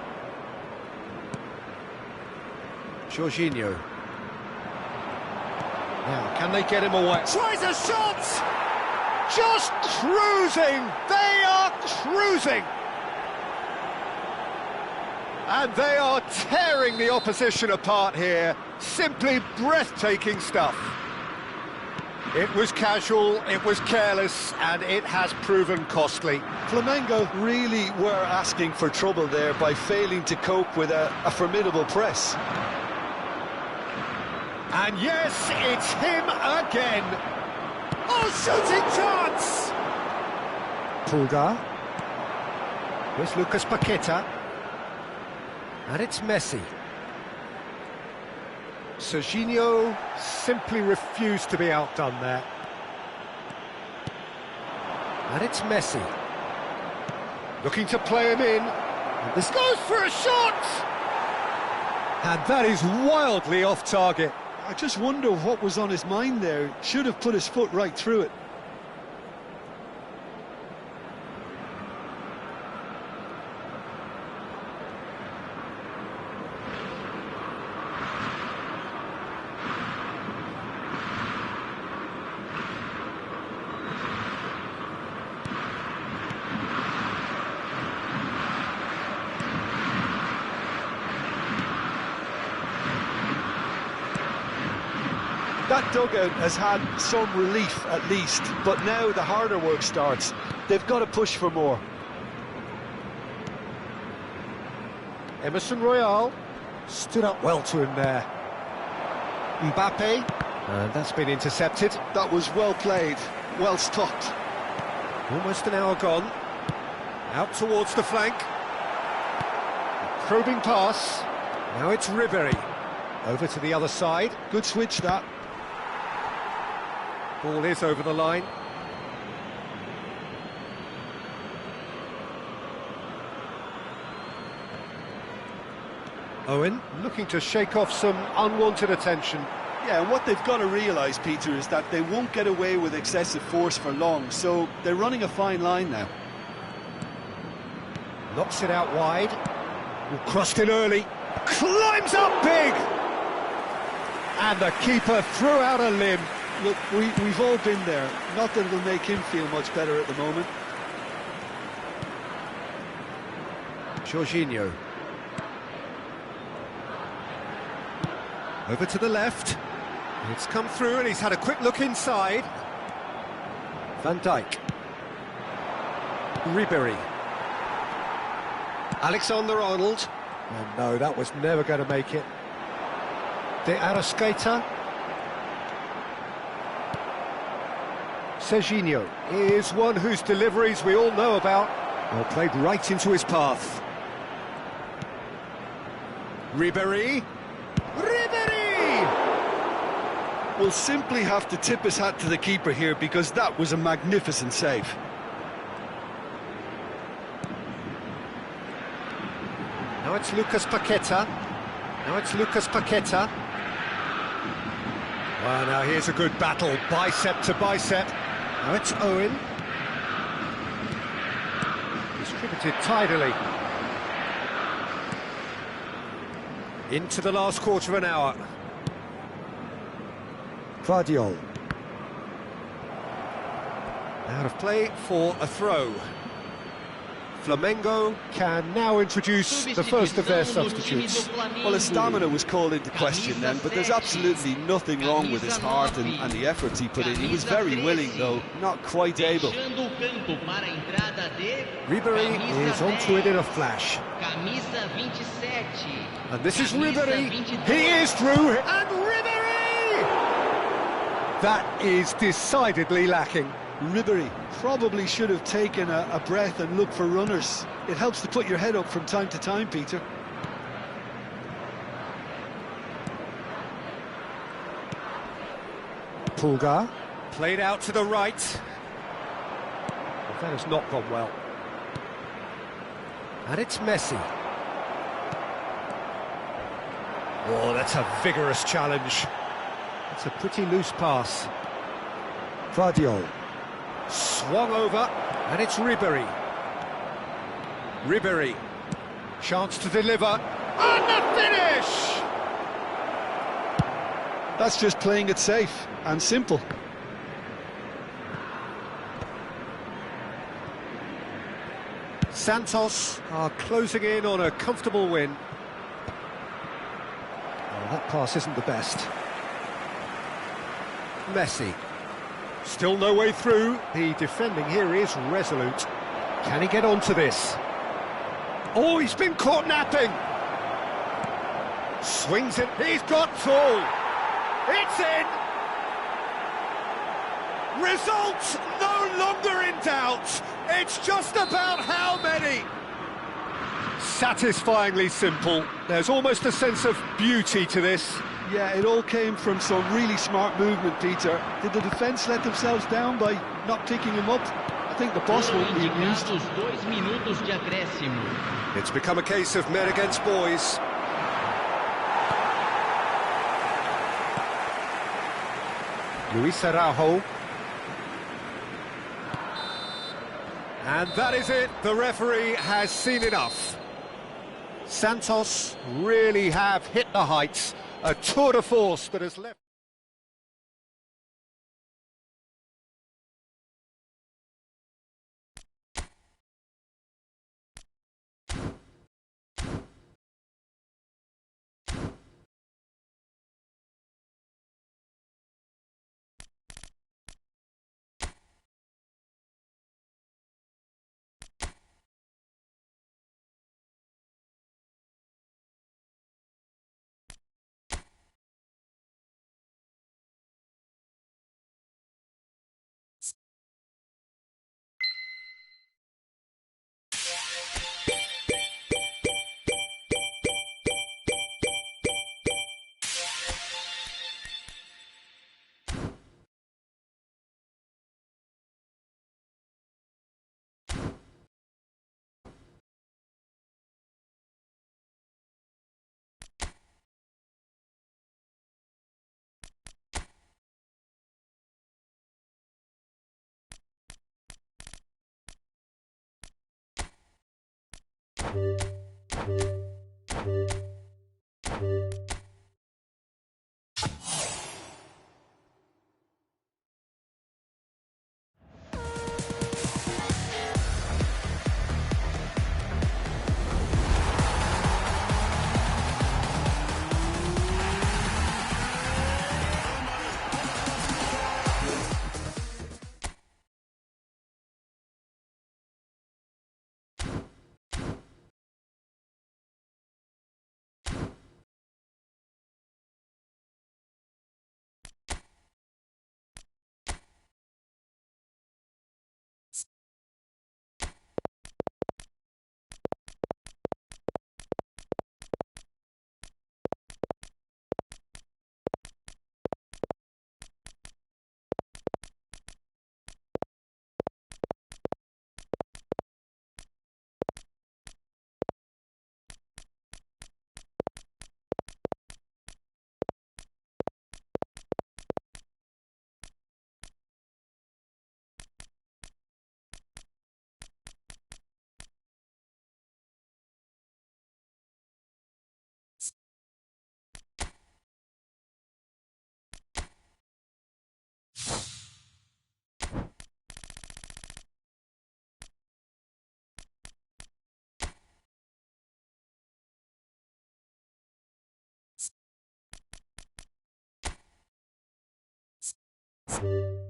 Jorginho. Now, can they get him away? Tries a shot! Just cruising! They are cruising! And they are tearing the opposition apart here. Simply breathtaking stuff. It was casual, it was careless, and it has proven costly. Flamengo really were asking for trouble there by failing to cope with a formidable press. And yes, it's him again. Oh, shooting chance! Pulgar. Here's Lucas Paqueta. And it's Messi. Jorginho simply refused to be outdone there. And it's Messi. Looking to play him in. And this goes for a shot! And that is wildly off target. I just wonder what was on his mind there. Should have put his foot right through it. That dugout has had some relief at least, but now the harder work starts. They've got to push for more. Emerson Royal stood up well to him there. Mbappe, and that's been intercepted. That was well played, well stopped. Almost an hour gone. Out towards the flank. Probing pass. Now it's Ribéry. Over to the other side. Good switch, that. Ball is over the line. Owen looking to shake off some unwanted attention. Yeah, and what they've got to realise, Peter, is that they won't get away with excessive force for long, so they're running a fine line now. Knocks it out wide. Crossed in early. Climbs up big! And the keeper threw out a limb. Look, we've all been there. Not that it'll make him feel much better at the moment. Jorginho. Over to the left. It's come through and he's had a quick look inside. Van Dijk. Ribery. Alexander-Arnold. And no, that was never going to make it. De Arrascaeta. Serginho is one whose deliveries we all know about. Well, played right into his path. Ribery. Ribery! Will simply have to tip his hat to the keeper here because that was a magnificent save. Now it's Lucas Paqueta. Well, now here's a good battle, bicep to bicep. Now it's Owen. Distributed tidily. Into the last quarter of an hour. Guardiol. Out of play for a throw. Flamengo can now introduce the first of their substitutes. Well, his stamina was called into question then, but there's absolutely nothing wrong with his heart and the efforts he put in. He was very willing, though, not quite able. Ribery is onto it in a flash. And this is Ribery. He is through, and Ribery! That is decidedly lacking. Ribery probably should have taken a breath and looked for runners. It helps to put your head up from time to time, Peter. Pulgar, played out to the right. But that has not gone well. And it's Messi. Oh, that's a vigorous challenge. It's a pretty loose pass. Guardiol. Swung over, and it's Ribery. Ribery. Chance to deliver. And the finish! That's just playing it safe and simple. Santos are closing in on a comfortable win. Oh, that pass isn't the best. Messi. Still no way through. The defending here is resolute. Can he get onto this? Oh, he's been caught napping. Swings it. He's got full. It's in. Results no longer in doubt. It's just about how many. Satisfyingly simple. There's almost a sense of beauty to this. Yeah, it all came from some really smart movement, Peter. Did the defence let themselves down by not picking him up? I think the boss won't be amused. It's become a case of men against boys. Luis Araujo. And that is it. The referee has seen enough. Santos really have hit the heights. A tour de force that has left. you.